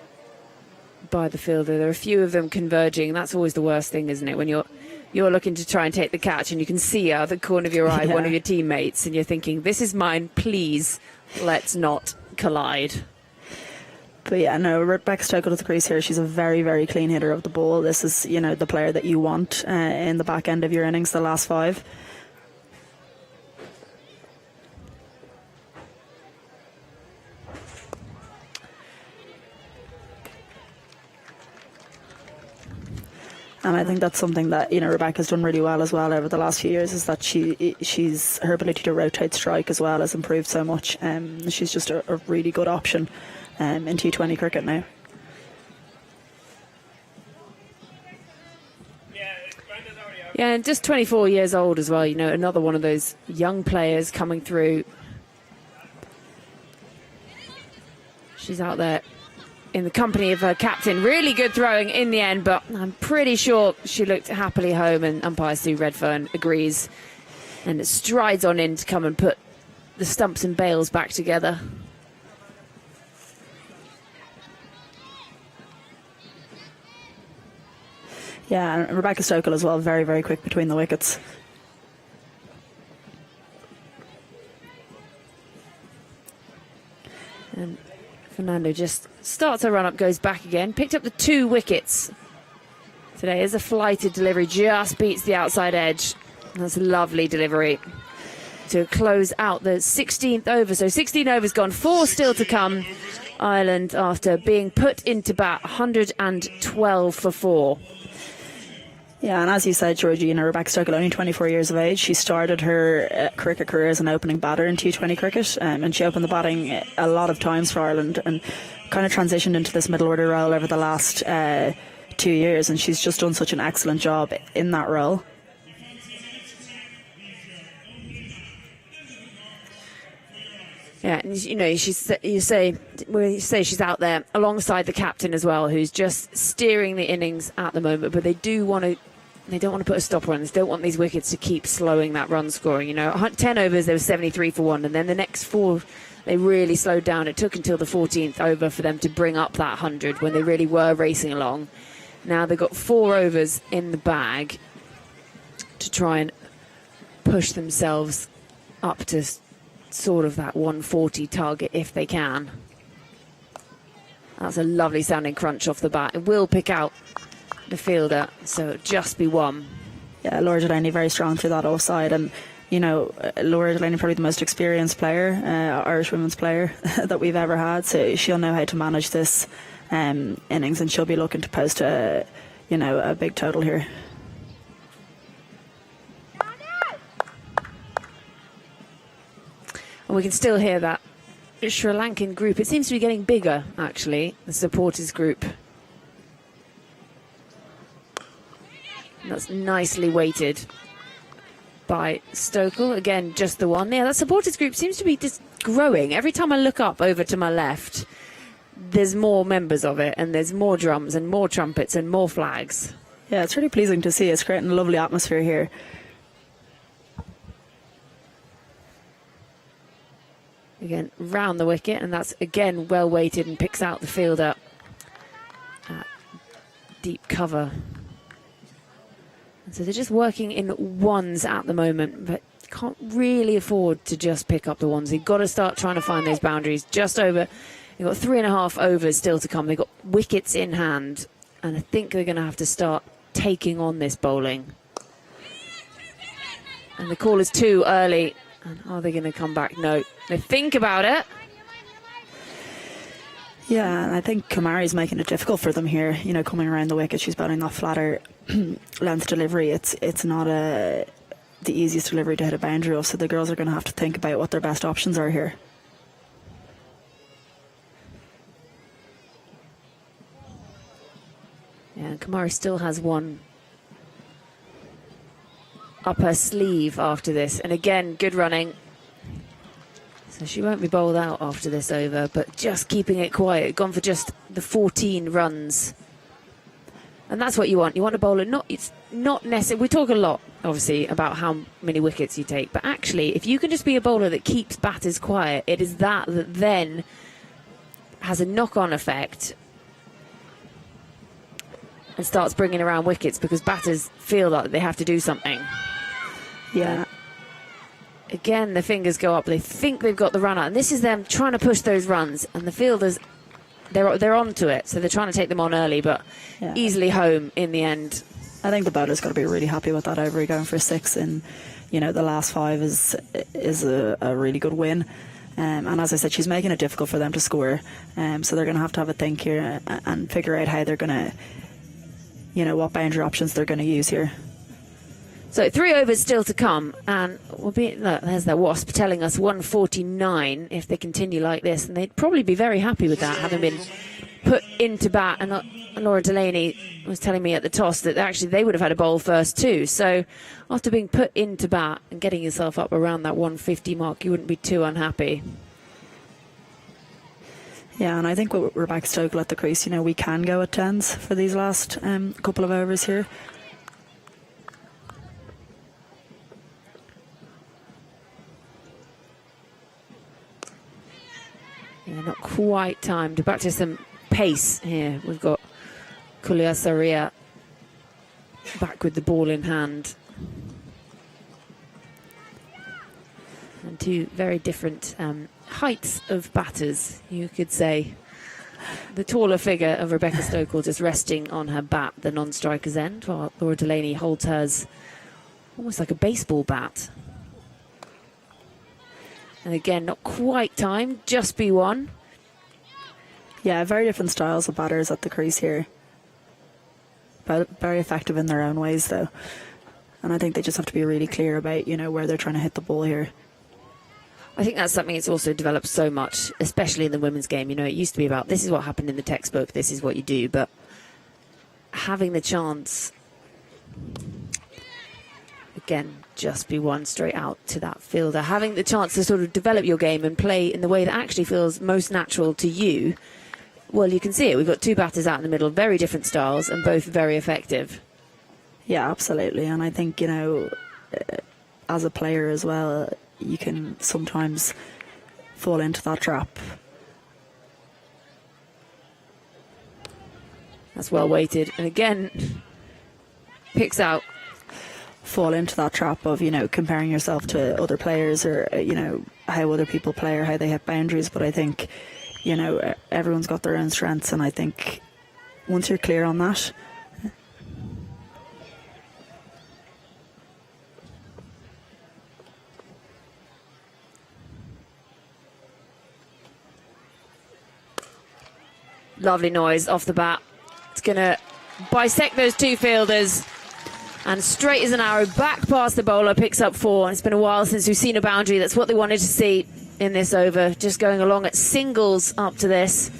by the fielder. There are a few of them converging. That's always the worst thing, isn't it? When you're looking to try and take the catch and you can see out of the corner of your eye one of your teammates and you're thinking, this is mine, please, let's not collide. But yeah, no, Rebecca Stokel to the crease here. She's a very, very clean hitter of the ball. This is, the player that you want in the back end of your innings, the last 5. And I think that's something that Rebecca's done really well as well over the last few years, is that she's her ability to rotate strike as well has improved so much. She's just a really good option in T20 cricket now. Yeah, and just 24 years old as well. Another one of those young players coming through. She's out there in the company of her captain. Really good throwing in the end, but I'm pretty sure she looked happily home, and umpire Sue Redfern agrees. And it strides on in to come and put the stumps and bails back together. Yeah, and Rebecca Stokel as well, very, very quick between the wickets. And Fernando just starts a run-up, goes back again. Picked up the 2 wickets today as a flighted delivery. Just beats the outside edge. That's a lovely delivery to close out the 16th over. So 16 overs gone, 4 still to come. Ireland after being put into bat 112 for 4. Yeah, and as you said, Georgie, Rebecca Stokel, only 24 years of age. She started her cricket career as an opening batter in T20 cricket, and she opened the batting a lot of times for Ireland and kind of transitioned into this middle order role over the last 2 years, and she's just done such an excellent job in that role. Yeah, and you say she's out there alongside the captain as well, who's just steering the innings at the moment. But they don't want to put a stopper on this. Don't want these wickets to keep slowing that run scoring. 10 overs, there was 73 for 1, and then the next 4 they really slowed down. It took until the 14th over for them to bring up that 100 when they really were racing along. Now they've got 4 overs in the bag to try and push themselves up to sort of that 140 target if they can. That's a lovely sounding crunch off the bat. It will pick out the fielder, so it'll just be 1. Yeah, Laura Delaney very strong through that offside, and Laura Delaney probably the most experienced player, Irish women's player that we've ever had, so she'll know how to manage this innings, and she'll be looking to post a big total here. And we can still hear that Sri Lankan group. It seems to be getting bigger, actually, the supporters group. And that's nicely weighted by Stokel. Again, just the one. Yeah, that supporters group seems to be just growing. Every time I look up over to my left, there's more members of it, and there's more drums and more trumpets and more flags. Yeah, it's really pleasing to see. It's creating a lovely atmosphere here. Again, round the wicket, and that's again well weighted and picks out the fielder at deep cover. And so they're just working in ones at the moment, but can't really afford to just pick up the ones. They've got to start trying to find those boundaries. Just over, they've got 3.5 overs still to come. They've got wickets in hand, and I think they're going to have to start taking on this bowling. And the call is too early. And are they going to come back? No. They think about it. Yeah, and I think Kamari's making it difficult for them here. Coming around the wicket, she's batting that flatter length delivery. It's not the easiest delivery to hit a boundary off, so the girls are going to have to think about what their best options are here. Yeah, and Kamari still has one up her sleeve after this. And again, good running. So she won't be bowled out after this over, but just keeping it quiet. Gone for just the 14 runs. And that's what you want. You want a bowler, it's not necessary. We talk a lot, obviously, about how many wickets you take. But actually, if you can just be a bowler that keeps batters quiet, it is that then has a knock-on effect and starts bringing around wickets, because batters feel that they have to do something. Yeah. Again, the fingers go up. They think they've got the run out, and this is them trying to push those runs. And the fielders, they're onto it, so they're trying to take them on early, but easily home in the end. I think the bowler's got to be really happy with that over. Going for 6 in, the last 5 is a really good win. And as I said, she's making it difficult for them to score. So they're going to have a think here and figure out how they're going to, what boundary options they're going to use here. So 3 overs still to come, and look, there's that Wasp telling us 149 if they continue like this, and they'd probably be very happy with that, having been put into bat. And Laura Delaney was telling me at the toss that actually they would have had a bowl first too. So after being put into bat and getting yourself up around that 150 mark, you wouldn't be too unhappy. Yeah, and I think with Rebecca Stokely at the crease, we can go at 10s for these last couple of overs here. Yeah, not quite timed. Back to some pace here. We've got Kulia Saria back with the ball in hand. And two very different heights of batters, you could say. The taller figure of Rebecca Stokely just resting on her bat, the non-striker's end, while Laura Delaney holds hers almost like a baseball bat. And again, not quite timed, just B1. Yeah, very different styles of batters at the crease here. But very effective in their own ways, though. And I think they just have to be really clear about, where they're trying to hit the ball here. I think that's something that's also developed so much, especially in the women's game. It used to be about, this is what happened in the textbook, this is what you do. But having the chance, again, just be one straight out to that fielder. Having the chance to sort of develop your game and play in the way that actually feels most natural to you. Well, you can see it. We've got two batters out in the middle, very different styles and both very effective. Yeah, absolutely. And I think, as a player as well, you can sometimes fall into that trap. That's well weighted. And again, picks out. Fall into that trap of, comparing yourself to other players or, how other people play or how they hit boundaries. But I think, everyone's got their own strengths. And I think once you're clear on that, lovely noise off the bat. It's going to bisect those two fielders. And straight as an arrow, back past the bowler, picks up 4. It's been a while since we've seen a boundary. That's what they wanted to see in this over. Just going along at singles up to this.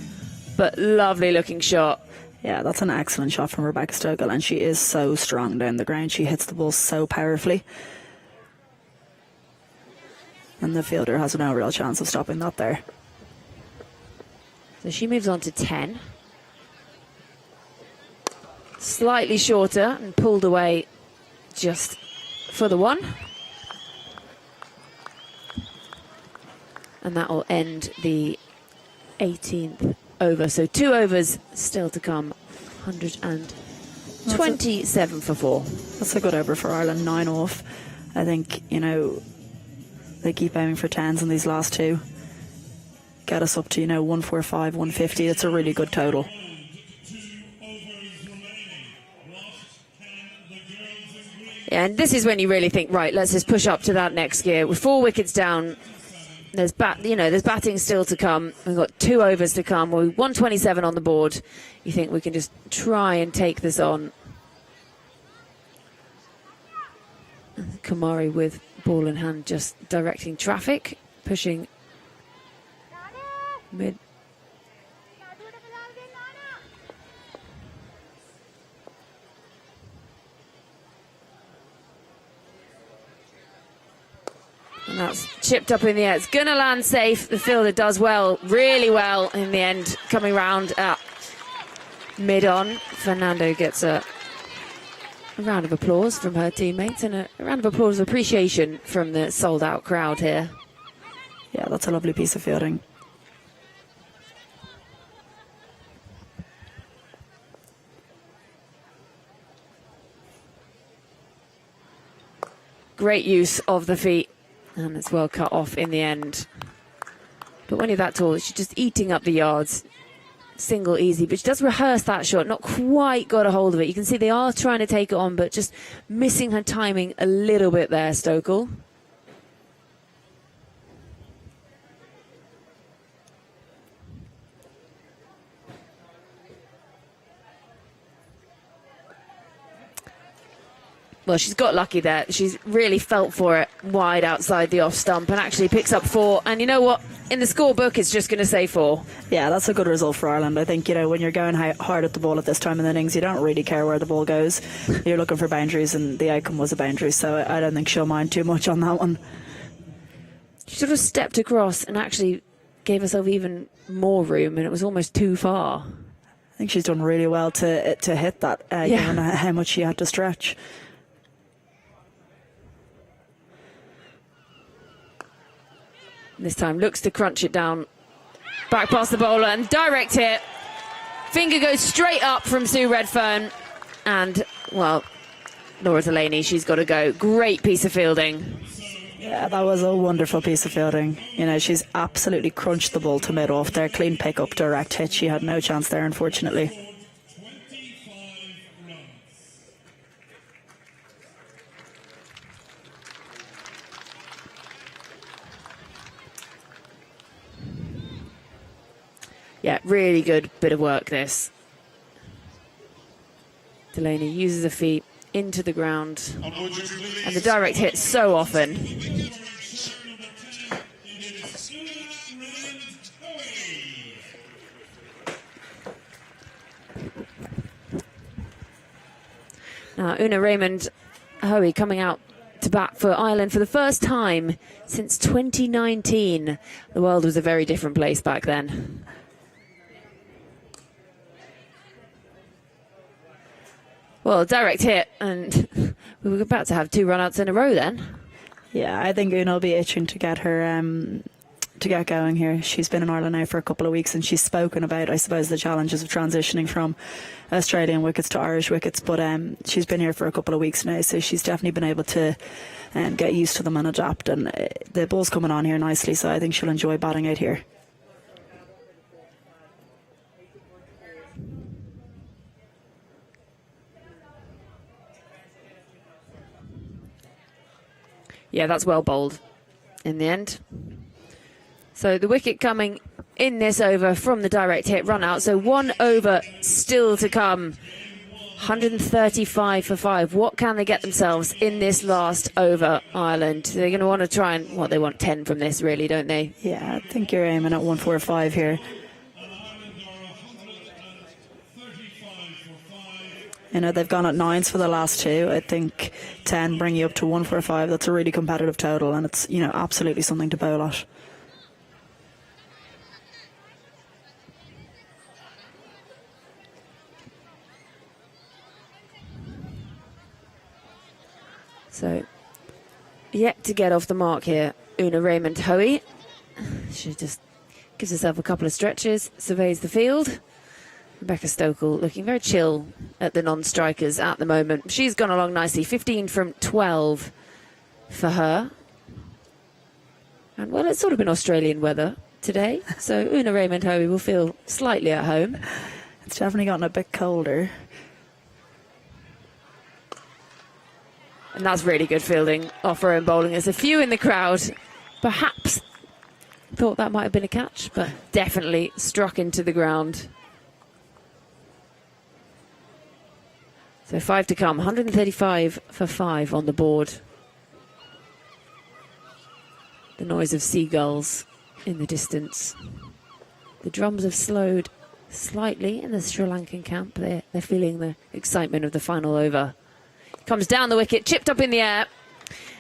But lovely looking shot. Yeah, that's an excellent shot from Rebecca Stokely, and she is so strong down the ground. She hits the ball so powerfully. And the fielder has no real chance of stopping that there. So she moves on to 10. Slightly shorter and pulled away just for the 1. And that will end the 18th over. So 2 overs still to come. 127 for 4. That's a good over for Ireland, 9 off. I think, they keep aiming for 10s in these last 2. Get us up to, 145, 150. It's a really good total. Yeah, and this is when you really think, right, let's just push up to that next gear. With 4 wickets down, there's batting still to come. We've got 2 overs to come. We're 127 on the board. You think we can just try and take this on. Kamari with ball in hand, just directing traffic, pushing mid. that's chipped up in the air. It's going to land safe. The fielder does well, really well in the end, coming round at mid-on. Fernando gets a round of applause from her teammates and a round of applause of appreciation from the sold-out crowd here. Yeah, that's a lovely piece of fielding. Great use of the feet, and it's well cut off in the end. But when you're that tall, she's just eating up the yards. Single easy, but she does rehearse that shot, not quite got a hold of it. You can see they are trying to take it on, but just missing her timing a little bit there, Stokel. Well, she's got lucky there. She's really felt for it wide outside the off stump and actually picks up 4. And you know what? In the scorebook, it's just going to say 4. Yeah, that's a good result for Ireland. I think, when you're going hard at the ball at this time in the innings, you don't really care where the ball goes. You're looking for boundaries, and the outcome was a boundary, so I don't think she'll mind too much on that one. She sort of stepped across and actually gave herself even more room, and it was almost too far. I think she's done really well to hit that, given how much she had to stretch. This time looks to crunch it down, back past the bowler, and direct hit. Finger goes straight up from Sue Redfern, and, well, Laura Delaney, she's got to go. Great piece of fielding. Yeah, that was a wonderful piece of fielding. She's absolutely crunched the ball to mid-off there. Clean pick up, direct hit. She had no chance there, unfortunately. Yeah, really good bit of work, this. Delaney uses her feet into the ground. And the direct hit so often. Now, Una Raymond Hoey coming out to bat for Ireland for the first time since 2019. The world was a very different place back then. Well, direct hit, and we were about to have 2 run-outs in a row then. Yeah, I think Una will be itching to get her to get going here. She's been in Ireland now for a couple of weeks, and she's spoken about, I suppose, the challenges of transitioning from Australian wickets to Irish wickets. But she's been here for a couple of weeks now, so she's definitely been able to get used to them and adapt. And the ball's coming on here nicely, so I think she'll enjoy batting out here. Yeah, that's well bowled in the end. So the wicket coming in this over from the direct hit run out. So 1 over still to come. 135 for 5. What can they get themselves in this last over, Ireland? They're going to want to try and, they want 10 from this, really, don't they? Yeah, I think you're aiming at 145 here. They've gone at 9s for the last 2. I think 10 bring you up to 145. That's a really competitive total, and it's, absolutely something to bowl at. So, yet to get off the mark here, Una Raymond Hoey. She just gives herself a couple of stretches, surveys the field. Rebecca Stokel looking very chill at the non-strikers at the moment. She's gone along nicely. 15 from 12 for her. And, well, it's sort of been Australian weather today, so Una Raymond Hoey will feel slightly at home. It's definitely gotten a bit colder. And that's really good fielding off her own bowling. There's a few in the crowd, perhaps thought that might have been a catch, but definitely struck into the ground. So 5 to come, 135 for 5 on the board. The noise of seagulls in the distance. The drums have slowed slightly in the Sri Lankan camp. They're feeling the excitement of the final over. Comes down the wicket, chipped up in the air,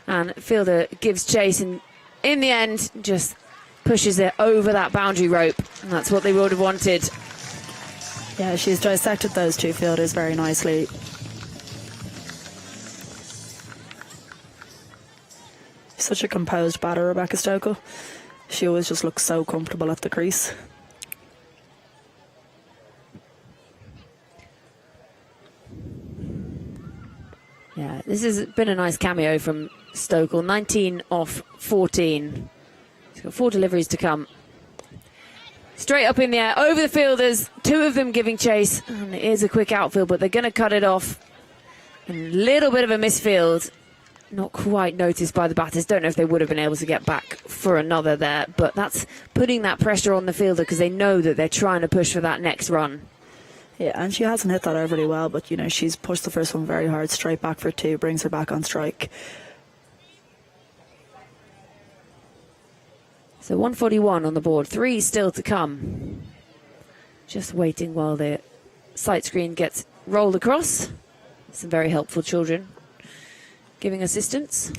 and fielder gives chase and in the end, just pushes it over that boundary rope. And that's what they would have wanted. Yeah, she's dissected those two fielders very nicely. Such a composed batter, Rebecca Stokel. She always just looks so comfortable at the crease. Yeah, this has been a nice cameo from Stokel. 19 off 14. She's got 4 deliveries to come. Straight up in the air, over the fielders, 2 of them giving chase. And it is a quick outfield, but they're going to cut it off. And a little bit of a misfield. Not quite noticed by the batters. Don't know if they would have been able to get back for another there. But that's putting that pressure on the fielder because they know that they're trying to push for that next run. Yeah, and she hasn't hit that overly well, but, you know, she's pushed the first one very hard, straight back for 2, brings her back on strike. So 141 on the board, 3 still to come. Just waiting while the sight screen gets rolled across. Some very helpful children giving assistance.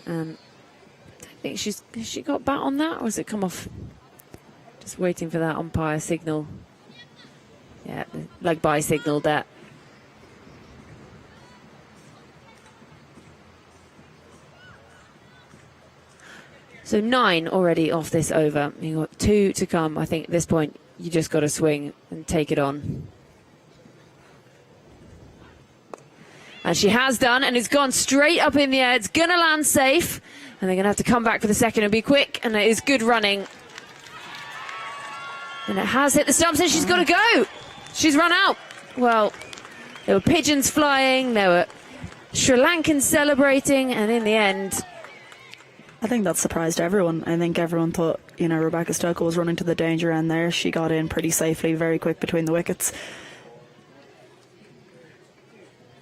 I think has she got bat on that, or has it come off? Just waiting for that umpire signal. Yeah, the leg by signal there. So 9 already off this over. You've got 2 to come. I think at this point you just got to swing and take it on. And she has done, and it's gone straight up in the air. It's going to land safe. And they're going to have to come back for the second and be quick. And it is good running. And it has hit the stumps, and she's got to go. She's run out. Well, there were pigeons flying. There were Sri Lankans celebrating. And in the end, I think that surprised everyone. I think everyone thought, you know, Rebecca Stokel was running to the danger end there. She got in pretty safely, very quick between the wickets.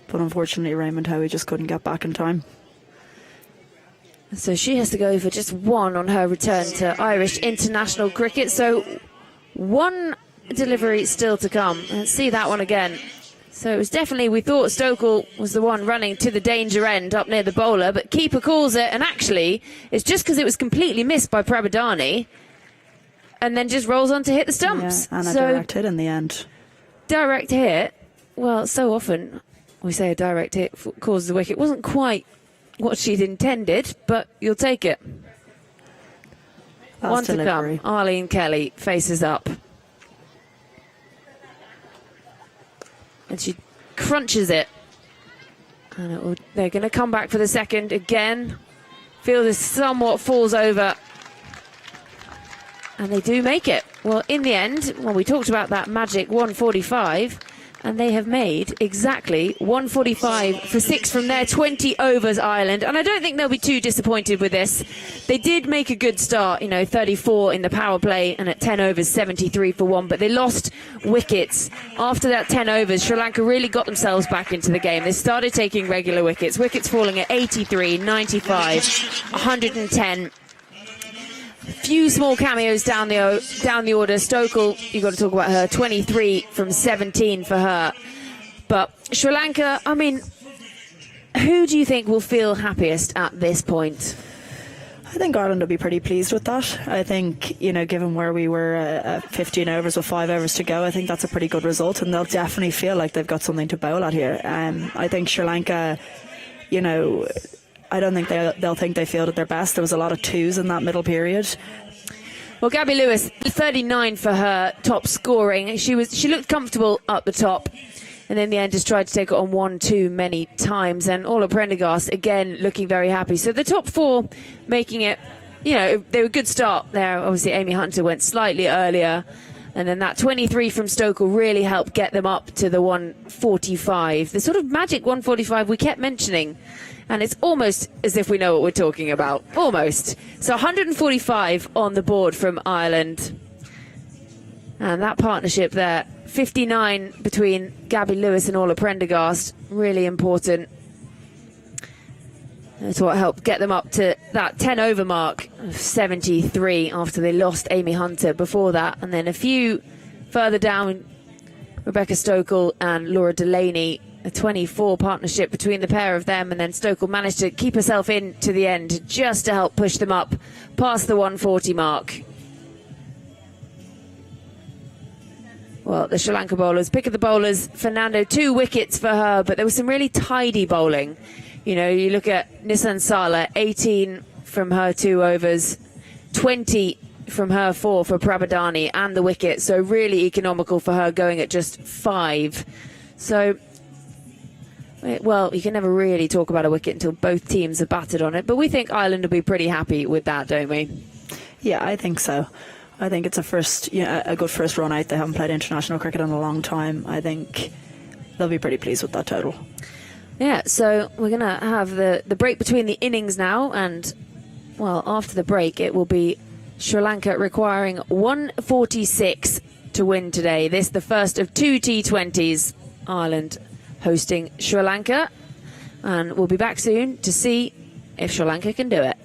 But unfortunately, Raymond Howie just couldn't get back in time. So she has to go for just 1 on her return to Irish international cricket. So 1 delivery still to come. Let's see that one again. So it was definitely, we thought Stokel was the one running to the danger end up near the bowler, but keeper calls it, and actually it's just because it was completely missed by Prabhadani and then just rolls on to hit the stumps. Yeah, and a direct hit in the end. Direct hit, well, so often we say a direct hit causes the wicket. It wasn't quite what she'd intended, but you'll take it. Last 1 to delivery. come. Arlene Kelly faces up. And she crunches it. And they're going to come back for the second again. Fielder somewhat falls over. And they do make it. Well, in the end, well, we talked about that magic 145. And they have made exactly 145 for 6 from their 20 overs, Ireland. And I don't think they'll be too disappointed with this. They did make a good start, 34 in the power play, and at 10 overs, 73 for 1. But they lost wickets. After that 10 overs, Sri Lanka really got themselves back into the game. They started taking regular wickets. Wickets falling at 83, 95, 110. Few small cameos down the order. Stokel, you've got to talk about her. 23 from 17 for her. But Sri Lanka, I mean, who do you think will feel happiest at this point? I think Ireland will be pretty pleased with that. I think, given where we were at 15 overs with 5 overs to go, I think that's a pretty good result, and they'll definitely feel like they've got something to bowl at here. I think Sri Lanka, I don't think they'll think they fielded their best. There was a lot of 2s in that middle period. Well, Gabby Lewis, 39 for her top scoring. She looked comfortable up the top, and in the end just tried to take it on 1 too many times. And Ola Prendergast, again, looking very happy. So the top 4 making it, they were a good start there. Obviously, Amy Hunter went slightly earlier. And then that 23 from Stokel really helped get them up to the 145. The sort of magic 145 we kept mentioning. And it's almost as if we know what we're talking about. Almost. So 145 on the board from Ireland. And that partnership there, 59 between Gabby Lewis and Ola Prendergast, really important. That's what helped get them up to that 10 over mark of 73 after they lost Amy Hunter before that. And then a few further down, Rebecca Stokel and Laura Delaney a 24 partnership between the pair of them, and then Stokel managed to keep herself in to the end just to help push them up past the 140 mark. Well, the Sri Lanka bowlers, pick of the bowlers, Fernando, 2 wickets for her, but there was some really tidy bowling. You know, you look at Nissan Sala, 18 from her 2 overs, 20 from her 4 for Prabhadani and the wicket, so really economical for her, going at just 5. So, well, you can never really talk about a wicket until both teams have batted on it, but we think Ireland will be pretty happy with that, don't we? Yeah, I think so. I think it's a good first run out. They haven't played international cricket in a long time. I think they'll be pretty pleased with that total. Yeah, so we're going to have the break between the innings now, and, well, after the break it will be Sri Lanka requiring 146 to win today. This the first of 2 T20s. Ireland hosting Sri Lanka, and we'll be back soon to see if Sri Lanka can do it.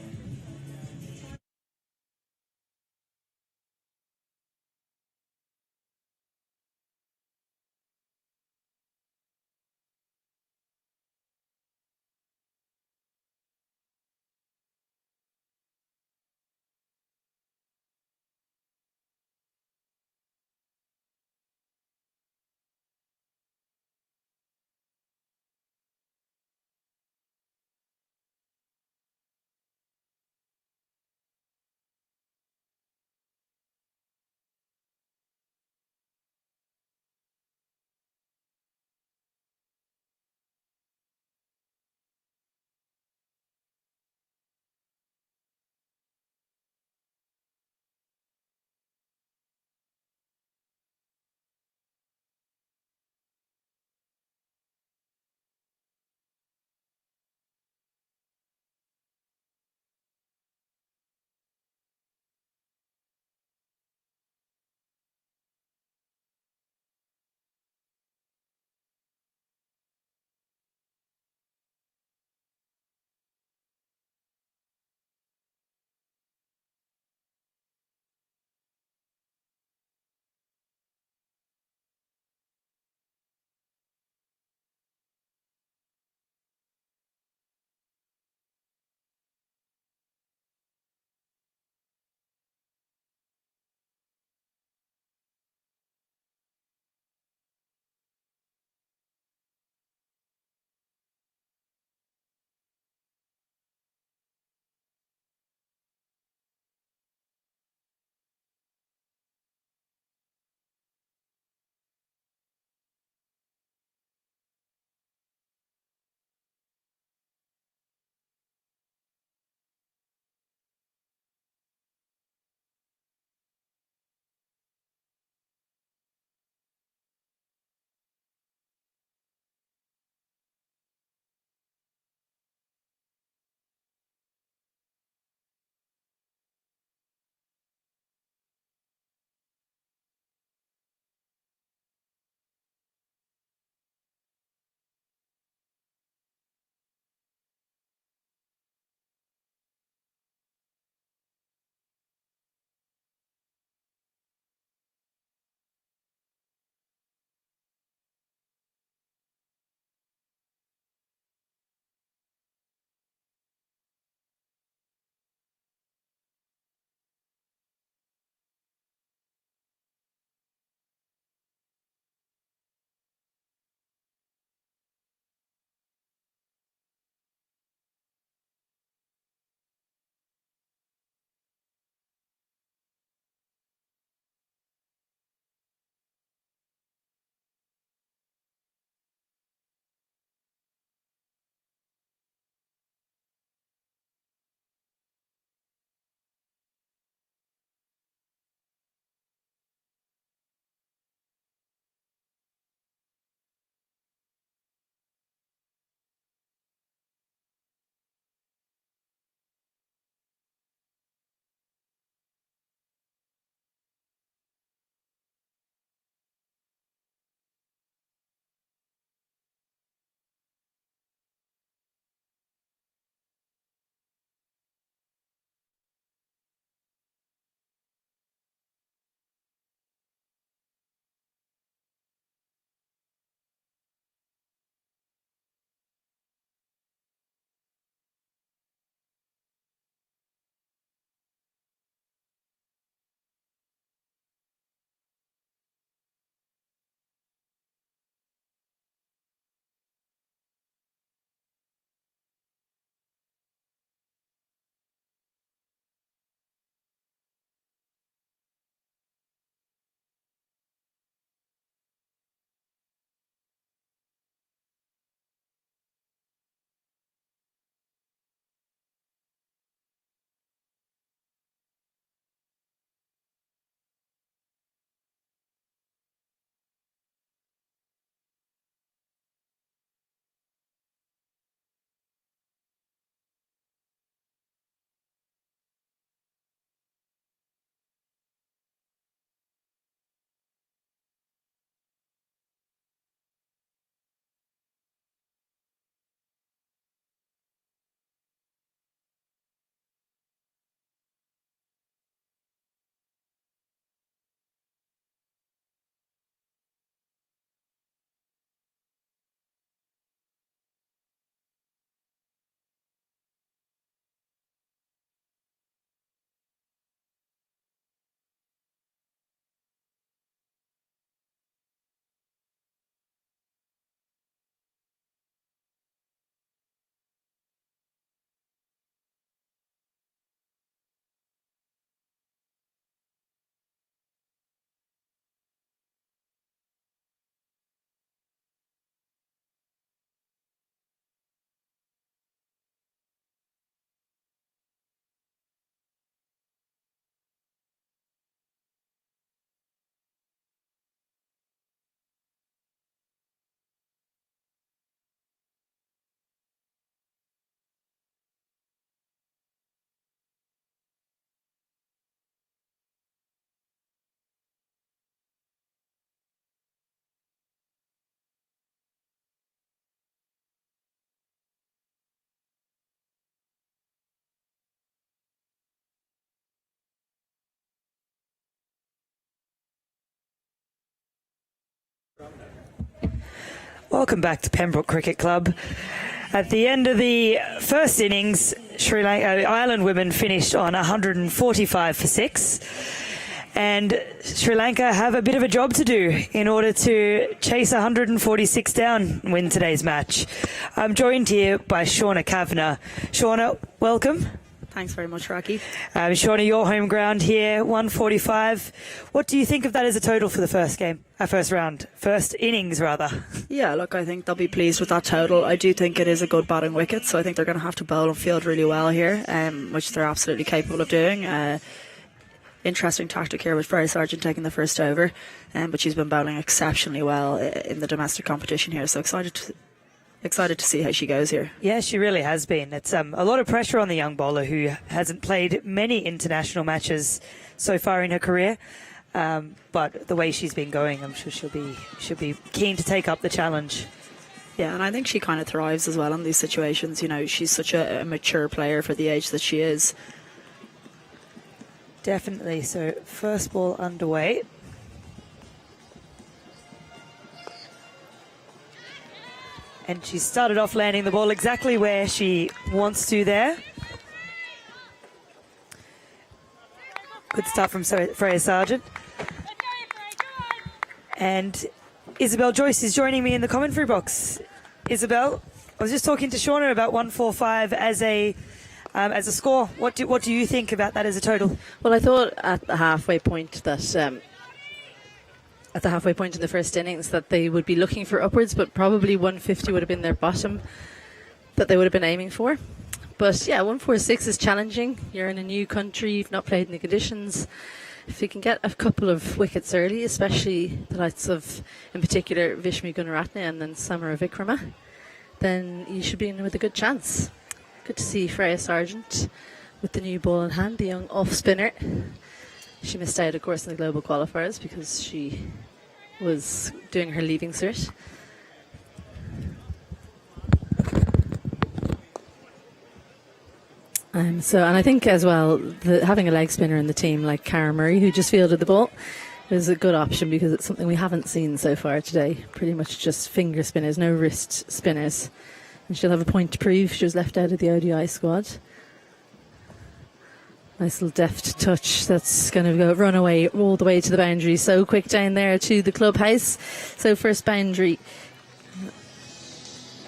Welcome back to Pembroke Cricket Club. At the end of the first innings, Ireland women finished on 145 for 6. And Sri Lanka have a bit of a job to do in order to chase 146 down and win today's match. I'm joined here by Shauna Kavanagh. Shauna, welcome. Thanks very much, Rocky. Shauna, your home ground here, 145. What do you think of that as a total for the first innings rather? Yeah, look, I think they'll be pleased with that total. I do think it is a good batting wicket, so I think they're going to have to bowl and field really well here, which they're absolutely capable of doing. Interesting tactic here with Freya Sargent taking the first over, but she's been bowling exceptionally well in the domestic competition here, so excited to see how she goes here. Yeah, she really has been. It's a lot of pressure on the young bowler who hasn't played many international matches so far in her career. But the way she's been going, I'm sure she'll be keen to take up the challenge. Yeah, and I think she kind of thrives as well in these situations. You know, she's such a mature player for the age that she is. Definitely. So first ball underway. And she started off landing the ball exactly where she wants to there. Good start from Freya Sargent. And Isabel Joyce is joining me in the commentary box. Isabel, I was just talking to Shauna about 145 as a score. What do you think about that as a total? Well, I thought at the halfway point that at the halfway point in the first innings that they would be looking for upwards, but probably 150 would have been their bottom that they would have been aiming for. But yeah, 146 is challenging. You're in a new country, you've not played in the conditions. If you can get a couple of wickets early, especially the likes of, in particular, Vishmi Gunaratne and then Samara Vikrama, then you should be in with a good chance. Good to see Freya Sargent with the new ball in hand, the young off-spinner. She missed out, of course, in the global qualifiers because she was doing her leaving cert. And I think as well, having a leg spinner in the team like Cara Murray, who just fielded the ball, is a good option because it's something we haven't seen so far today. Pretty much just finger spinners, no wrist spinners. And she'll have a point to prove. She was left out of the ODI squad. Nice little deft touch that's going to run away all the way to the boundary. So quick down there to the clubhouse. So first boundary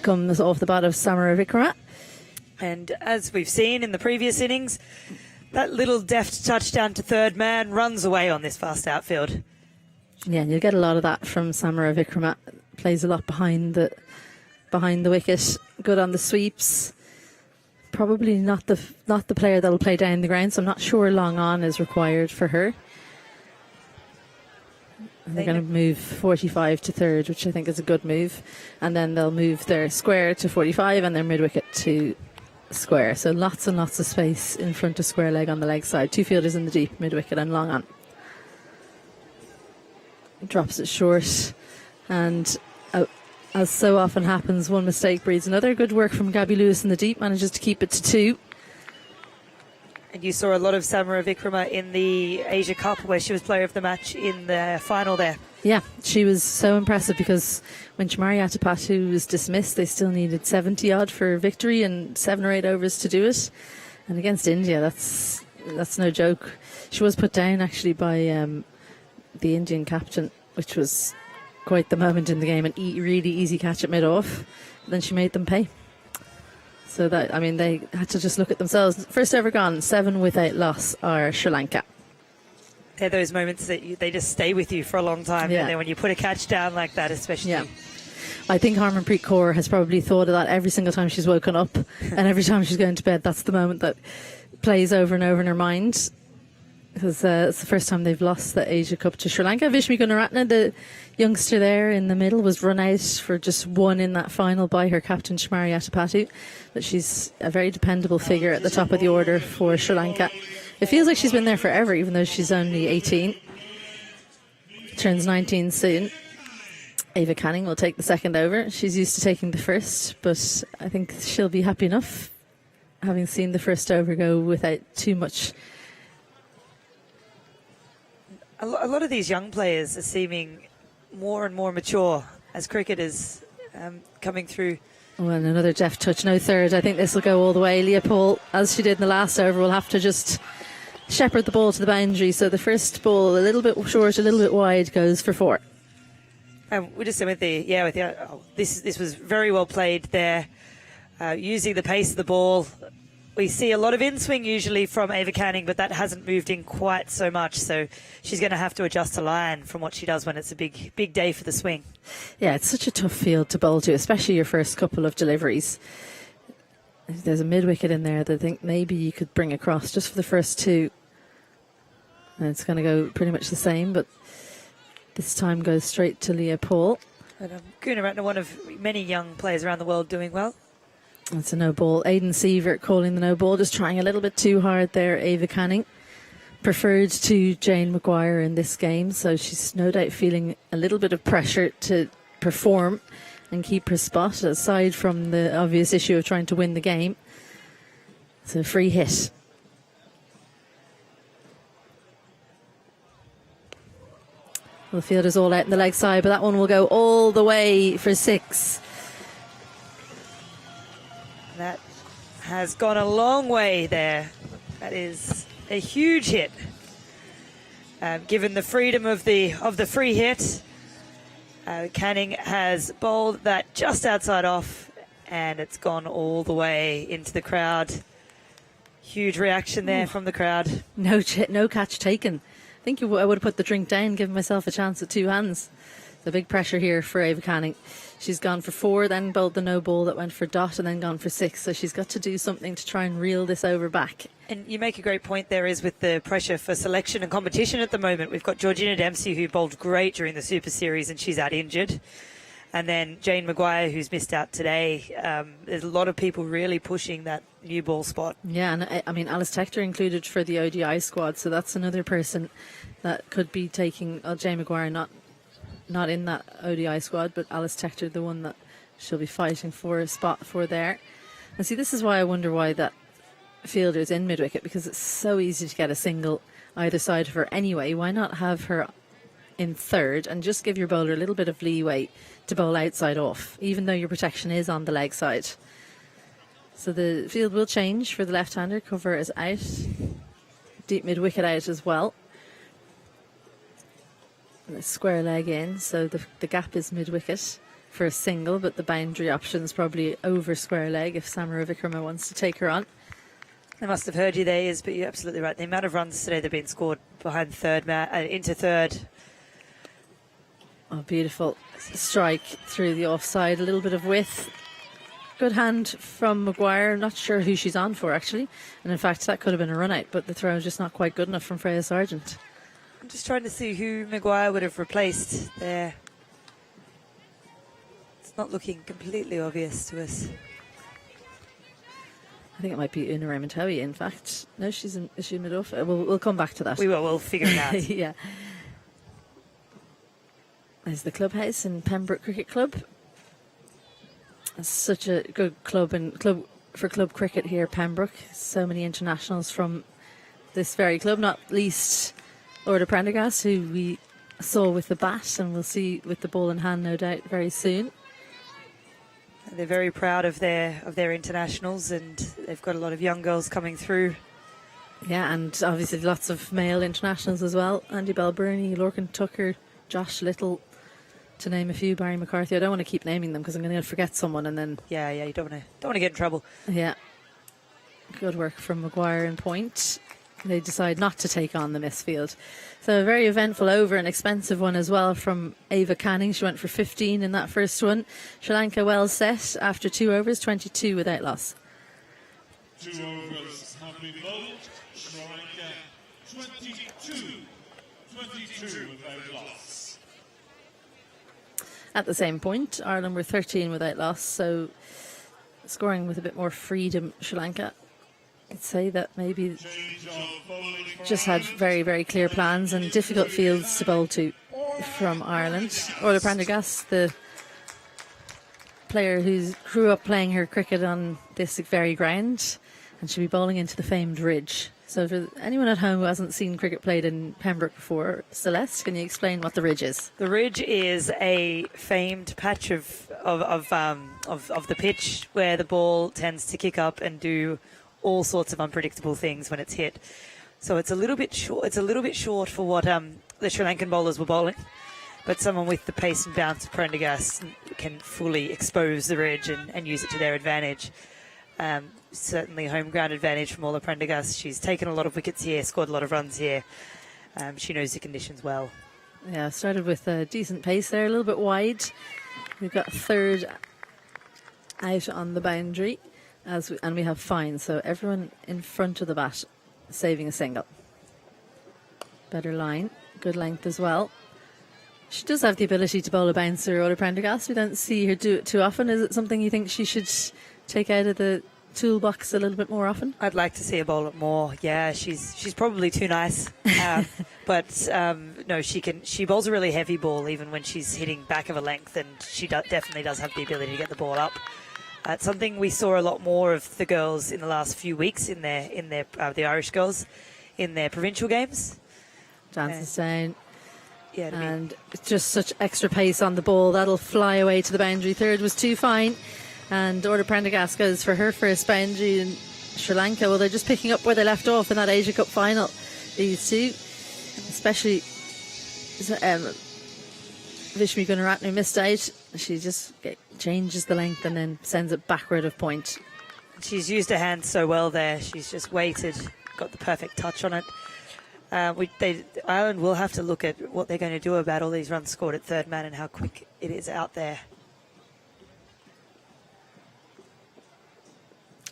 comes off the bat of Samara Vikrama. And as we've seen in the previous innings, that little deft touch down to third man runs away on this fast outfield. Yeah, and you'll get a lot of that from Samara Vikrama. Plays a lot behind the wicket. Good on the sweeps. Probably not the player that'll play down the ground, so I'm not sure long on is required for her. And they're going to move 45 to third, which I think is a good move. And then they'll move their square to 45 and their mid-wicket to square. So lots and lots of space in front of square leg on the leg side. Two fielders in the deep, mid-wicket and long on. Drops it short. And as so often happens, one mistake breeds another. Good work from Gabby Lewis in the deep, manages to keep it to 2. And you saw a lot of Samara Vikrama in the Asia Cup where she was player of the match in the final there. Yeah, she was so impressive because when Chamari Atapatu was dismissed, they still needed 70 odd for victory and 7 or 8 overs to do it. And against India, that's no joke. She was put down actually by the Indian captain, which was quite the moment in the game, and really easy catch at mid-off. Then she made them pay. So that, I mean, they had to just look at themselves. First over gone, 7 without loss are Sri Lanka. They're those moments that they just stay with you for a long time. Yeah. And then when you put a catch down like that, especially. Yeah. I think Harmanpreet Kaur has probably thought of that every single time she's woken up. And every time she's going to bed, that's the moment that plays over and over in her mind. Because it's the first time they've lost the Asia Cup to Sri Lanka. Vishmi Gunaratne, the youngster there in the middle, was run out for just 1 in that final by her captain Chamari Atapatu. But she's a very dependable figure at the top of the order for Sri Lanka. It feels like she's been there forever, even though she's only 18. Turns 19 soon. Ava Canning will take the second over. She's used to taking the first, but I think she'll be happy enough having seen the first over go without too much. A lot of these young players are seeming more and more mature as cricket has coming through. Oh, and another deft touch, no third. I think this will go all the way. Leopold, as she did in the last over, will have to just shepherd the ball to the boundary. So the first ball, a little bit short, a little bit wide, goes for 4. We're just with this was very well played there, using the pace of the ball. We see a lot of in-swing usually from Ava Canning, but that hasn't moved in quite so much. So she's going to have to adjust her line from what she does when it's a big day for the swing. Yeah, it's such a tough field to bowl to, especially your first couple of deliveries. There's a mid-wicket in there that I think maybe you could bring across just for the first 2. And it's going to go pretty much the same, but this time goes straight to Leopold. And Gunaratne, one of many young players around the world doing well. It's a no ball. Aidan Sievert calling the no ball, just trying a little bit too hard there. Ava Canning preferred to Jane Maguire in this game, so she's no doubt feeling a little bit of pressure to perform and keep her spot, aside from the obvious issue of trying to win the game. It's a free hit. Well, the field is all out in the leg side, but that one will go all the way for 6. That has gone a long way there. That is a huge hit. Given the freedom of the free hit, Canning has bowled that just outside off, and it's gone all the way into the crowd. Huge reaction there from the crowd. No catch taken. I think I would have put the drink down, given myself a chance at 2 hands. The big pressure here for Ava Canning. She's gone for 4, then bowled the no ball that went for dot, and then gone for 6. So she's got to do something to try and reel this over back. And you make a great point there, is with the pressure for selection and competition at the moment. We've got Georgina Dempsey, who bowled great during the Super Series, and she's out injured. And then Jane Maguire, who's missed out today. There's a lot of people really pushing that new ball spot. Yeah, and I mean, Alice Tector included for the ODI squad, so that's another person that could be taking Jane Maguire, not in that ODI squad, but Alice Tector, the one that she'll be fighting for a spot for there. And see, this is why I wonder why that fielder's in mid-wicket, because it's so easy to get a single either side of her anyway. Why not have her in third and just give your bowler a little bit of leeway to bowl outside off, even though your protection is on the leg side. So the field will change for the left-hander. Cover is out. Deep mid-wicket out as well. And a square leg in, so the gap is mid-wicket for a single, but the boundary option is probably over square leg if Samara Vikrama wants to take her on. They must have heard you there, but you're absolutely right. The amount of runs today that have been scored behind third, into third. Oh, beautiful strike through the offside, a little bit of width. Good hand from Maguire. Not sure who she's on for, actually. And in fact, that could have been a run out, but the throw is just not quite good enough from Freya Sargent. I'm just trying to see who Maguire would have replaced there. It's not looking completely obvious to us. I think it might be Una Raymond-Howie, in fact. No, is she in mid-off? We'll come back to that. We will, we'll figure it out. Yeah. There's the clubhouse in Pembroke Cricket Club. It's such a good club for club cricket here, Pembroke. So many internationals from this very club, not least Lord of Prendergast, who we saw with the bat and we'll see with the ball in hand, no doubt, very soon. They're very proud of their internationals, and they've got a lot of young girls coming through. Yeah, and obviously lots of male internationals as well. Andy Balburney, Lorcan Tucker, Josh Little, to name a few. Barry McCarthy. I don't want to keep naming them because I'm going to forget someone, and then yeah, you don't want to get in trouble. Yeah, good work from Maguire in point. They decide not to take on the misfield. So a very eventful over, an expensive one as well from Ava Canning. She went for 15 in that first one. Sri Lanka well set after 2 overs, 22 without loss. 2 overs have been bowled. Sri Lanka 22 without loss. At the same point, Ireland were 13 without loss, so scoring with a bit more freedom. Sri Lanka, I'd say that maybe just had very, very clear plans and difficult fields to bowl to from Ireland. Orla Prendergast, the player who grew up playing her cricket on this very ground, and she'll be bowling into the famed ridge. So for anyone at home who hasn't seen cricket played in Pembroke before, Celeste, can you explain what the Ridge is? The Ridge is a famed patch of the pitch where the ball tends to kick up and do all sorts of unpredictable things when it's hit. So it's a little bit short. It's a little bit short for what the Sri Lankan bowlers were bowling, but someone with the pace and bounce of Prendergast can fully expose the Ridge and use it to their advantage. Certainly home ground advantage from Ola Prendergast. She's taken a lot of wickets here, scored a lot of runs here. She knows the conditions well. Yeah, started with a decent pace there, a little bit wide. We've got a third out on the boundary, and we have fine. So everyone in front of the bat saving a single. Better line, good length as well. She does have the ability to bowl a bouncer, Ola Prendergast. We don't see her do it too often. Is it something you think she should take out of the toolbox a little bit more often? I'd like to see her bowl it more. Yeah, she's probably too nice, but no, she bowls a really heavy ball even when she's hitting back of a length, and she definitely does have the ability to get the ball up. It's something we saw a lot more of the girls in the last few weeks in their the Irish girls in their provincial games. Dances down. Yeah, and just such extra pace on the ball. That'll fly away to the boundary. Third was too fine. And Orla Prendergast goes for her first boundary in Sri Lanka. Well, they're just picking up where they left off in that Asia Cup final. These two, especially Vishmi Gunaratne missed out. She just changes the length and then sends it backward of point. She's used her hands so well there. She's just waited, got the perfect touch on it. Ireland will have to look at what they're going to do about all these runs scored at third man and how quick it is out there.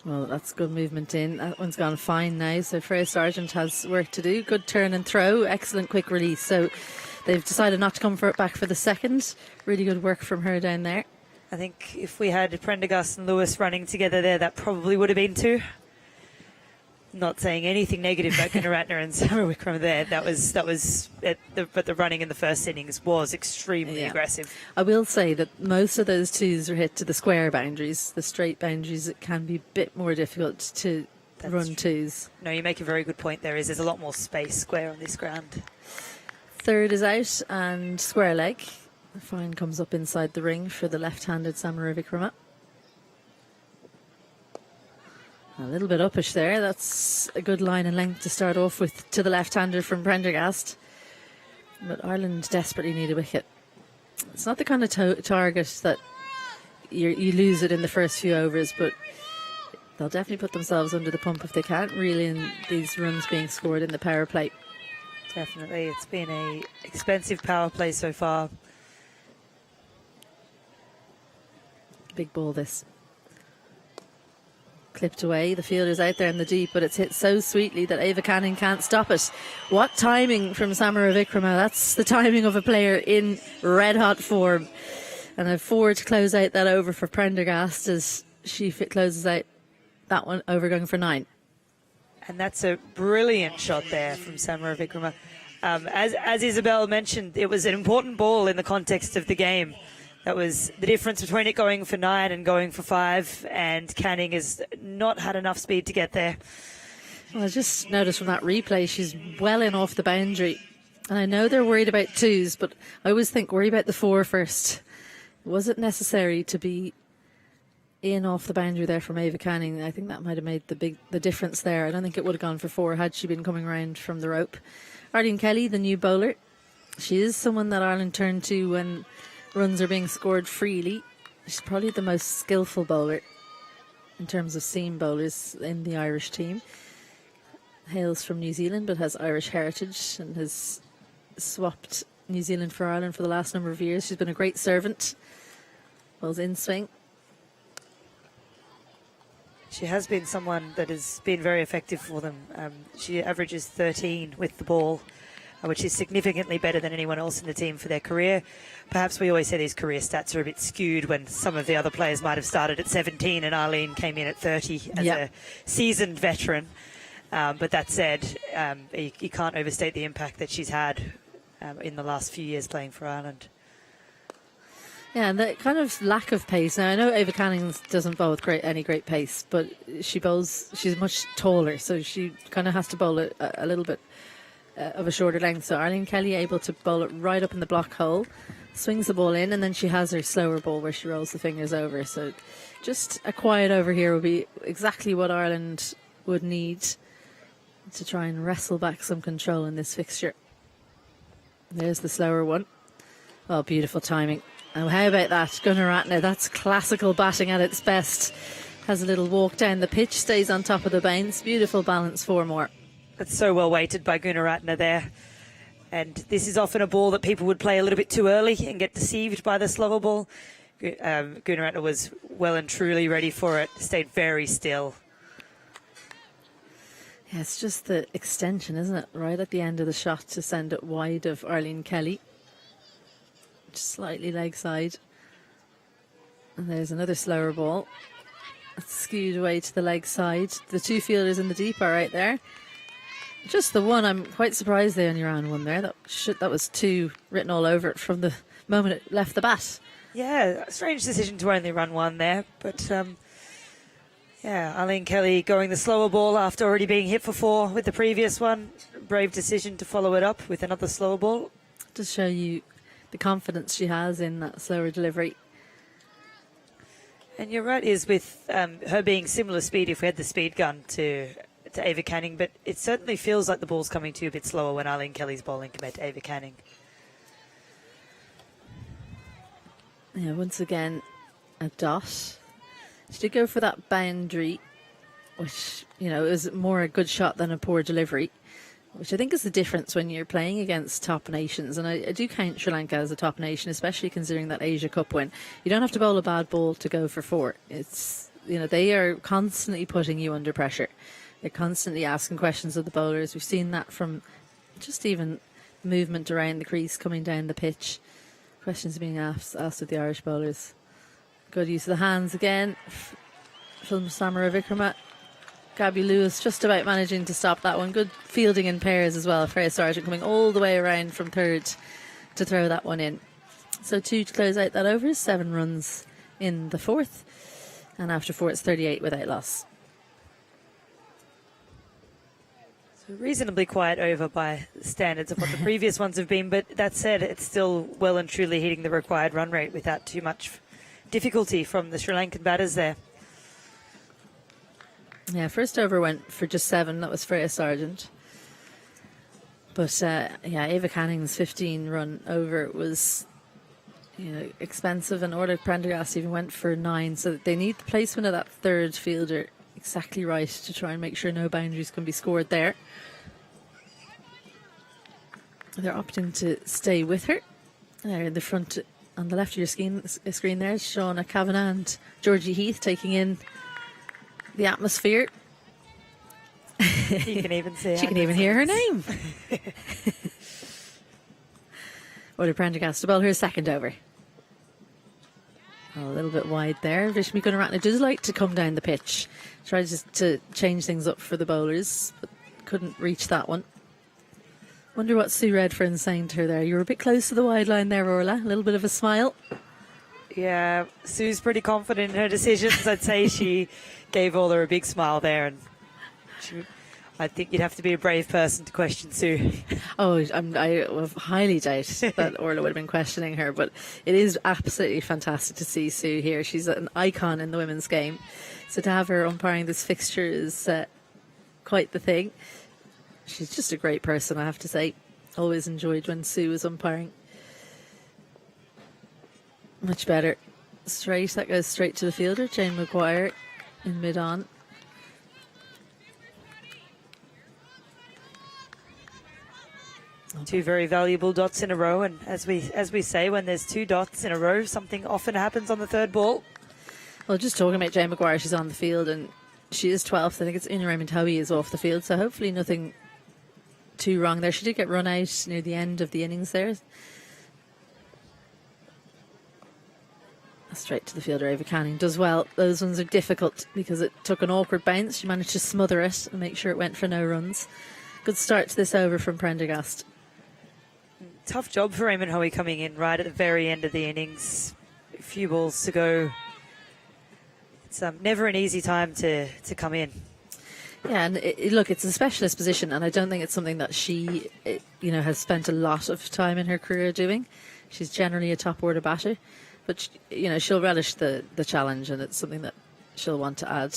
Well, that's good movement in. That one's gone fine now. So Freya Sargent has work to do. Good turn and throw. Excellent quick release. So they've decided not to come back for the second. Really good work from her down there. I think if we had Prendergast and Lewis running together there, that probably would have been two. Not saying anything negative about Gunaratne and Sarah Wickrama there. But the running in the first innings was extremely aggressive. I will say that most of those twos are hit to the square boundaries. The straight boundaries, it can be a bit more difficult to run twos. No, you make a very good point. There's a lot more space square on this ground. Third is out and square leg. The fine comes up inside the ring for the left-handed Samara Wickrama. A little bit uppish there. That's a good line and length to start off with to the left-hander from Prendergast. But Ireland desperately need a wicket. It's not the kind of target that you lose it in the first few overs, but they'll definitely put themselves under the pump if they can't reel in these runs being scored in the power play. Definitely. It's been a expensive power play so far. Big ball this. Clipped away. The fielder's out there in the deep, but it's hit so sweetly that Ava Canning can't stop it. What timing from Samara Wickrama. That's the timing of a player in red-hot form. And a 4 to close out that over for Prendergast as she closes out that one over going for 9. And that's a brilliant shot there from Samara Wickrama. As Isabel mentioned, it was an important ball in the context of the game. That was the difference between it going for 9 and going for 5, and Canning has not had enough speed to get there. Well, I just noticed from that replay, she's well in off the boundary. And I know they're worried about twos, but I always think worry about the 4 first. Was it necessary to be in off the boundary there from Ava Canning? I think that might have made the difference there. I don't think it would have gone for 4 had she been coming around from the rope. Arlene Kelly, the new bowler. She is someone that Ireland turn to when runs are being scored freely. She's probably the most skillful bowler in terms of seam bowlers in the Irish team. Hails from New Zealand but has Irish heritage and has swapped New Zealand for Ireland for the last number of years. She's been a great servant. Bowls in swing. She has been someone that has been very effective for them. She averages 13 with the ball, which is significantly better than anyone else in the team for their career. Perhaps we always say these career stats are a bit skewed when some of the other players might have started at 17 and Arlene came in at 30 as a seasoned veteran. But that said, you can't overstate the impact that she's had in the last few years playing for Ireland. Yeah, and the kind of lack of pace. Now, I know Ava Canning doesn't bowl with any great pace, but she's much taller, so she kind of has to bowl it a little bit of a shorter length. So Arlene Kelly able to bowl it right up in the block hole, swings the ball in, and then she has her slower ball where she rolls the fingers over. So just a quiet over here would be exactly what Ireland would need to try and wrestle back some control in this fixture. There's the slower one. Oh, beautiful timing. Oh, how about that? Gunnar Ratner, that's classical batting at its best. Has a little walk down the pitch, stays on top of the bounce. Beautiful balance, 4 more. That's so well weighted by Gunnar Ratner there. And this is often a ball that people would play a little bit too early and get deceived by the slower ball. Gunnar Ratner was well and truly ready for it, stayed very still. Yeah, it's just the extension, isn't it? Right at the end of the shot to send it wide of Arlene Kelly. Just slightly leg side. And there's another slower ball. It's skewed away to the leg side. The 2 fielders in the deep are right there. Just the one, I'm quite surprised they only ran 1 there. That was 2 written all over it from the moment it left the bat. Yeah, a strange decision to only run 1 there, but yeah, Arlene Kelly going the slower ball after already being hit for 4 with the previous one. Brave decision to follow it up with another slower ball. To show you the confidence she has in that slower delivery. And you're right, is with her being similar speed, if we had the speed gun to Ava Canning, but it certainly feels like the ball's coming to a bit slower when Arlene Kelly's bowling compared to Ava Canning. Yeah, once again, a dot. She did go for that boundary, which, you know, is more a good shot than a poor delivery, which I think is the difference when you're playing against top nations. And I do count Sri Lanka as a top nation, especially considering that Asia Cup win. You don't have to bowl a bad ball to go for 4. It's, you know, they are constantly putting you under pressure. They're constantly asking questions of the bowlers. We've seen that from just even movement around the crease, coming down the pitch. Questions being asked of the Irish bowlers. Good use of the hands again. From Samara Vikrama. Gabby Lewis just about managing to stop that one. Good fielding in pairs as well. Freya Sargent coming all the way around from third to throw that one in. So 2 to close out that over. 7 runs in the 4th. And after 4, it's 38 without loss. So reasonably quiet over by standards of what the previous ones have been. But that said, it's still well and truly hitting the required run rate without too much difficulty from the Sri Lankan batters there. Yeah, first over went for just 7. That was Freya Sargent. But yeah, Ava Canning's 15-run over was, you know, expensive, and Orla Prendergast even went for 9. So they need the placement of that third fielder exactly right to try and make sure no boundaries can be scored there. They're opting to stay with her. There in the front, on the left of your screen there, Shauna Kavanagh and Georgie Heath taking in the atmosphere. You can even see she can even hear her name. Orla Prendergast to bowl her second over. A little bit wide there. Vishmi Gunaratne does like to come down the pitch. Tried just to change things up for the bowlers, but couldn't reach that one. Wonder what Sue Redfern's saying to her there. You were a bit close to the wide line there, Orla. A little bit of a smile. Yeah, Sue's pretty confident in her decisions. I'd say she gave Orla a big smile there, and I think you'd have to be a brave person to question Sue. Oh, I highly doubt that Orla would have been questioning her, but it is absolutely fantastic to see Sue here. She's an icon in the women's game. So to have her umpiring this fixture is quite the thing. She's just a great person, I have to say. Always enjoyed when Sue was umpiring. Much better. Straight, that goes straight to the fielder. Jane Maguire in mid-on. Two very valuable dots in a row, and as we say, when there's 2 dots in a row, something often happens on the third ball. Well, just talking about Jane Maguire, she's on the field and she is 12th. I think it's Una Raymond Hoey is off the field, so hopefully nothing too wrong there. She did get run out near the end of the innings there. Straight to the fielder, Ava Canning does well. Those ones are difficult because it took an awkward bounce. She managed to smother it and make sure it went for no runs. Good start to this over from Prendergast. Tough job for Raymond Hoey coming in right at the very end of the innings. few balls to go. It's never an easy time to come in. Yeah, and look, it's a specialist position, and I don't think it's something that she, has spent a lot of time in her career doing. She's generally a top order batter, but she'll relish the challenge, and it's something that she'll want to add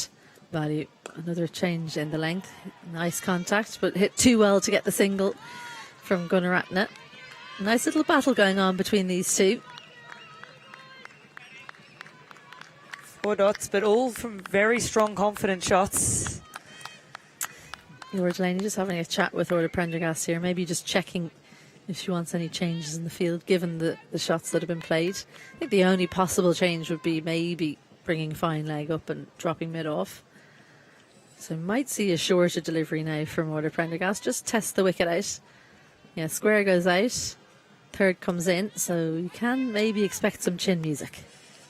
value. Another change in the length, nice contact, but hit too well to get the single from Gunaratne. Nice little battle going on between these two. 4 dots, but all from very strong, confident shots. Laura Delaney just having a chat with Orla Prendergast here, maybe just checking if she wants any changes in the field given the shots that have been played. I think the only possible change would be maybe bringing fine leg up and dropping mid off. So might see a shorter delivery now from Orla Prendergast. Just test the wicket out. Yeah, square goes out, third comes in, so you can maybe expect some chin music.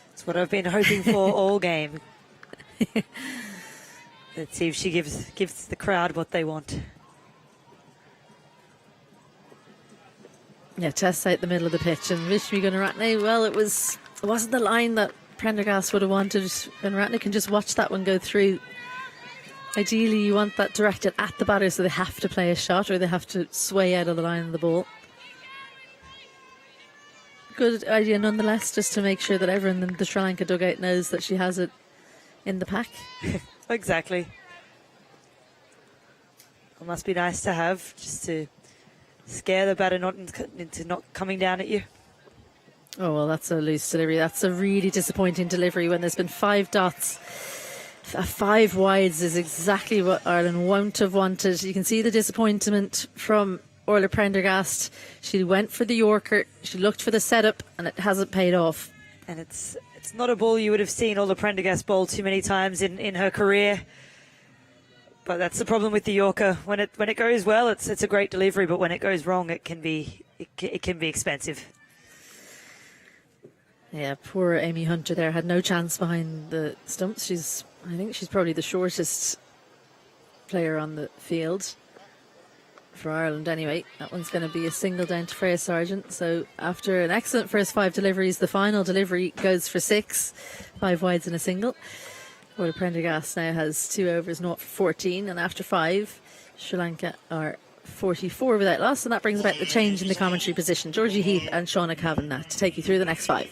That's what I've been hoping for all game. Let's see if she gives the crowd what they want. Yeah, test out the middle of the pitch, and Vishmi Gunaratne, well, it wasn't the line that Prendergast would have wanted. Gunaratne can just watch that one go through. Ideally, you want that directed at the batter, so they have to play a shot or they have to sway out of the line of the ball. Good idea nonetheless, just to make sure that everyone in the Sri Lanka dugout knows that she has it in the pack. Exactly. It must be nice to have, just to scare the batter into not coming down at you. Oh, well, that's a loose delivery. That's a really disappointing delivery when there's been 5 dots. 5 wides is exactly what Ireland won't have wanted. You can see the disappointment from Orla Prendergast. She went for the Yorker, she looked for the setup, and it hasn't paid off. And it's not a ball you would have seen Orla Prendergast bowl too many times in her career. But that's the problem with the Yorker. When it goes well, it's a great delivery, but when it goes wrong, it can be expensive. Yeah, poor Amy Hunter there had no chance behind the stumps. I think she's probably the shortest player on the field for Ireland anyway. That one's going to be a single down to Freya Sargent. So after an excellent first 5 deliveries, the final delivery goes for 6, 5 wides and a single. Orla Prendergast now has 2 overs, 0 for 14, and after 5, Sri Lanka are 44 without loss, and that brings about the change in the commentary position. Georgie Heath and Shauna Kavanagh to take you through the next 5.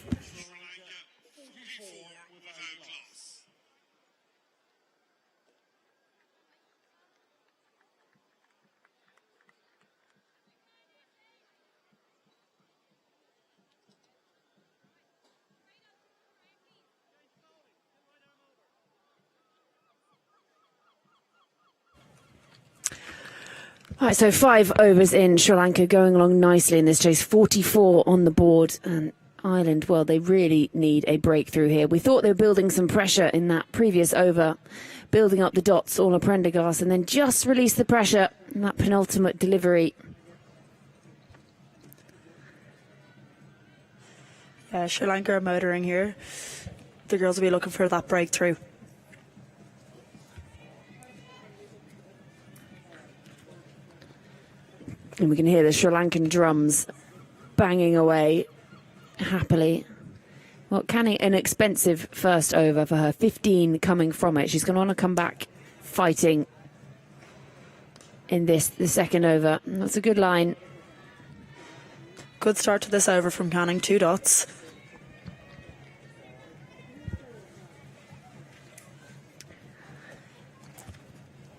Right, so 5 overs in, Sri Lanka going along nicely in this chase, 44 on the board, and Ireland, well, they really need a breakthrough here. We thought they were building some pressure in that previous over, building up the dots, Orla Prendergast, and then just release the pressure in that penultimate delivery. Yeah, Sri Lanka are motoring here. The girls will be looking for that breakthrough. And we can hear the Sri Lankan drums banging away happily. Well, Canning, an expensive first over for her, 15 coming from it. She's going to want to come back fighting in the second over. That's a good line. Good start to this over from Canning, 2 dots.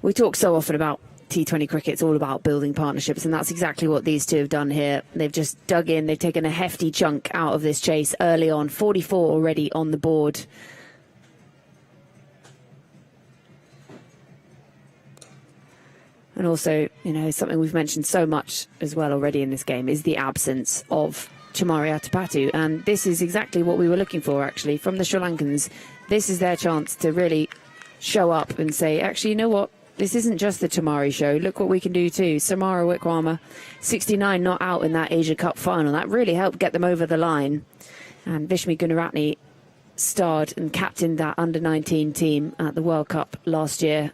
We talk so often about T20 cricket, it's all about building partnerships, and that's exactly what these two have done here. They've just dug in, they've taken a hefty chunk out of this chase early on. 44 already on the board. And also, something we've mentioned so much as well already in this game is the absence of Chamari Atapattu, and this is exactly what we were looking for actually from the Sri Lankans. This is their chance to really show up and say, actually, you know what? This isn't just the Chamari show. Look what we can do too. Samara Wickrama, 69 not out in that Asia Cup final. That really helped get them over the line. And Vishmi Gunaratne starred and captained that under-19 team at the World Cup last year.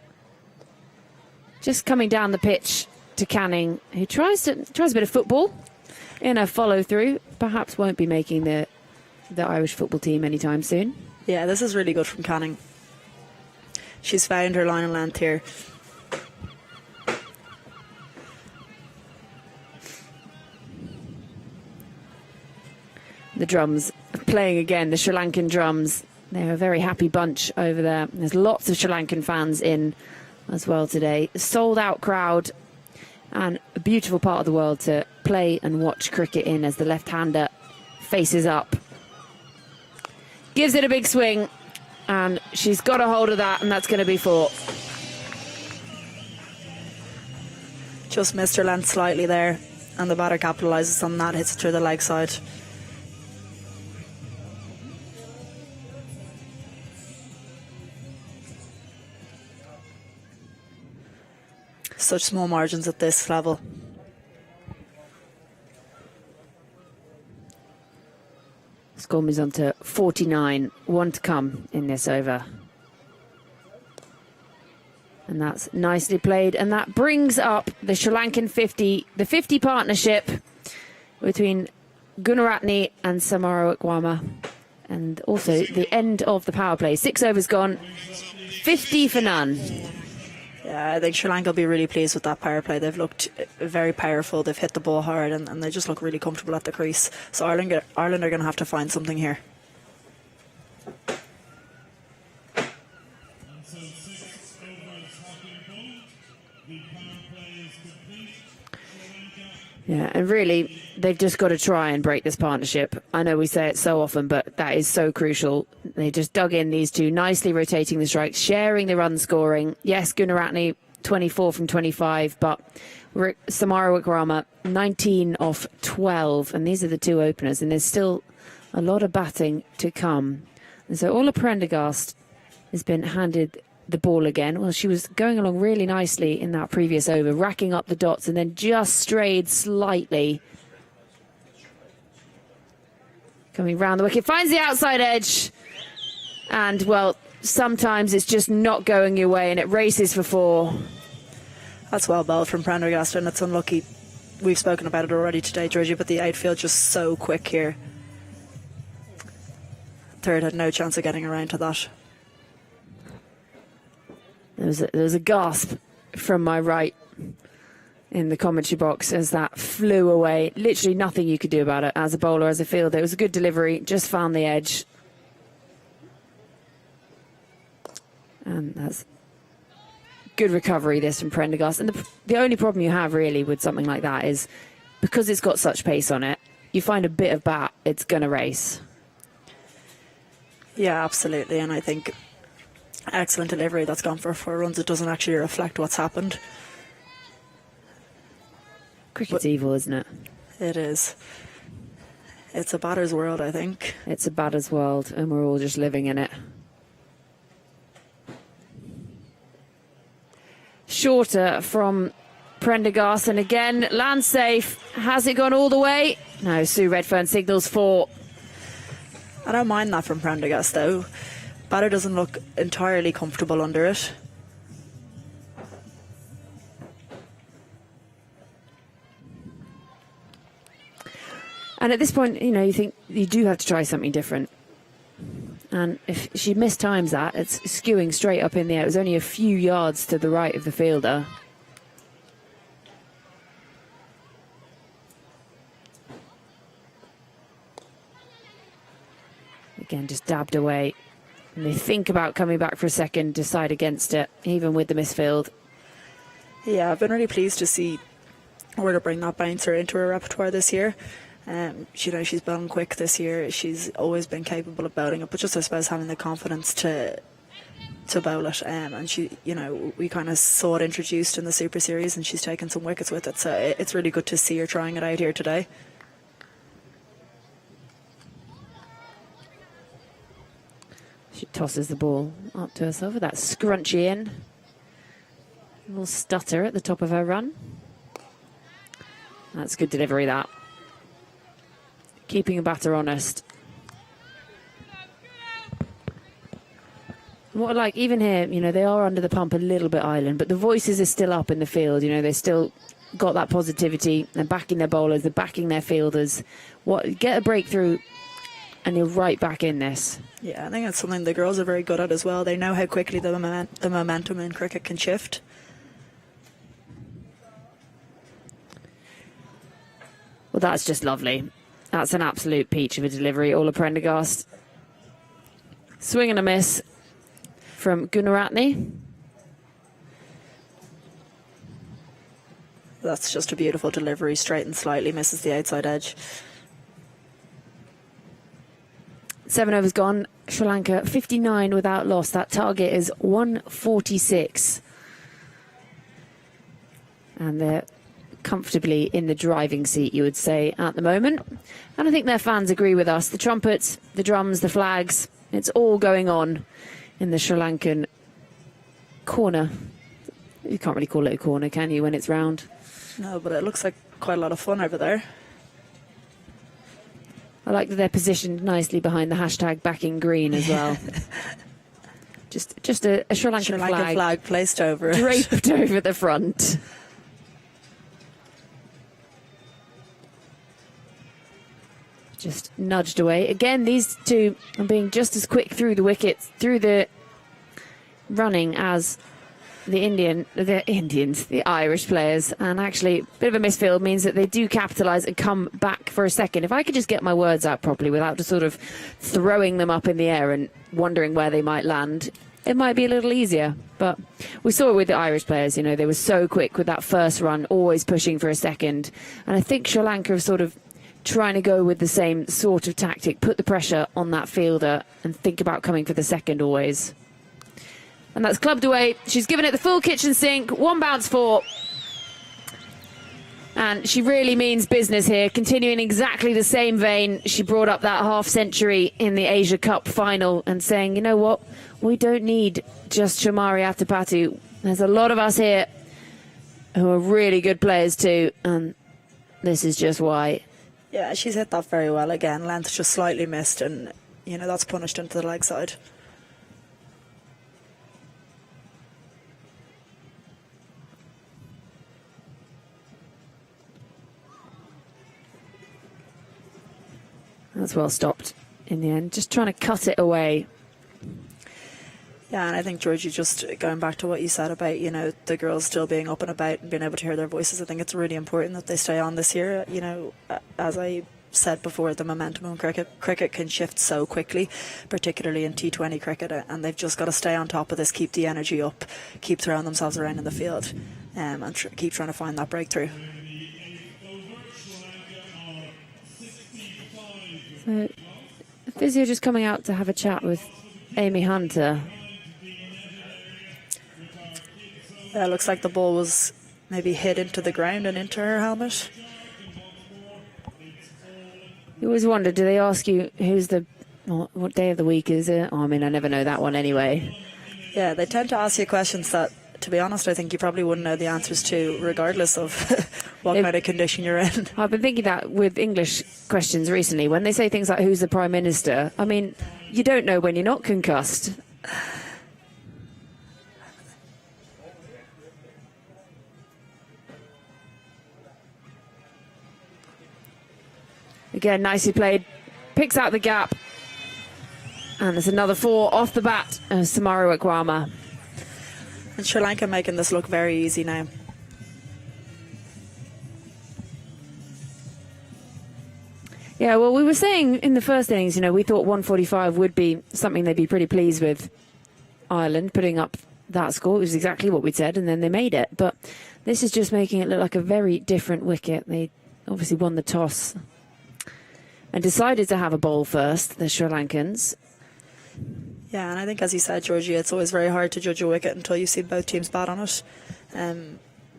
Just coming down the pitch to Canning, who tries a bit of football in a follow-through. Perhaps won't be making the the Irish football team anytime soon. Yeah, this is really good from Canning. She's found her line of length here. The drums playing again, the Sri Lankan drums. They're a very happy bunch over there. There's lots of Sri Lankan fans in as well today. Sold out crowd, and a beautiful part of the world to play and watch cricket in as the left-hander faces up. Gives it a big swing, and she's got a hold of that, and that's going to be 4. Just missed her length slightly there, and the batter capitalises on that, hits it through the leg side. Such small margins at this level. Score moves on to 49, 1 to come in this over. And that's nicely played, and that brings up the Sri Lankan 50, the 50 partnership between Gunaratne and Samara Wikwama, and also the end of the power play. 6 overs gone, 50 for none. Yeah, I think Sri Lanka will be really pleased with that power play. They've looked very powerful. They've hit the ball hard, and they just look really comfortable at the crease. So Ireland are going to have to find something here. Yeah, and really, they've just got to try and break this partnership. I know we say it so often, but that is so crucial. They just dug in these two, nicely rotating the strikes, sharing the run scoring. Yes, Gunaratne, 24 from 25, but Samara Wikrama, 19 off 12. And these are the two openers, and there's still a lot of batting to come. And so Ola Prendergast has been handed the ball again. Well, she was going along really nicely in that previous over, racking up the dots, and then just strayed slightly. Coming round the wicket, finds the outside edge, and well, sometimes it's just not going your way, and it races for 4. That's well bowled from Prendergast, and it's unlucky. We've spoken about it already today, Georgie, but the outfield just so quick here. Third had no chance of getting around to that. There was a gasp from my right in the commentary box as that flew away. Literally nothing you could do about it as a bowler, as a fielder. It was a good delivery, just found the edge. And that's good recovery, this from Prendergast. And the only problem you have really with something like that is because it's got such pace on it, you find a bit of bat, it's going to race. Yeah, absolutely. And I think excellent delivery that's gone for 4 runs. It doesn't actually reflect what's happened. Cricket's evil, isn't it? It is. It's a batter's world, I think. It's a batter's world, and we're all just living in it. Shorter from Prendergast, and again, lands safe. Has it gone all the way? No, Sue Redfern signals 4. I don't mind that from Prendergast, though. Batter doesn't look entirely comfortable under it. And at this point, you know, you think you do have to try something different. And if she mistimes that, it's skewing straight up in the air. It was only a few yards to the right of the fielder. Again, just dabbed away. And they think about coming back for a second, decide against it, even with the misfield. Yeah, I've been really pleased to see where to bring that bouncer into her repertoire this year. She's bowling quick this year. She's always been capable of bowling it, but just I suppose having the confidence to bowl it. And she, we kind of saw it introduced in the Super Series, and she's taken some wickets with it. So it's really good to see her trying it out here today. She tosses the ball up to herself with that scrunchy in. A little stutter at the top of her run. That's good delivery, that. Keeping a batter honest. What I like, even here, they are under the pump a little bit, Ireland, but the voices are still up in the field. They still got that positivity. They're backing their bowlers, they're backing their fielders. Get a breakthrough and you're right back in this. Yeah, I think it's something the girls are very good at as well. They know how quickly the momentum in cricket can shift. Well, that's just lovely. That's an absolute peach of a delivery. Ola Prendergast. Swing and a miss from Gunaratne. That's just a beautiful delivery, straight and slightly misses the outside edge. 7 overs gone. Sri Lanka 59 without loss. That target is 146. And they're comfortably in the driving seat, you would say, at the moment. And I think their fans agree with us. The trumpets, the drums, the flags, it's all going on in the Sri Lankan corner. You can't really call it a corner, can you, when it's round? No, but it looks like quite a lot of fun over there. I like that they're positioned nicely behind the hashtag backing green as well. just a Sri Lankan flag placed over it. Draped over the front. Just nudged away. Again, these two are being just as quick through the wickets, through the running as the Irish players. And actually, a bit of a misfield means that they do capitalise and come back for a second. If I could just get my words out properly without just sort of throwing them up in the air and wondering where they might land, it might be a little easier. But we saw it with the Irish players, they were so quick with that first run, always pushing for a second. And I think Sri Lanka have sort of trying to go with the same sort of tactic, put the pressure on that fielder and think about coming for the second always. And that's clubbed away. She's given it the full kitchen sink. 1 bounce 4. And she really means business here. Continuing exactly the same vein. She brought up that half century in the Asia Cup final and saying, you know what? We don't need just Shamari Atapatu. There's a lot of us here who are really good players too. And this is just why. Yeah, she's hit that very well again. Length just slightly missed and, that's punished into the leg side. That's well stopped in the end. Just trying to cut it away. Yeah, and I think, Georgie, just going back to what you said about, the girls still being up and about and being able to hear their voices, I think it's really important that they stay on this year. As I said before, the momentum in cricket can shift so quickly, particularly in T20 cricket, and they've just got to stay on top of this, keep the energy up, keep throwing themselves around in the field, and keep trying to find that breakthrough. So, the physio just coming out to have a chat with Amy Hunter. It looks like the ball was maybe hit into the ground and into her helmet. You always wonder, do they ask you what day of the week is it? I never know that one anyway. Yeah, they tend to ask you questions that, to be honest, I think you probably wouldn't know the answers to, regardless of what kind of condition you're in. I've been thinking that with English questions recently, when they say things like, who's the Prime Minister? You don't know when you're not concussed. Again, nicely played. Picks out the gap. And there's another 4 off the bat of Samaru Akwama. And Sri Lanka making this look very easy now. Yeah, well, we were saying in the first innings, we thought 145 would be something they'd be pretty pleased with. Ireland putting up that score. It was exactly what we'd said, and then they made it. But this is just making it look like a very different wicket. They obviously won the toss and decided to have a bowl first, the Sri Lankans. Yeah, and I think, as you said, Georgie, it's always very hard to judge a wicket until you see both teams bat on it.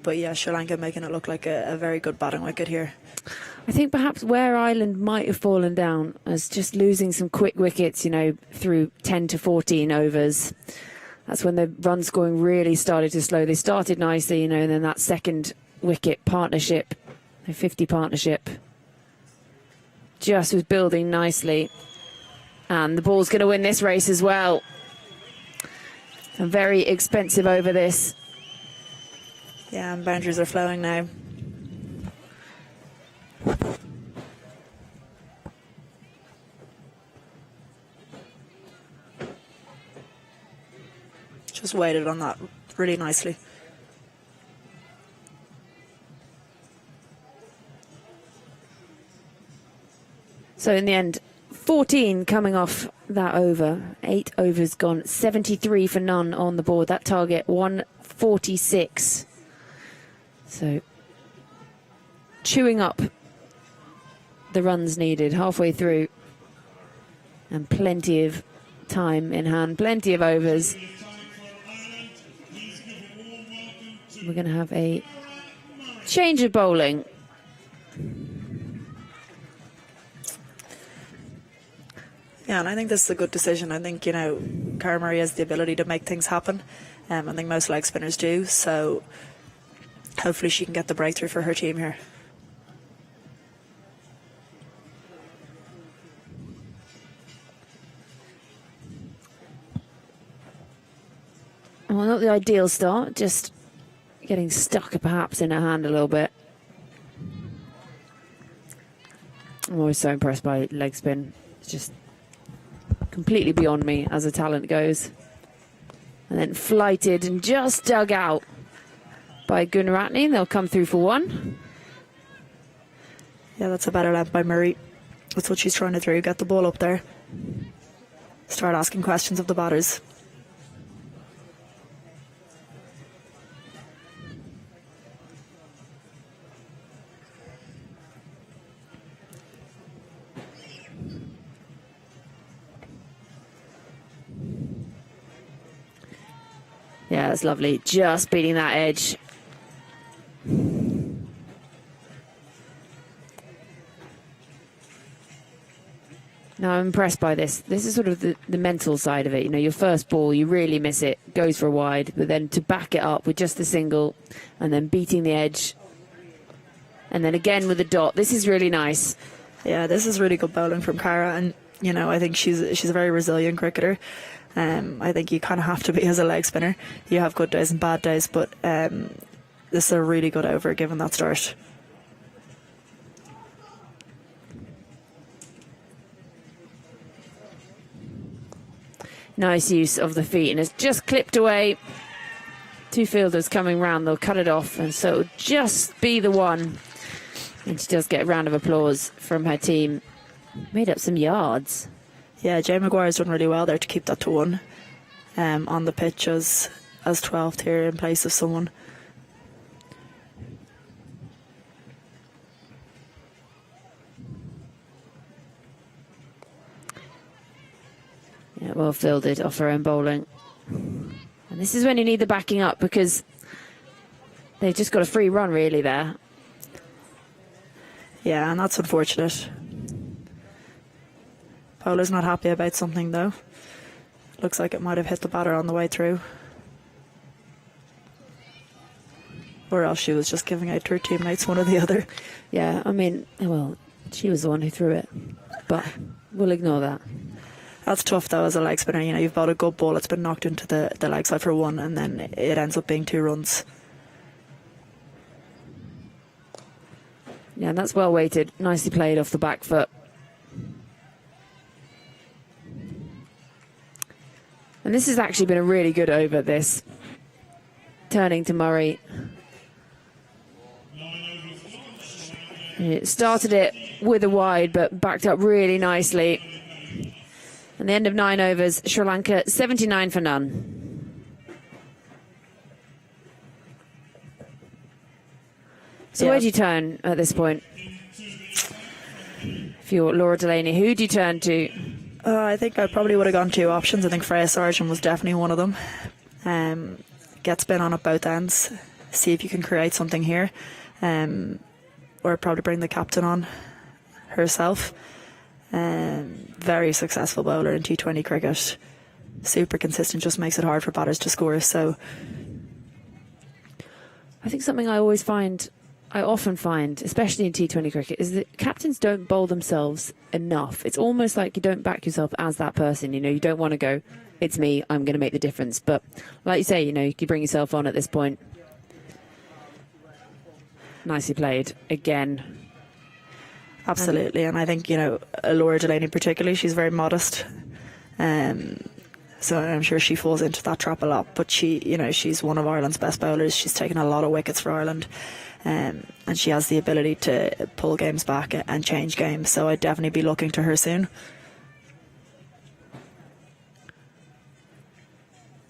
But yeah, Sri Lanka making it look like a very good batting wicket here. I think perhaps where Ireland might have fallen down is just losing some quick wickets, through 10 to 14 overs. That's when the run scoring really started to slow. They started nicely, and then that second wicket partnership, the 50 partnership, just was building nicely. And the ball's going to win this race as well. A very expensive over this. Yeah, and boundaries are flowing now. just waited on that really nicely. So in the end, 14 coming off that over. 8 overs gone. 73 for none on the board. That target 146. So chewing up the runs needed halfway through, and plenty of time in hand, plenty of overs. We're going to have a change of bowling. Yeah, and I think this is a good decision. I think, Cara Murray has the ability to make things happen. I think most leg spinners do, so hopefully she can get the breakthrough for her team here. Well, not the ideal start, just getting stuck perhaps in her hand a little bit. I'm always so impressed by leg spin. It's just completely beyond me as a talent goes. And then flighted and just dug out by Gunaratne. They'll come through for one. Yeah, that's a better length by Murray. That's what she's trying to do, get the ball up there. Start asking questions of the batters. Yeah, that's lovely. Just beating that edge. Now, I'm impressed by this. This is sort of the mental side of it. Your first ball, you really miss it, goes for a wide, but then to back it up with just the single and then beating the edge. And then again with the dot. This is really nice. Yeah, this is really good bowling from Cara, and, I think she's a very resilient cricketer. I think you kind of have to be as a leg spinner. You have good days and bad days, but this is a really good over given that start. Nice use of the feet, and it's just clipped away. Two fielders coming round, they'll cut it off, and so it'll just be the one. And she does get a round of applause from her team. Made up some yards. Yeah, Jay Maguire's done really well there to keep that to one on the pitch as 12th here in place of someone. Yeah, well fielded off her own bowling. And this is when you need the backing up, because they've just got a free run really there. Yeah, and that's unfortunate. Bowler's not happy about something though. Looks like it might have hit the batter on the way through. Or else she was just giving out to her teammates, one or the other. Yeah, I mean, well, she was the one who threw it. But we'll ignore that. That's tough though as a leg spinner. You've bowled a good ball, it's been knocked into the leg side for one, and then it ends up being 2 runs. Yeah, and that's well weighted. Nicely played off the back foot. And this has actually been a really good over, this. Turning to Murray. It started it with a wide, but backed up really nicely. And the end of 9 overs, Sri Lanka 79 for none. So where do you turn at this point? If you're Laura Delaney, who do you turn to? I think I probably would have gone 2 options. I think Freya Sargent was definitely one of them. Get spin on at both ends. See if you can create something here. Or probably bring the captain on herself. Very successful bowler in T20 cricket. Super consistent, just makes it hard for batters to score. So I think something I often find, especially in T20 cricket, is that captains don't bowl themselves enough. It's almost like you don't back yourself as that person. You don't want to go, it's me, I'm going to make the difference. But like you say, you can bring yourself on at this point. Nicely played again. Absolutely, and I think, Laura Delaney particularly, she's very modest. So I'm sure she falls into that trap a lot. But she's one of Ireland's best bowlers. She's taken a lot of wickets for Ireland. And she has the ability to pull games back and change games. So I'd definitely be looking to her soon.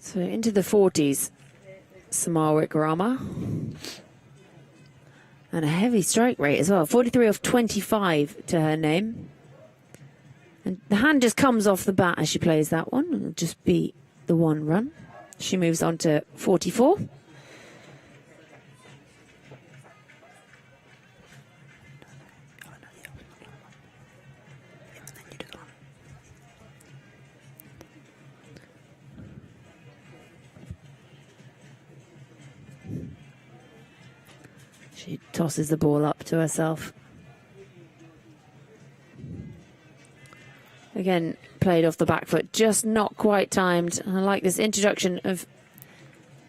So into the 40s, Samar Wickrama. And a heavy strike rate as well. 43 off 25 to her name. And the hand just comes off the bat as she plays that one. It'll just be the one run. She moves on to 44. She tosses the ball up to herself. Again, played off the back foot, just not quite timed. And I like this introduction of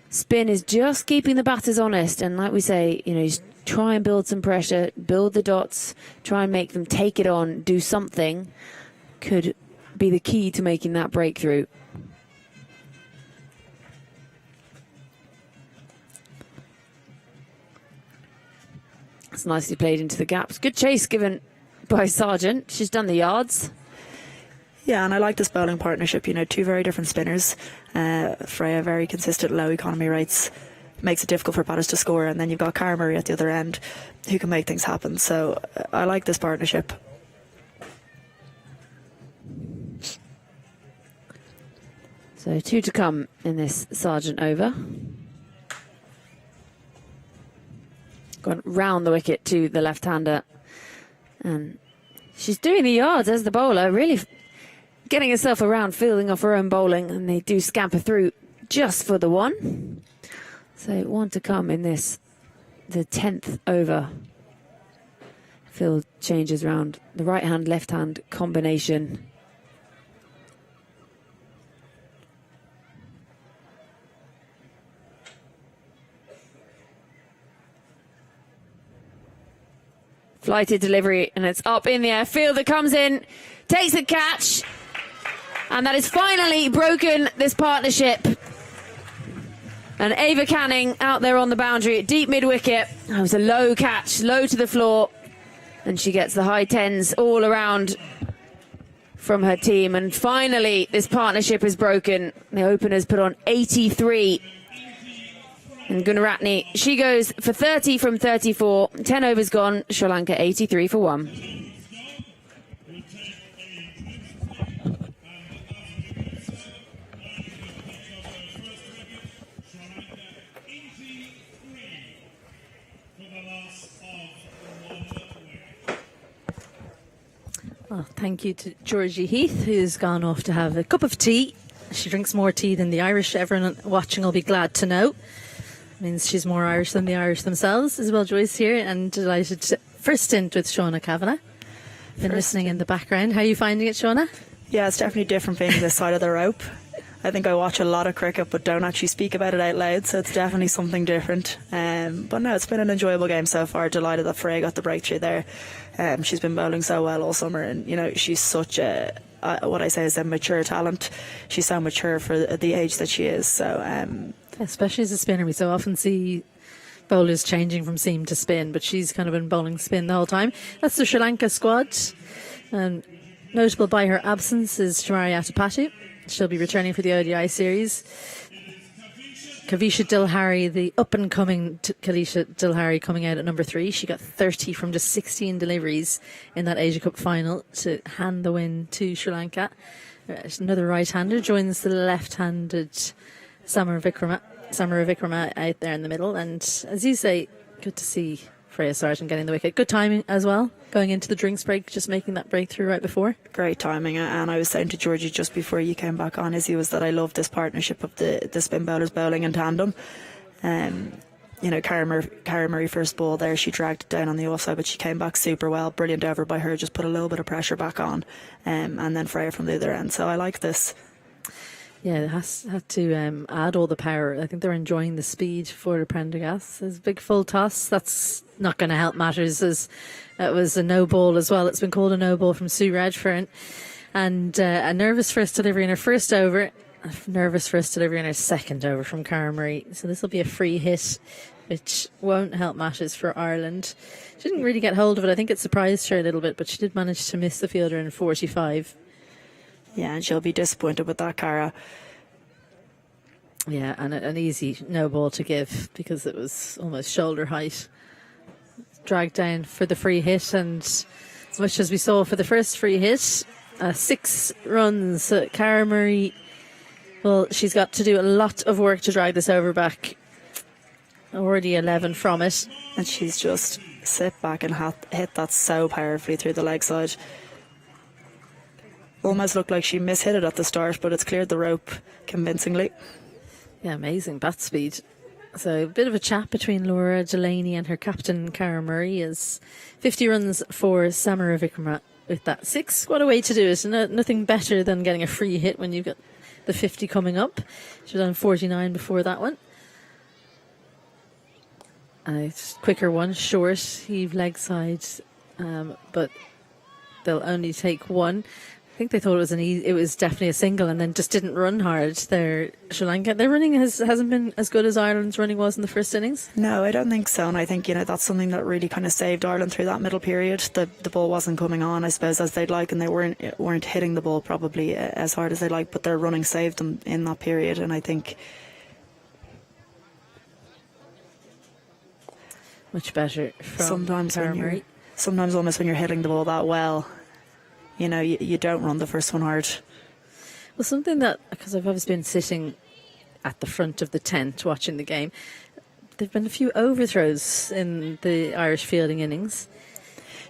spin is just keeping the batters honest. And like we say, just try and build some pressure, build the dots, try and make them take it on, do something could be the key to making that breakthrough. It's nicely played into the gaps. Good chase given by Sargent. She's done the yards. Yeah, and I like this bowling partnership. Two very different spinners. Freya, very consistent, low economy rates. Makes it difficult for batters to score. And then you've got Cara Murray at the other end who can make things happen. So I like this partnership. So 2 to come in this Sargent over. Gone round the wicket to the left-hander. And she's doing the yards as the bowler, really getting herself around, fielding off her own bowling, and they do scamper through just for the one. So 1 to come in this, the 10th over. Field changes round the right-hand, left-hand combination. Flighted delivery, and it's up in the air. Fielder comes in, takes the catch, and that has finally broken this partnership. And Ava Canning out there on the boundary at deep mid-wicket. That was a low catch, low to the floor, and she gets the high tens all around from her team. And finally, this partnership is broken. The openers put on 83. And Gunaratne, she goes for 30 from 34. 10 overs gone. Sri Lanka 83 for 1. Well, thank you to Georgie Heath, who's gone off to have a cup of tea. She drinks more tea than the Irish. Everyone watching will be glad to know. Means she's more Irish than the Irish themselves. Isabel Joyce here, and delighted to first stint with Shauna Kavanagh. Been listening in the background. How are you finding it, Shauna? Yeah, it's definitely different being this side of the rope. I think I watch a lot of cricket but don't actually speak about it out loud, so it's definitely something different. But no, it's been an enjoyable game so far. Delighted that Freya got the breakthrough there. She's been bowling so well all summer, and she's such a what I say is a mature talent. She's so mature for the age that she is. So especially as a spinner, we so often see bowlers changing from seam to spin, but she's kind of been bowling spin the whole time. That's the Sri Lanka squad. Notable by her absence is Shamari Atapatu. She'll be returning for the ODI series. Kavisha Dilhari, the up-and-coming Kalisha Dilhari, coming out at number 3. She got 30 from just 16 deliveries in that Asia Cup final to hand the win to Sri Lanka. Another right-hander joins the left-handed Samara Vikrama out there in the middle. And as you say, good to see Freya Sargent getting the wicket. Good timing as well, going into the drinks break, just making that breakthrough right before. Great timing. And I was saying to Georgie just before you came back on, Izzy, was that I love this partnership of the spin bowlers bowling in tandem. Cara Murray first ball there, she dragged it down on the offside, but she came back super well. Brilliant over by her, just put a little bit of pressure back on. And then Freya from the other end. So I like this. Yeah, it had to add all the power. I think they're enjoying the speed for the Prendergast. There's a big full toss. That's not going to help matters, as it was a no ball as well. It's been called a no ball from Sue Radfern. And a nervous first delivery in her first over. Nervous first delivery on her second over from Cara Marie. So this will be a free hit, which won't help matters for Ireland. She didn't really get hold of it. I think it surprised her a little bit, but she did manage to miss the fielder in 45. Yeah, and she'll be disappointed with that, Cara. Yeah, and an easy no ball to give because it was almost shoulder height. Dragged down for the free hit, and as much as we saw for the first free hit, 6 runs. Cara Marie, well, she's got to do a lot of work to drag this over back. Already 11 from it. And she's just sit back and hit that so powerfully through the leg side. Almost looked like she mishit it at the start, but it's cleared the rope convincingly. Yeah, amazing bat speed. So a bit of a chat between Laura Delaney and her captain Cara Murray is 50 runs for Samara Vikrama with that 6. What a way to do it. Nothing better than getting a free hit when you've got the 50 coming up. She was on 49 before that one. Quicker one, short, heave leg side, but they'll only take one. I think they thought it was definitely a single, and then just didn't run hard. Their Sri Lanka, their running hasn't been as good as Ireland's running was in the first innings. No, I don't think so, and I think that's something that really kind of saved Ireland through that middle period. The ball wasn't coming on, I suppose, as they'd like, and they weren't hitting the ball probably as hard as they'd like, but their running saved them in that period, and I think much better from sometimes almost when you're hitting the ball that well, you don't run the first one hard. Well, something that, because I've always been sitting at the front of the tent watching the game, there've been a few overthrows in the Irish fielding innings.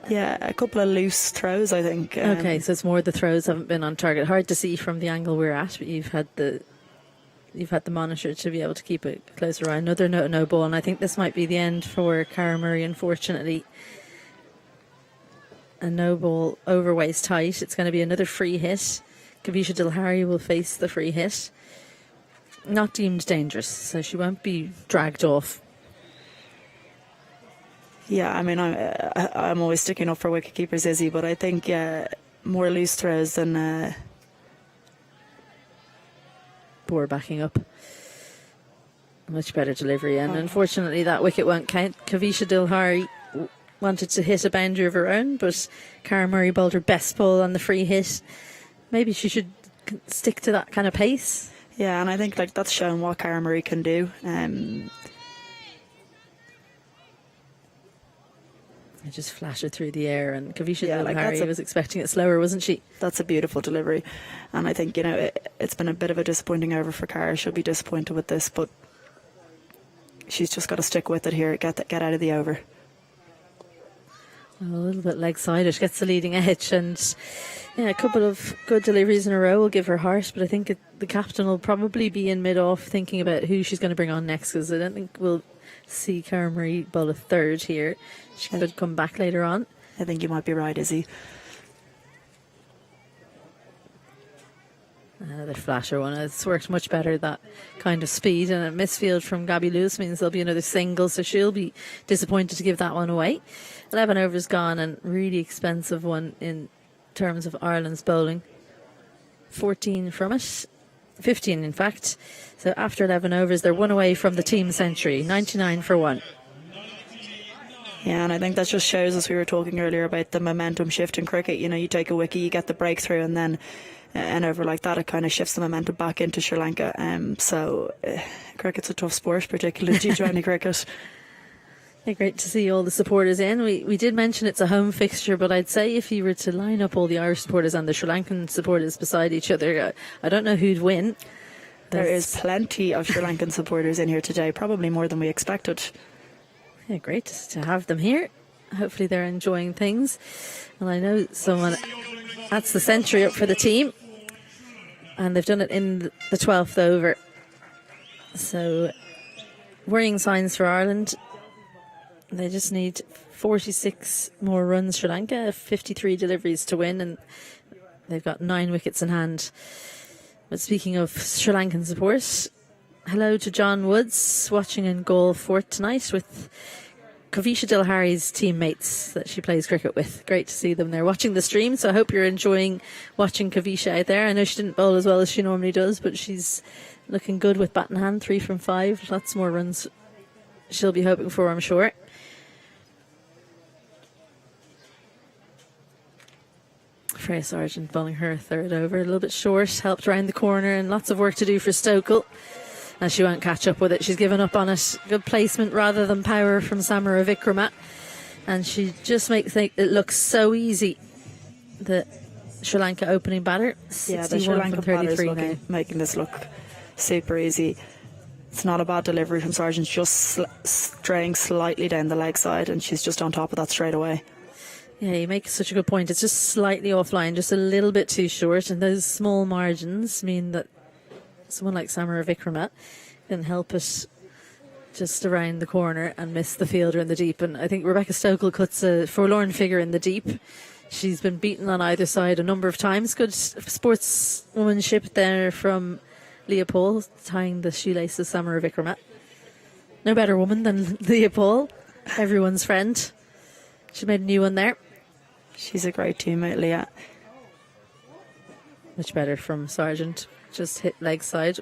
Yeah, a couple of loose throws, I think. Okay, so it's more the throws haven't been on target. Hard to see from the angle we're at, but you've had the monitor to be able to keep a closer eye. Another no ball, and I think this might be the end for Cara Murray, unfortunately. A no ball over waist height. It's going to be another free hit. Kavisha Dilhari will face the free hit. Not deemed dangerous, so she won't be dragged off. Yeah, I mean, I'm always sticking up for wicketkeepers, Izzy, but I think more loose throws than Poor backing up. Much better delivery, and unfortunately that wicket won't count. Kavisha Dilhari wanted to hit a boundary of her own, but Cara Murray bowled her best ball on the free hit. Maybe she should stick to that kind of pace. Yeah, and I think that's shown what Cara Murray can do. It just flashed through the air, and Kavisha Dilhari was expecting it slower, wasn't she? That's a beautiful delivery, and I think it's been a bit of a disappointing over for Cara. She'll be disappointed with this, but she's just got to stick with it here. Get out of the over. A little bit leg side, it gets the leading edge, and a couple of good deliveries in a row will give her heart, but I think the captain will probably be in mid-off thinking about who she's going to bring on next, because I don't think we'll see Cara Murray bowl a third here. She could come back later on. I think you might be right, Izzy. Another flasher one. It's worked much better, that kind of speed, and a misfield from Gabby Lewis means there'll be another single, so she'll be disappointed to give that one away. 11 overs gone, and really expensive one in terms of Ireland's bowling. 14 from it. 15 in fact. So after 11 overs they're one away from the team century. 99 for 1. Yeah, and I think that just shows, as we were talking earlier, about the momentum shift in cricket. You take a wicket, you get the breakthrough, and then an over like that, it kind of shifts the momentum back into Sri Lanka. Cricket's a tough sport, particularly T20 cricket. Yeah, great to see all the supporters in. We did mention it's a home fixture, but I'd say if you were to line up all the Irish supporters and the Sri Lankan supporters beside each other, I don't know who'd win. There is plenty of Sri Lankan supporters in here today, probably more than we expected. Yeah, great to have them here. Hopefully they're enjoying things. And I know that's the century up for the team, and they've done it in the 12th over. So worrying signs for Ireland. They just need 46 more runs, Sri Lanka, 53 deliveries to win, and they've got 9 wickets in hand. But speaking of Sri Lankan support, hello to John Woods, watching in Galle Fort tonight with Kavisha Dilhari's teammates that she plays cricket with. Great to see them there watching the stream. So I hope you're enjoying watching Kavisha out there. I know she didn't bowl as well as she normally does, but she's looking good with bat in hand, 3 from 5. Lots more runs she'll be hoping for, I'm sure. Freya Sargent bowling her third over, a little bit short, helped round the corner, and lots of work to do for Stokel. And she won't catch up with it. She's given up on it. Good placement rather than power from Samara Vikrama. And she just makes it look so easy. The Sri Lanka opening batter, 61 the Sri Lanka from 33 now. Making this look super easy. It's not a bad delivery from Sargent, just straying slightly down the leg side, and she's just on top of that straight away. Yeah, you make such a good point. It's just slightly offline, just a little bit too short, and those small margins mean that someone like Samara Vikrama can help it just around the corner and miss the fielder in the deep. And I think Rebecca Stokel cuts a forlorn figure in the deep. She's been beaten on either side a number of times. Good sportswomanship there from Leah Paul, tying the shoelaces of Samara Vikrama. No better woman than Leah Paul, everyone's friend. She made a new one there. She's a great teammate, Leah. Much better from Sargent. Just hit leg side.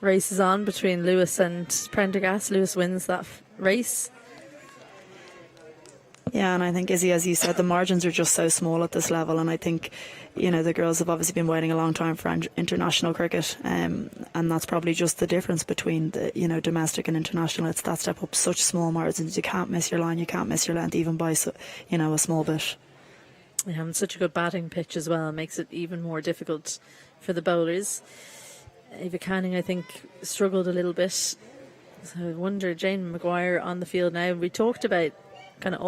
Race is on between Lewis and Prendergast. Lewis wins that race. Yeah, and I think, Izzy, as you said, the margins are just so small at this level, and I think, you know, the girls have obviously been waiting a long time for international cricket, and that's probably just the difference between the, you know, domestic and international. It's that step up, such small margins. You can't miss your line, you can't miss your length, even by, you know, a small bit. Yeah, and such a good batting pitch as well makes it even more difficult for the bowlers. Ava Canning, I think, struggled a little bit. So I wonder, Jane Maguire on the field now. We talked about kind of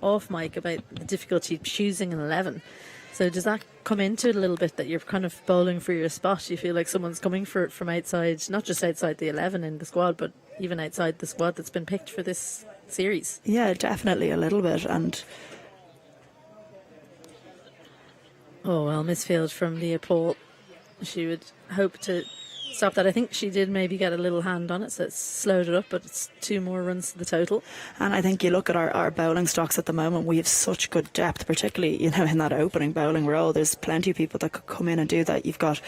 off mic about the difficulty choosing an 11. So does that come into it a little bit, that you're kind of bowling for your spot? You feel like someone's coming for it from outside, not just outside the 11 in the squad, but even outside the squad that's been picked for this series? Yeah, definitely a little bit. And oh well, misfield from Leah Paul. She would hope to stop that. I think she did maybe get a little hand on it, so it's slowed it up, but it's 2 more runs to the total. And I think you look at our bowling stocks at the moment, we have such good depth, particularly, you know, in that opening bowling role. There's plenty of people that could come in and do that. You've got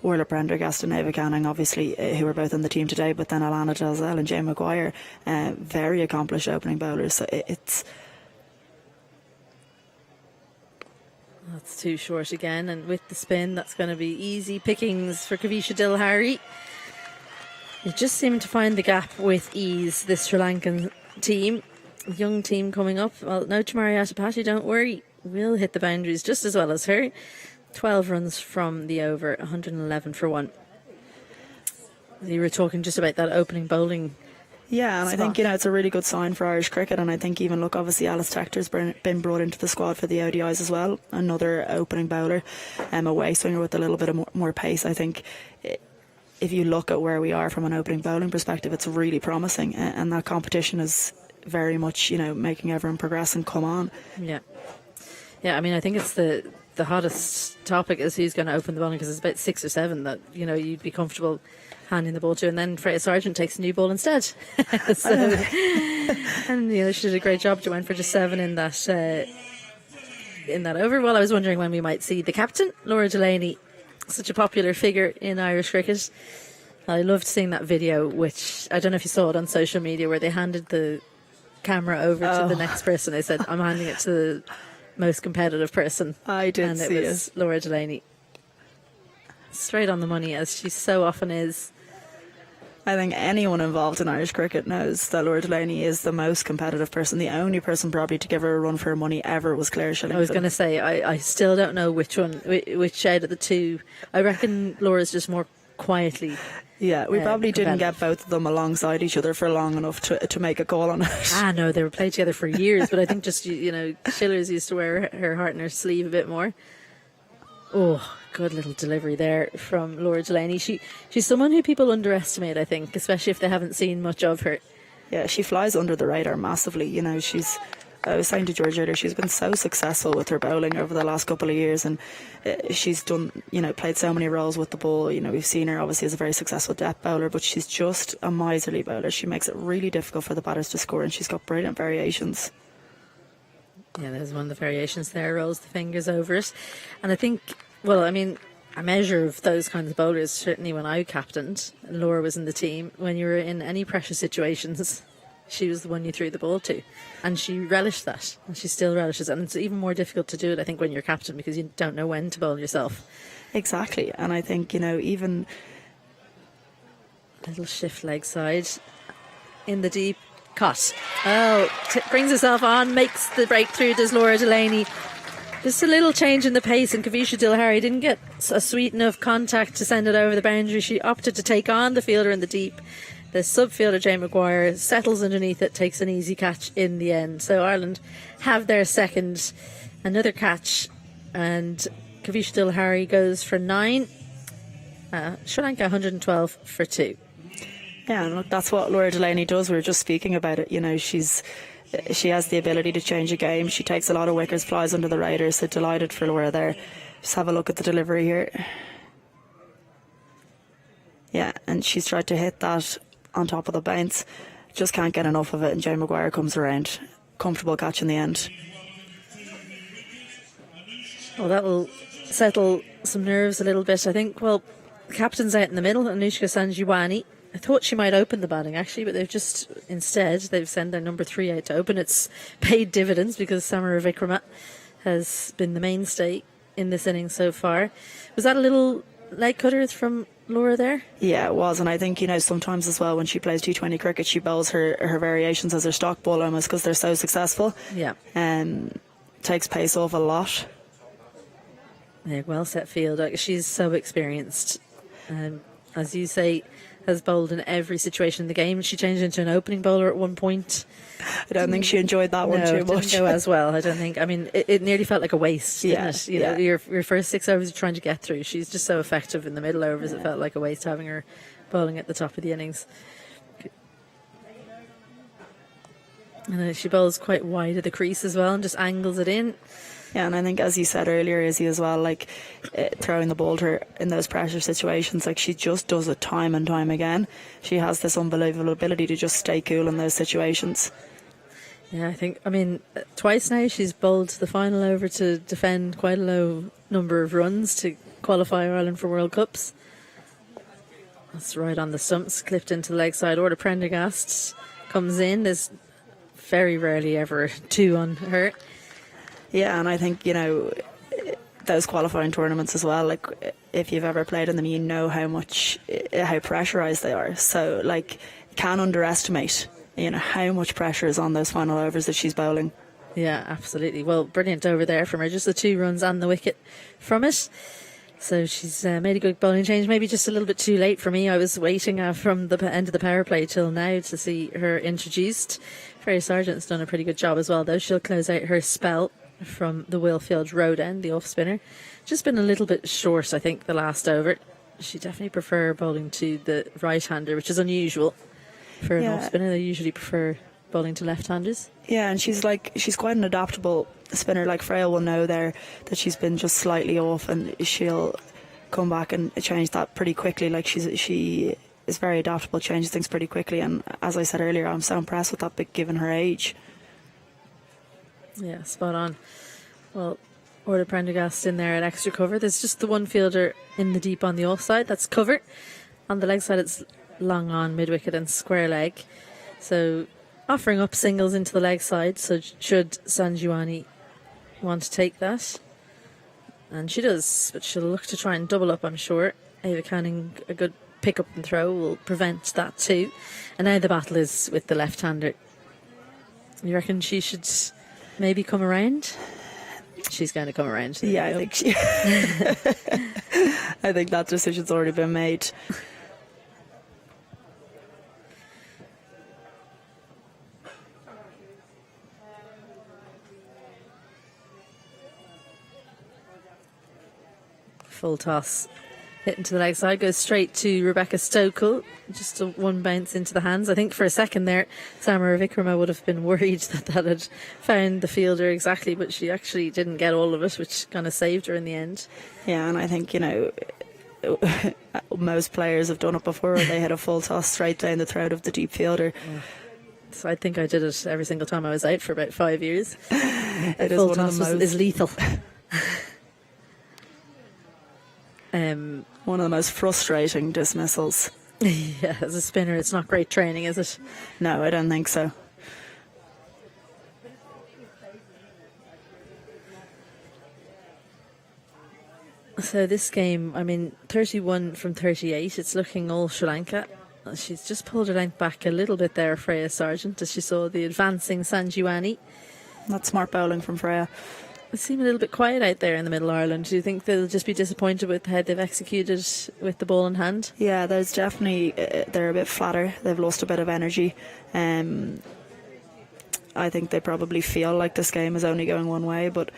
Orla Prendergast and Ava Canning, obviously, who are both on the team today, but then Alana Dalzell and Jane Maguire, very accomplished opening bowlers. So it's... That's too short again, and with the spin, that's going to be easy pickings for Kavisha Dilhari. They just seem to find the gap with ease, this Sri Lankan team. Young team coming up. Well, no Tamari Atapati, don't worry. We'll hit the boundaries just as well as her. 12 runs from the over, 111 for 1. You were talking just about that opening bowling. Yeah, and I think, you know, it's a really good sign for Irish cricket, and I think even, look, obviously Alice Tector's been brought into the squad for the ODIs as well, another opening bowler, a way swinger with a little bit of more pace. I think if you look at where we are from an opening bowling perspective, it's really promising, and that competition is very much, you know, making everyone progress and come on. Yeah, I mean, I think it's the hottest topic is who's going to open the bowling, because it's about 6 or 7 that, you know, you'd be comfortable handing the ball to, and then Freya Sargent takes a new ball instead. So, and you know, she did a great job. She went for just 7 in that over. Well, I was wondering when we might see the captain, Laura Delaney, such a popular figure in Irish cricket. I loved seeing that video, which I don't know if you saw it on social media, where they handed the camera over to the next person. They said, "I'm handing it to the most competitive person." I did see it. And it was Laura Delaney. Straight on the money, as she so often is. I think anyone involved in Irish cricket knows that Laura Delaney is the most competitive person. The only person probably to give her a run for her money ever was Claire Shillington. I was going to say, I still don't know which out of the two. I reckon Laura's just more quietly. Yeah, we probably didn't get both of them alongside each other for long enough to make a call on it. No, they were played together for years, but I think just, you know, Schiller's used to wear her heart in her sleeve a bit more. Oh, good little delivery there from Laura Delaney. She's someone who people underestimate, I think, especially if they haven't seen much of her. Yeah, she flies under the radar massively. You know, she's I was saying to George earlier, she's been so successful with her bowling over the last couple of years, and she's done, played so many roles with the ball. We've seen her obviously as a very successful depth bowler, but she's just a miserly bowler. She makes it really difficult for the batters to score, and she's got brilliant variations. Yeah, there's one of the variations there, rolls the fingers over it. And I think, well, I mean, a measure of those kinds of bowlers, certainly when I captained, Laura was in the team, when you were in any pressure situations, she was the one you threw the ball to. And she relished that, and she still relishes it. And it's even more difficult to do it, I think, when you're captain, because you don't know when to bowl yourself. Exactly. And I think, even... Little shift leg side in the deep. Cut. Oh, brings herself on, makes the breakthrough, does Laura Delaney. Just a little change in the pace, and Kavisha Dilhari didn't get a sweet enough contact to send it over the boundary. She opted to take on the fielder in the deep. The sub-fielder, Jane Maguire, settles underneath it, takes an easy catch in the end. So Ireland have their second, another catch, and Kavisha Dilhari goes for 9. Sri Lanka 112 for 2. Yeah, and look, that's what Laura Delaney does. We were just speaking about it. She has the ability to change a game. She takes a lot of wickets, flies under the radar. So delighted for Laura there. Just have a look at the delivery here. Yeah, and she's tried to hit that on top of the bounce. Just can't get enough of it, and Jane Maguire comes around. Comfortable catch in the end. Well, that will settle some nerves a little bit, I think. Well, the captain's out in the middle, Anushka Sanjiwani. I thought she might open the batting, actually, but they've sent their number 3 out to open. It's paid dividends because Samara Vikramat has been the mainstay in this innings so far. Was that a little leg cutter from Laura there? Yeah, it was, and I think, sometimes as well when she plays T20 cricket, she bowls her variations as her stock ball almost because they're so successful. Yeah. Takes pace off a lot. Yeah, well set field. She's so experienced. As you say, has bowled in every situation in the game. She changed into an opening bowler at one point. I don't think she enjoyed that one too much. It didn't go as well, I don't think. I mean, it nearly felt like a waste, didn't it? You know, your first 6 overs you're trying to get through. She's just so effective in the middle overs. It felt like a waste having her bowling at the top of the innings. And she bowls quite wide of the crease as well and just angles it in. Yeah, and I think, as you said earlier, Izzy, as well, throwing the ball to her in those pressure situations, she just does it time and time again. She has this unbelievable ability to just stay cool in those situations. Yeah, I mean, twice now she's bowled the final over to defend quite a low number of runs to qualify Ireland for World Cups. That's right on the stumps, clipped into the leg side. Orla Prendergast comes in. There's very rarely ever 2 on her. Yeah, and I think, those qualifying tournaments as well, if you've ever played in them, you know how pressurised they are. So, can't underestimate, how much pressure is on those final overs that she's bowling. Yeah, absolutely. Well, brilliant over there from her. Just the 2 runs and the wicket from it. So she's made a good bowling change. Maybe just a little bit too late for me. I was waiting from the end of the power play till now to see her introduced. Ferry Sargent's done a pretty good job as well, though. She'll close out her spell from the Willfield Road end, the off spinner. Just been a little bit short, I think, the last over. She definitely prefer bowling to the right hander, which is unusual for an off spinner. They usually prefer bowling to left handers. Yeah, and she's quite an adaptable spinner. Freya will know there that she's been just slightly off, and she'll come back and change that pretty quickly. She is very adaptable, changes things pretty quickly, and as I said earlier, I'm so impressed with that bit given her age. Yeah, spot on. Well, Orla Prendergast in there at extra cover. There's just the one fielder in the deep on the off side. That's cover. On the leg side, it's long on, mid wicket and square leg. So offering up singles into the leg side. So should Sanjiwani want to take that? And she does, but she'll look to try and double up, I'm sure. Ava Canning, a good pick up and throw will prevent that too. And now the battle is with the left-hander. You reckon she should maybe come around? She's going to come around. Yeah, I think she. I think that decision's already been made. Full toss hit into the leg side, goes straight to Rebecca Stokel. Just one bounce into the hands. I think for a second there, Samara Vikrama would have been worried that had found the fielder exactly, but she actually didn't get all of it, which kind of saved her in the end. Yeah, and I think, most players have done it before. They hit a full toss straight down the throat of the deep fielder. So I think I did it every single time I was out for about 5 years. It full toss is lethal. One of the most frustrating dismissals. Yeah, as a spinner, it's not great training, is it? No, I don't think so. So this game, 31 from 38. It's looking all Sri Lanka. She's just pulled her length back a little bit there, Freya Sargent, as she saw the advancing Sanjuani. That's smart bowling from Freya. They seem a little bit quiet out there in the Middle Ireland. Do you think they'll just be disappointed with how they've executed with the ball in hand? Yeah, there's definitely, they're a bit flatter. They've lost a bit of energy. I think they probably feel like this game is only going one way, but,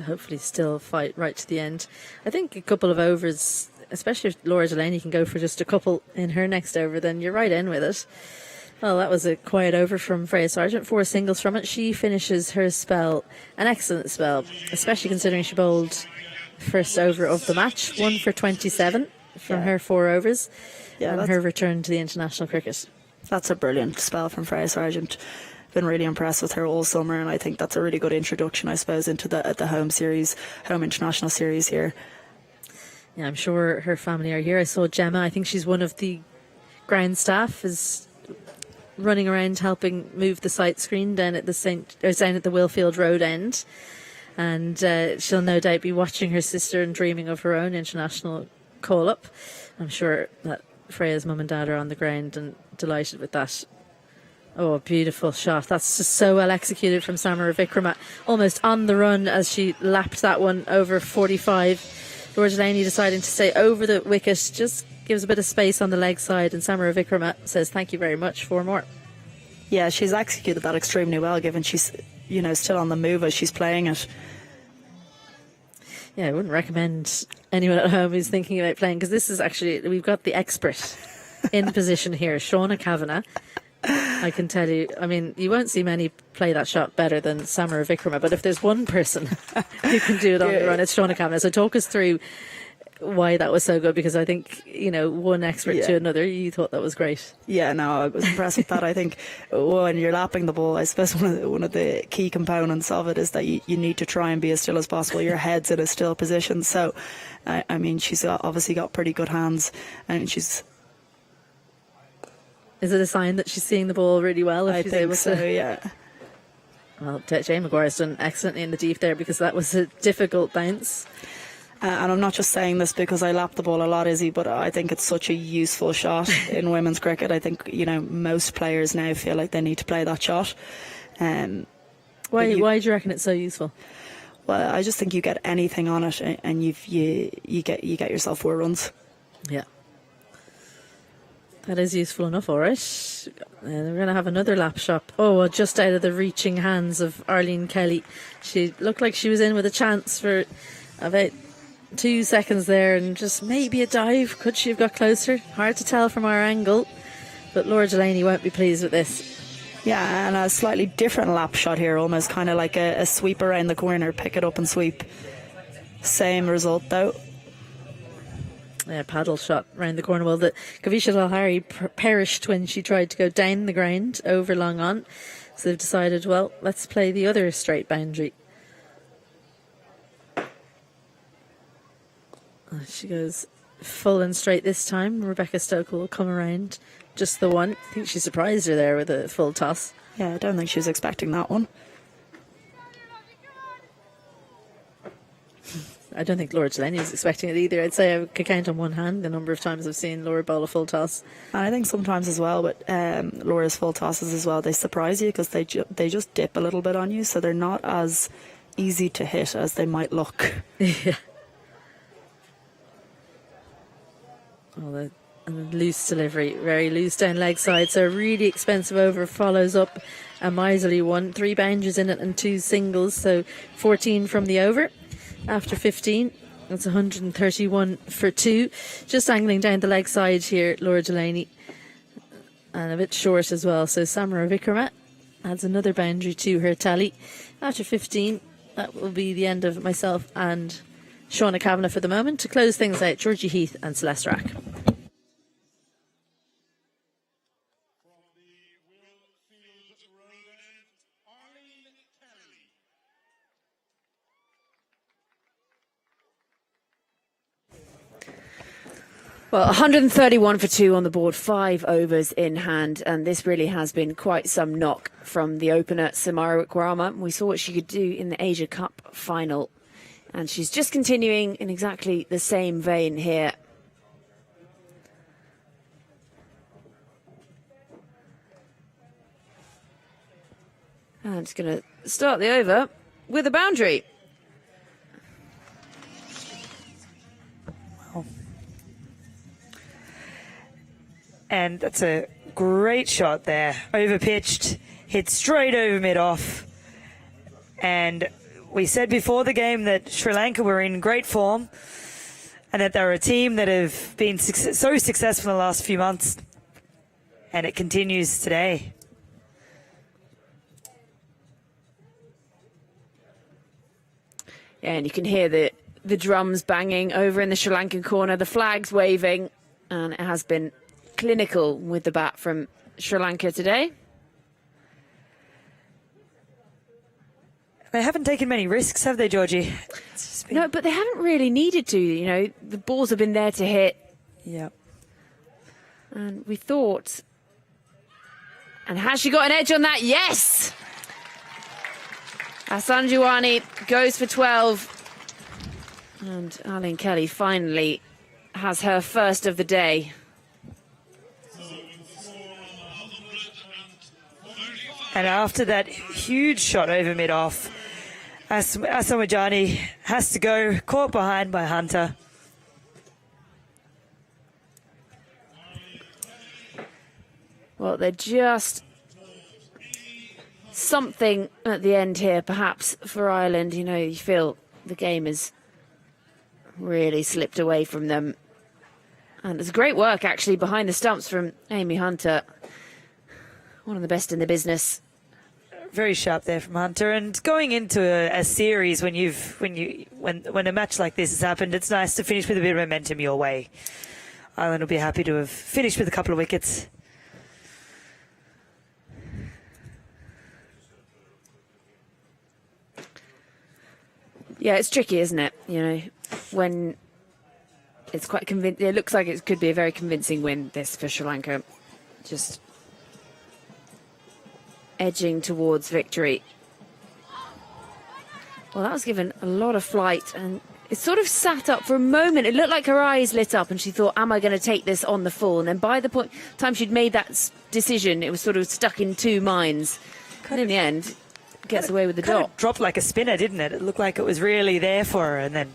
hopefully still fight right to the end. I think a couple of overs, especially if Laura Delaney can go for just a couple in her next over, then you're right in with it. Well, that was a quiet over from Freya Sargent. 4 singles from it. She finishes her spell, an excellent spell, especially considering she bowled first over of the match. 1 for 27 from her 4 overs. Yeah, and her return to the international cricket. That's a brilliant spell from Freya Sargent. Been really impressed with her all summer, and I think that's a really good introduction, I suppose, into the home international series here. Yeah, I'm sure her family are here. I saw Gemma. I think she's one of the ground staff, is running around helping move the sight screen down at the Willfield Road end, and she'll no doubt be watching her sister and dreaming of her own international call up. I'm sure that Freya's mum and dad are on the ground and delighted with that. Oh, a beautiful shot. That's just so well executed from Samara Vikrama, almost on the run as she lapped that one over 45. Laura Delaney deciding to stay over the wicket, just gives a bit of space on the leg side, and Samara Vikrama says thank you very much for more. Yeah, she's executed that extremely well, given she's still on the move as she's playing it. Yeah, I wouldn't recommend anyone at home who's thinking about playing, because this is actually, we've got the expert in position here, Shauna Kavanagh. I can tell you, you won't see many play that shot better than Samara Vikrama, but if there's one person who can do it on the run, it's Shauna Kavanagh. So talk us through why that was so good, because I think, one expert to another, you thought that was great. Yeah, no, I was impressed with that. I think when you're lapping the ball, I suppose one of the key components of it is that you need to try and be as still as possible. Your head's in a still position. So, she's obviously got pretty good hands, and she's... Is it a sign that she's seeing the ball really well? If I she's think able so, to? yeah. Well, Jane Maguire's done excellently in the deep there, because that was a difficult bounce. And I'm not just saying this because I lap the ball a lot, Izzy, but I think it's such a useful shot in women's cricket. I think, most players now feel like they need to play that shot. Why do you reckon it's so useful? Well, I just think you get anything on it, and you get yourself 4 runs. Yeah. That is useful enough, all right. We're going to have another lap shot. Oh, just out of the reaching hands of Arlene Kelly. She looked like she was in with a chance for about 2 seconds there, and just maybe a dive. Could she have got closer? Hard to tell from our angle, but Laura Delaney won't be pleased with this. Yeah, and a slightly different lap shot here, almost kind of like a sweep around the corner, pick it up and sweep. Same result though. Yeah, paddle shot round the corner. Well, the Kavisha Lalhari perished when she tried to go down the ground over long on, so they've decided, well, let's play the other straight boundary. She goes full and straight this time. Rebecca Stokel will come around just the one. I think she surprised her there with a full toss. Yeah, I don't think she was expecting that one. I don't think Laura Delaney was expecting it either. I'd say I could count on one hand the number of times I've seen Laura bowl a full toss. And I think sometimes as well, but Laura's full tosses as well, they surprise you because they just dip a little bit on you, so they're not as easy to hit as they might look. Yeah. Well, the loose delivery, very loose down leg side, so a really expensive over follows up a miserly one. 3 boundaries in it and 2 singles, so 14 from the over. After 15, that's 131 for 2. Just angling down the leg side here, Laura Delaney. And a bit short as well, so Samara Vikrama adds another boundary to her tally. After 15, that will be the end of myself and Shauna Kavanagh for the moment. To close things out, Georgie Heath and Celeste Rack. Well, 131 for 2 on the board, 5 overs in hand, and this really has been quite some knock from the opener, Samara Wickrama. We saw what she could do in the Asia Cup final, and she's just continuing in exactly the same vein here. And it's going to start the over with a boundary. And that's a great shot there. Over-pitched, hit straight over mid-off. And we said before the game that Sri Lanka were in great form and that they're a team that have been so successful in the last few months. And it continues today. Yeah, and you can hear the drums banging over in the Sri Lankan corner, the flags waving, and it has been clinical with the bat from Sri Lanka today. They haven't taken many risks, have they, Georgie? No, but they haven't really needed to. You know, the balls have been there to hit. Yeah. And we thought... And has she got an edge on that? Yes! Asanjuwani goes for 12. And Arlene Kelly finally has her first of the day. And after that huge shot over mid-off, Asamajani has to go, caught behind by Hunter. Well, they're just something at the end here, perhaps, for Ireland. You know, you feel the game has really slipped away from them. And there's great work, actually, behind the stumps from Amy Hunter. One of the best in the business. Very sharp there from Hunter. And going into a series when a match like this has happened, it's nice to finish with a bit of momentum your way. Ireland will be happy to have finished with a couple of wickets. Yeah, it's tricky, isn't it? You know, when it's quite convincing. It looks like it could be a very convincing win, this, for Sri Lanka. Just edging towards victory. Well, that was given a lot of flight, and it sort of sat up for a moment. It looked like her eyes lit up, and she thought, am I going to take this on the full? And then by the time she'd made that decision, it was sort of stuck in two minds. And in the end, gets away with the dot. Dropped like a spinner, didn't it? It looked like it was really there for her, and then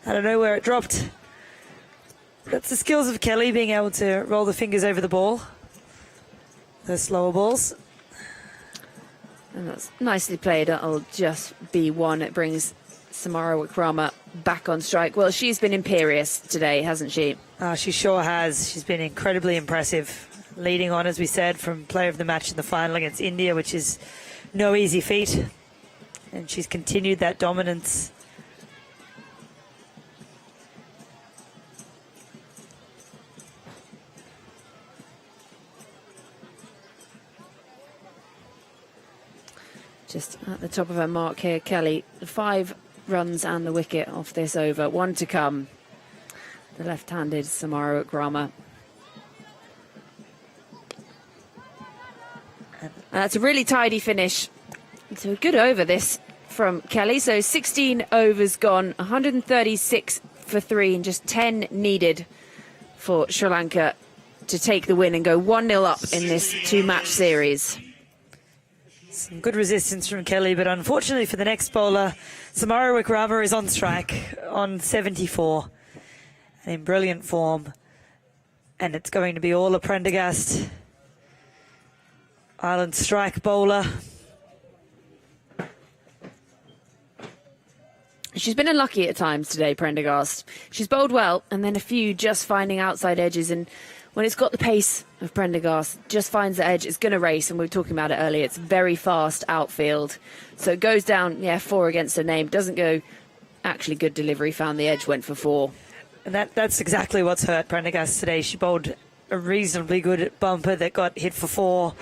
I don't know where it dropped. That's the skills of Kelly, being able to roll the fingers over the ball. The slower balls. And that's nicely played. That'll just be one. It brings Samara Wickrama back on strike. Well, she's been imperious today, hasn't she? She sure has. She's been incredibly impressive. Leading on, as we said, from player of the match in the final against India, which is no easy feat. And she's continued that dominance. Just at the top of her mark here, Kelly. 5 runs and the wicket off this over. 1 to come. The left-handed Samara Wickrama. That's a really tidy finish. It's a good over, this, from Kelly. So 16 overs gone, 136 for 3, and just 10 needed for Sri Lanka to take the win and go 1-0 up in this 2-match series. Some good resistance from Kelly, but unfortunately for the next bowler, Samara Wickrama is on strike on 74 and in brilliant form. And it's going to be all a Prendergast. Ireland strike bowler. She's been unlucky at times today, Prendergast. She's bowled well, and then a few just finding outside edges. And when it's got the pace of Prendergast, just finds the edge, it's going to race. And we were talking about it earlier. It's very fast outfield. So it goes down, 4 against her name. Doesn't go actually good delivery. Found the edge, went for 4. And that's exactly what's hurt Prendergast today. She bowled a reasonably good bumper that got hit for 4,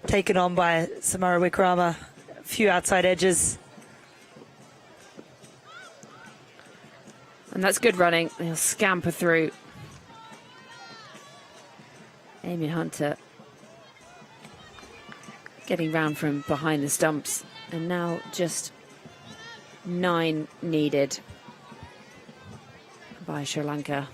taken on by Samara Wickrama. A few outside edges. And that's good running. They'll scamper through. Amy Hunter getting round from behind the stumps. And now just 9 needed by Sri Lanka.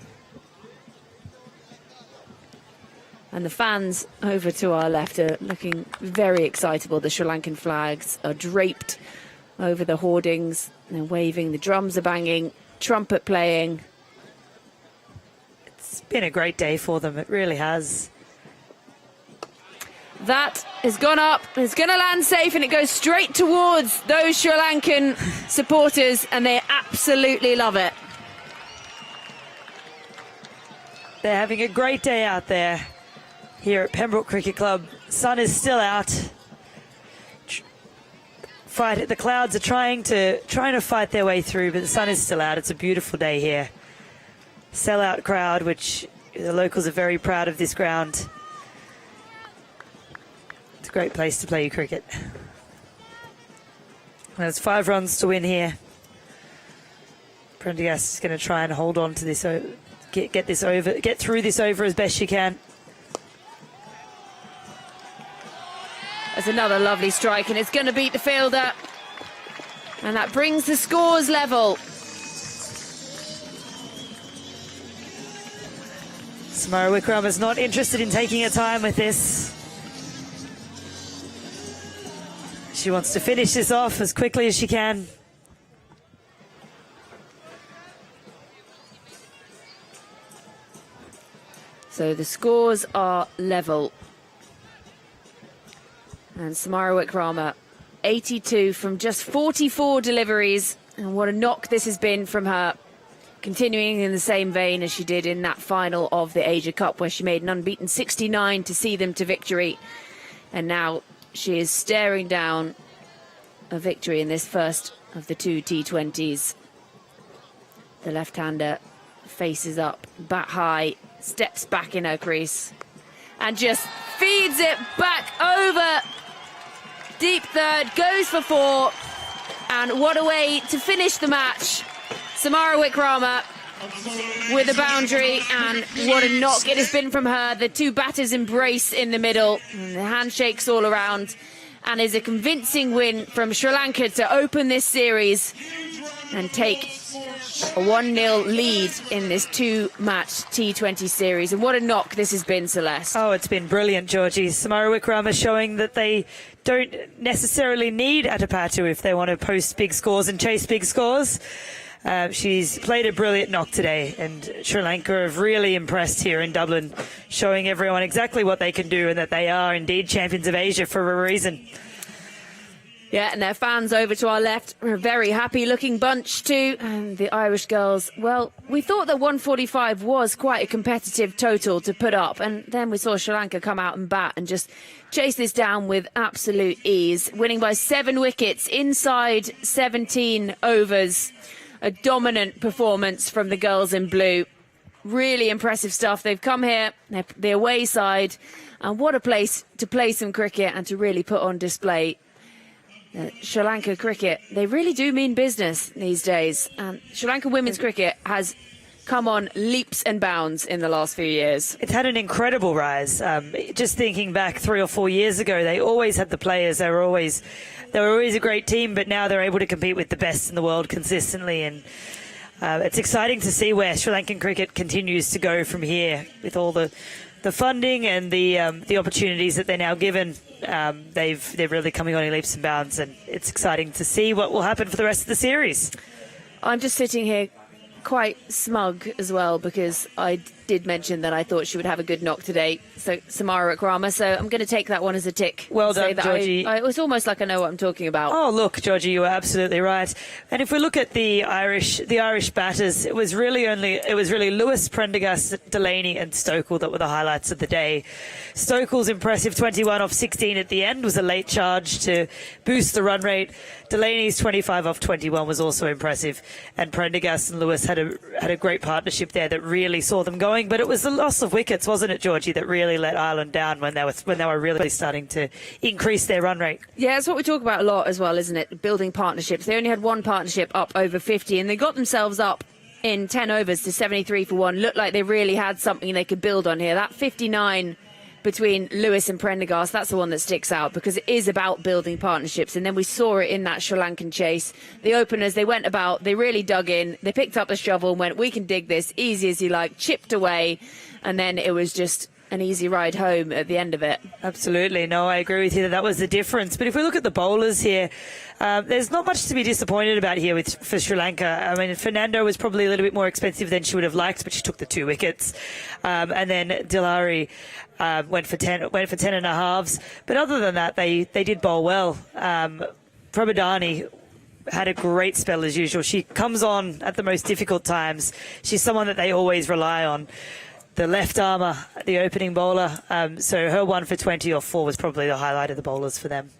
And the fans over to our left are looking very excitable. The Sri Lankan flags are draped over the hoardings. They're waving, the drums are banging, trumpet playing. It's been a great day for them, it really has. That has gone up, it's going to land safe, and it goes straight towards those Sri Lankan supporters, and they absolutely love it. They're having a great day out there here at Pembroke Cricket Club. Sun is still out. The clouds are trying to fight their way through, but the sun is still out. It's a beautiful day here. Sellout crowd, which the locals are very proud of this ground. It's a great place to play your cricket. There's 5 runs to win here. Prendergast is going to try and hold on to this, get this over, get through this over as best she can. There's another lovely strike, and it's going to beat the fielder. And that brings the scores level. Samara Wickrama's not interested in taking her time with this. She wants to finish this off as quickly as she can. So the scores are level. And Samara Wickrama, 82 from just 44 deliveries. And what a knock this has been from her. Continuing in the same vein as she did in that final of the Asia Cup, where she made an unbeaten 69 to see them to victory. And now she is staring down a victory in this first of the 2 T20s. The left-hander faces up, bat high, steps back in her crease, and just feeds it back over. Deep third, goes for 4. And what a way to finish the match. Samara Wickrama with a boundary, and what a knock it has been from her. The 2 batters embrace in the middle, and the handshakes all around, and is a convincing win from Sri Lanka to open this series and take a 1-0 lead in this 2-match T20 series. And what a knock this has been, Celeste. Oh, it's been brilliant, Georgie. Samara Wickrama showing that they don't necessarily need Atapatu if they want to post big scores and chase big scores. She's played a brilliant knock today, and Sri Lanka have really impressed here in Dublin, showing everyone exactly what they can do and that they are indeed champions of Asia for a reason. Yeah, and their fans over to our left are a very happy-looking bunch too. And the Irish girls, well, we thought that 145 was quite a competitive total to put up. And then we saw Sri Lanka come out and bat and just chase this down with absolute ease, winning by 7 wickets inside 17 overs. A dominant performance from the girls in blue. Really impressive stuff. They've come here, the away side, and what a place to play some cricket and to really put on display. Sri Lanka cricket, they really do mean business these days. Sri Lanka women's cricket has come on leaps and bounds in the last few years. It's had an incredible rise. Just thinking back 3 or 4 years ago, they always had the players. They were always a great team, but now they're able to compete with the best in the world consistently. And it's exciting to see where Sri Lankan cricket continues to go from here with all the funding and the opportunities that they're now given. They're really coming on in leaps and bounds, and it's exciting to see what will happen for the rest of the series. I'm just sitting here quite smug as well, because I did mention that I thought she would have a good knock today. So Samara Akrama. So I'm going to take that one as a tick. Well done, Georgie. It was almost like I know what I'm talking about. Oh, look, Georgie, you were absolutely right. And if we look at the Irish batters, it was really Lewis, Prendergast, Delaney and Stokel that were the highlights of the day. Stokel's impressive 21 off 16 at the end was a late charge to boost the run rate. Delaney's 25 off 21 was also impressive, and Prendergast and Lewis had a great partnership there that really saw them going. But it was the loss of wickets, wasn't it, Georgie, that really let Ireland down when they were really starting to increase their run rate. Yeah, it's what we talk about a lot as well, isn't it? Building partnerships. They only had one partnership up over 50, and they got themselves up in 10 overs to 73 for one. Looked like they really had something they could build on here. That 59 between Lewis and Prendergast, that's the one that sticks out, because it is about building partnerships. And then we saw it in that Sri Lankan chase. The openers, they went about, they really dug in, they picked up the shovel and went, we can dig this, easy as you like, chipped away, and then it was just an easy ride home at the end of it. Absolutely. No, I agree with you that was the difference. But if we look at the bowlers here, there's not much to be disappointed about here for Sri Lanka. I mean, Fernando was probably a little bit more expensive than she would have liked, but she took the 2 wickets. And then Dilari went for 10 and a halves. But other than that, they did bowl well. Prabodani had a great spell as usual. She comes on at the most difficult times. She's someone that they always rely on. The left armour, the opening bowler. So her 1 for 20 off 4 was probably the highlight of the bowlers for them.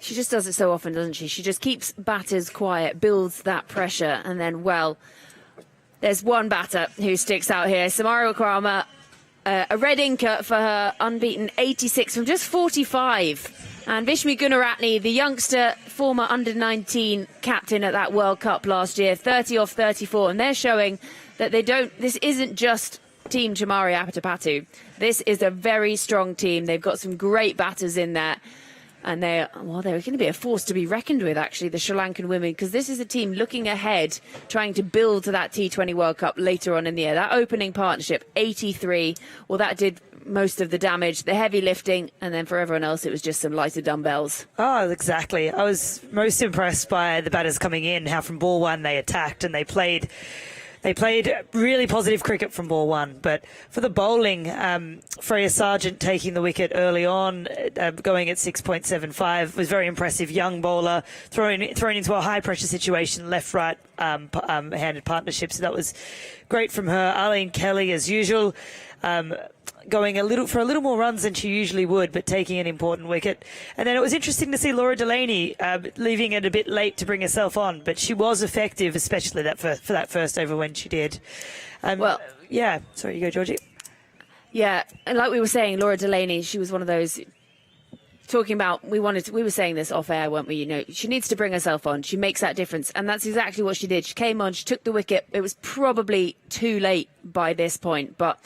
She just does it so often, doesn't she? She just keeps batters quiet, builds that pressure, and then, well, there's one batter who sticks out here. Samara Akrama, a red inker for her unbeaten 86 from just 45. And Vishmi Gunaratne, the youngster, former under-19 captain at that World Cup last year, 30 off 34. And they're showing that this isn't just Team Chamari Apatapatu. This is a very strong team. They've got some great batters in there. And they're going to be a force to be reckoned with, actually, the Sri Lankan women, because this is a team looking ahead, trying to build to that T20 World Cup later on in the year. That opening partnership, 83, well, that did most of the damage, the heavy lifting, and then for everyone else, it was just some lighter dumbbells. Oh, exactly. I was most impressed by the batters coming in, how from ball one they attacked and they played really positive cricket from ball one. But for the bowling, Freya Sargent taking the wicket early on, going at 6.75, was very impressive. Young bowler, thrown into a high-pressure situation, left-right handed partnership. So that was great from her. Arlene Kelly, as usual, going a little more runs than she usually would, but taking an important wicket. And then it was interesting to see Laura Delaney leaving it a bit late to bring herself on, but she was effective, especially for that first over when she did. Yeah. Sorry, you go, Georgie. Yeah, and like we were saying, Laura Delaney, she was one of those talking about, we were saying this off air, weren't we? You know, she needs to bring herself on. She makes that difference, and that's exactly what she did. She came on, she took the wicket. It was probably too late by this point, but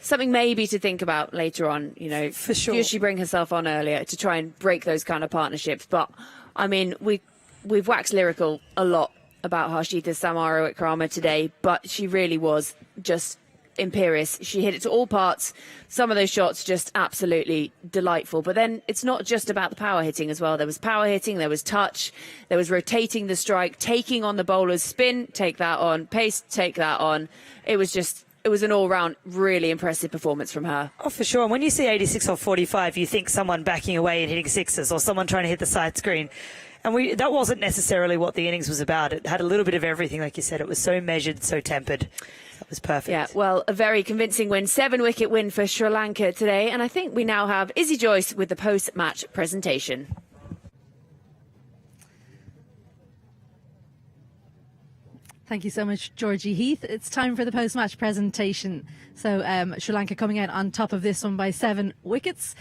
something maybe to think about later on, you know. For sure. Does she bring herself on earlier to try and break those kind of partnerships? But, I mean, we've waxed lyrical a lot about Harshita Samara Akrama today, but she really was just imperious. She hit it to all parts. Some of those shots just absolutely delightful. But then it's not just about the power hitting as well. There was power hitting, there was touch, there was rotating the strike, taking on the bowler's spin, take that on, pace, take that on. It was an all-round really impressive performance from her. Oh, for sure. And when you see 86 off 45, you think someone backing away and hitting sixes or someone trying to hit the side screen. And that wasn't necessarily what the innings was about. It had a little bit of everything, like you said. It was so measured, so tempered. That was perfect. Yeah, well, a very convincing win. 7-wicket win for Sri Lanka today. And I think we now have Izzy Joyce with the post-match presentation. Thank you so much, Georgie Heath. It's time for the post-match presentation. So Sri Lanka coming out on top of this one by 7 wickets.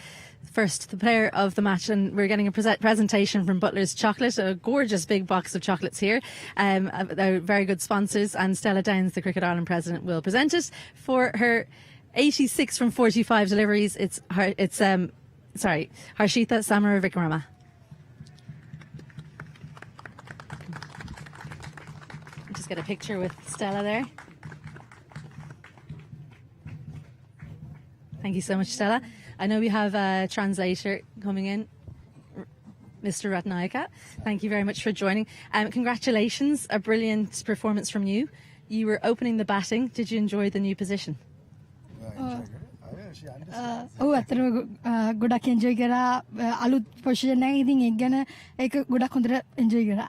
First, the player of the match, and we're getting a presentation from Butler's Chocolate, a gorgeous big box of chocolates here. They're very good sponsors, and Stella Downs, the Cricket Ireland president, will present it. For her 86 from 45 deliveries, it's Harshita Samara Vikrama. Just get a picture with Stella there. Thank you so much, Stella. I know we have a translator coming in, Mr. Ratnayaka. Thank you very much for joining. Congratulations, a brilliant performance from you. You were opening the batting. Did you enjoy the new position? ඔව් ඇත්තටම ගොඩක් enjoy කරා අලුත් position එක ඉතින් ඒක ගැන ඒක ගොඩක් හොඳට එන්ජොයි කරා.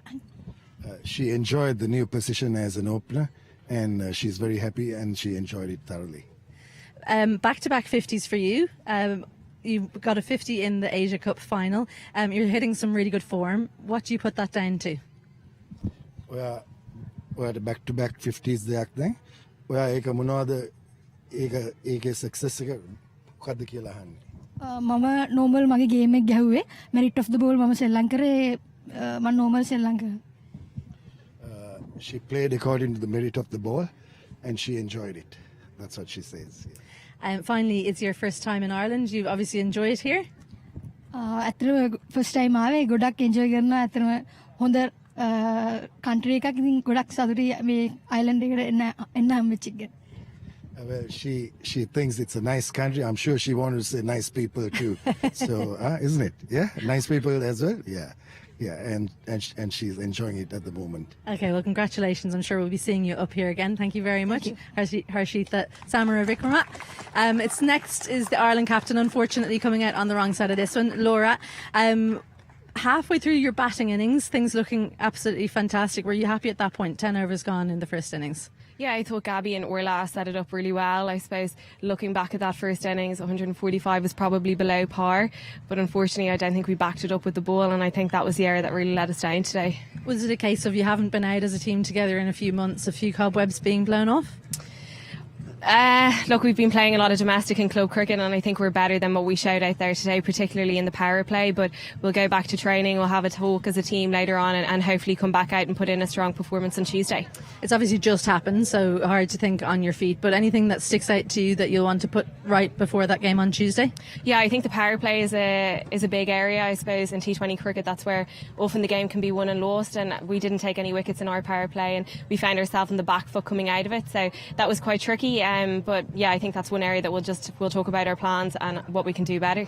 She enjoyed the new position as an opener and she's very happy and she enjoyed it thoroughly. Back-to-back 50s for you. You got a 50 in the Asia Cup final. You're hitting some really good form. What do you put that down to? ඔයාට back-to-back 50s දෙයක් දැන්. ඔයා ඒක මොනවද ඒකේ success එක මොකද්ද කියලා අහන්නේ. මම normal මගේ ගේම් එක ගැහුවේ merit of the ball මම සෙල්ලම් කරේ මම normal සෙල්ලම් කරා. She played according to the merit of the ball and she enjoyed it. That's what she says. Finally, it's your first time in Ireland. You obviously enjoy it here. ඇත්තටම first time ආවේ ගොඩක් enjoy කරනවා ඇත්තටම හොඳ country එකක් ඉතින් ගොඩක් සතුටුයි මේ island එකට එන්න හම්බෙච්ච එක. Well, she thinks it's a nice country. I'm sure she wanted to say nice people too. So, isn't it? Yeah, nice people as well. Yeah, and she's enjoying it at the moment. Okay, well, congratulations. I'm sure we'll be seeing you up here again. Thank you very much, Harshita Samara Vikrama. It's next is the Ireland captain, unfortunately coming out on the wrong side of this one, Laura. Halfway through your batting innings, things looking absolutely fantastic. Were you happy at that point? 10 overs gone in the first innings. Yeah, I thought Gabby and Orla set it up really well. I suppose looking back at that first innings, 145 was probably below par, but unfortunately I don't think we backed it up with the ball, and I think that was the area that really let us down today. Was it a case of you haven't been out as a team together in a few months, a few cobwebs being blown off? Look, we've been playing a lot of domestic and club cricket, and I think we're better than what we showed out there today, particularly in the power play. But we'll go back to training, we'll have a talk as a team later on, and hopefully come back out and put in a strong performance on Tuesday. It's obviously just happened, so hard to think on your feet, but anything that sticks out to you that you'll want to put right before that game on Tuesday? Yeah, I think the power play is a big area. I suppose in T20 cricket, that's where often the game can be won and lost, and we didn't take any wickets in our power play, and we found ourselves on the back foot coming out of it, so that was quite tricky. But yeah, I think that's one area that we'll talk about our plans and what we can do better.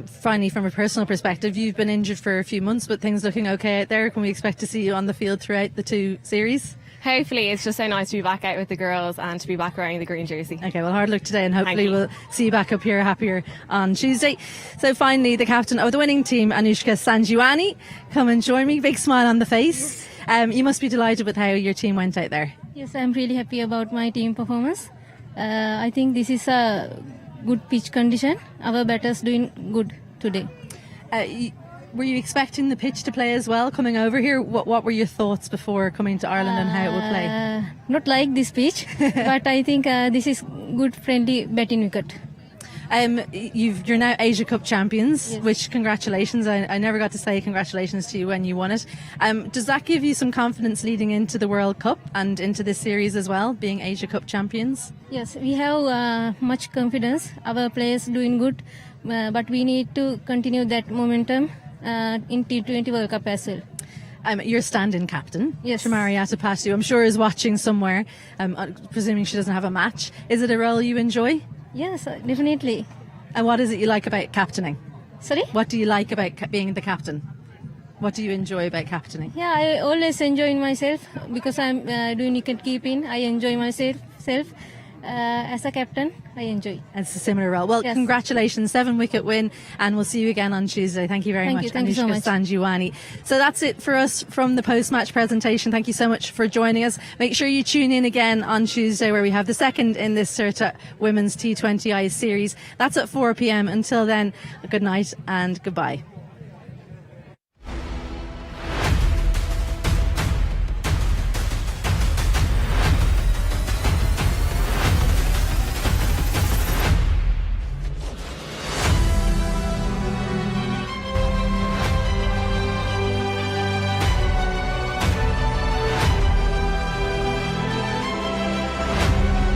Finally, from a personal perspective, you've been injured for a few months, but things looking okay out there. Can we expect to see you on the field throughout the two series? Hopefully. It's just so nice to be back out with the girls and to be back wearing the green jersey. Okay, well, hard luck today, and hopefully we'll see you back up here happier on Tuesday. So finally, the captain of the winning team, Anushka Sanjiwani, come and join me. Big smile on the face. You must be delighted with how your team went out there. Yes, I'm really happy about my team performance. I think this is a good pitch condition. Our batters doing good today. Were you expecting the pitch to play as well coming over here? What were your thoughts before coming to Ireland and how it would play? Not like this pitch, but I think this is good friendly batting wicket. You're now Asia Cup champions, Yes. which congratulations. I never got to say congratulations to you when you won it. Does that give you some confidence leading into the World Cup and into this series as well, being Asia Cup champions? Yes, we have much confidence. Our players doing good, but we need to continue that momentum in T20 World Cup as well. You're stand-in captain. Yes. Shamari Atapatu, I'm sure, is watching somewhere, presuming she doesn't have a match. Is it a role you enjoy? Yes, definitely. And what is it you like about captaining? Sorry? What do you like about being the captain? What do you enjoy about captaining? Yeah, I always enjoy myself because I'm doing wicket keeping. I enjoy myself. As a captain, I enjoy. It's a similar role. Well, Yes. Congratulations, 7-wicket win, and we'll see you again on Tuesday. Thank you very much, Thank you so much. Sanjiwani. So that's it for us from the post-match presentation. Thank you so much for joining us. Make sure you tune in again on Tuesday, where we have the second in this Certa Women's T20I series. That's at 4 p.m. Until then, good night and goodbye.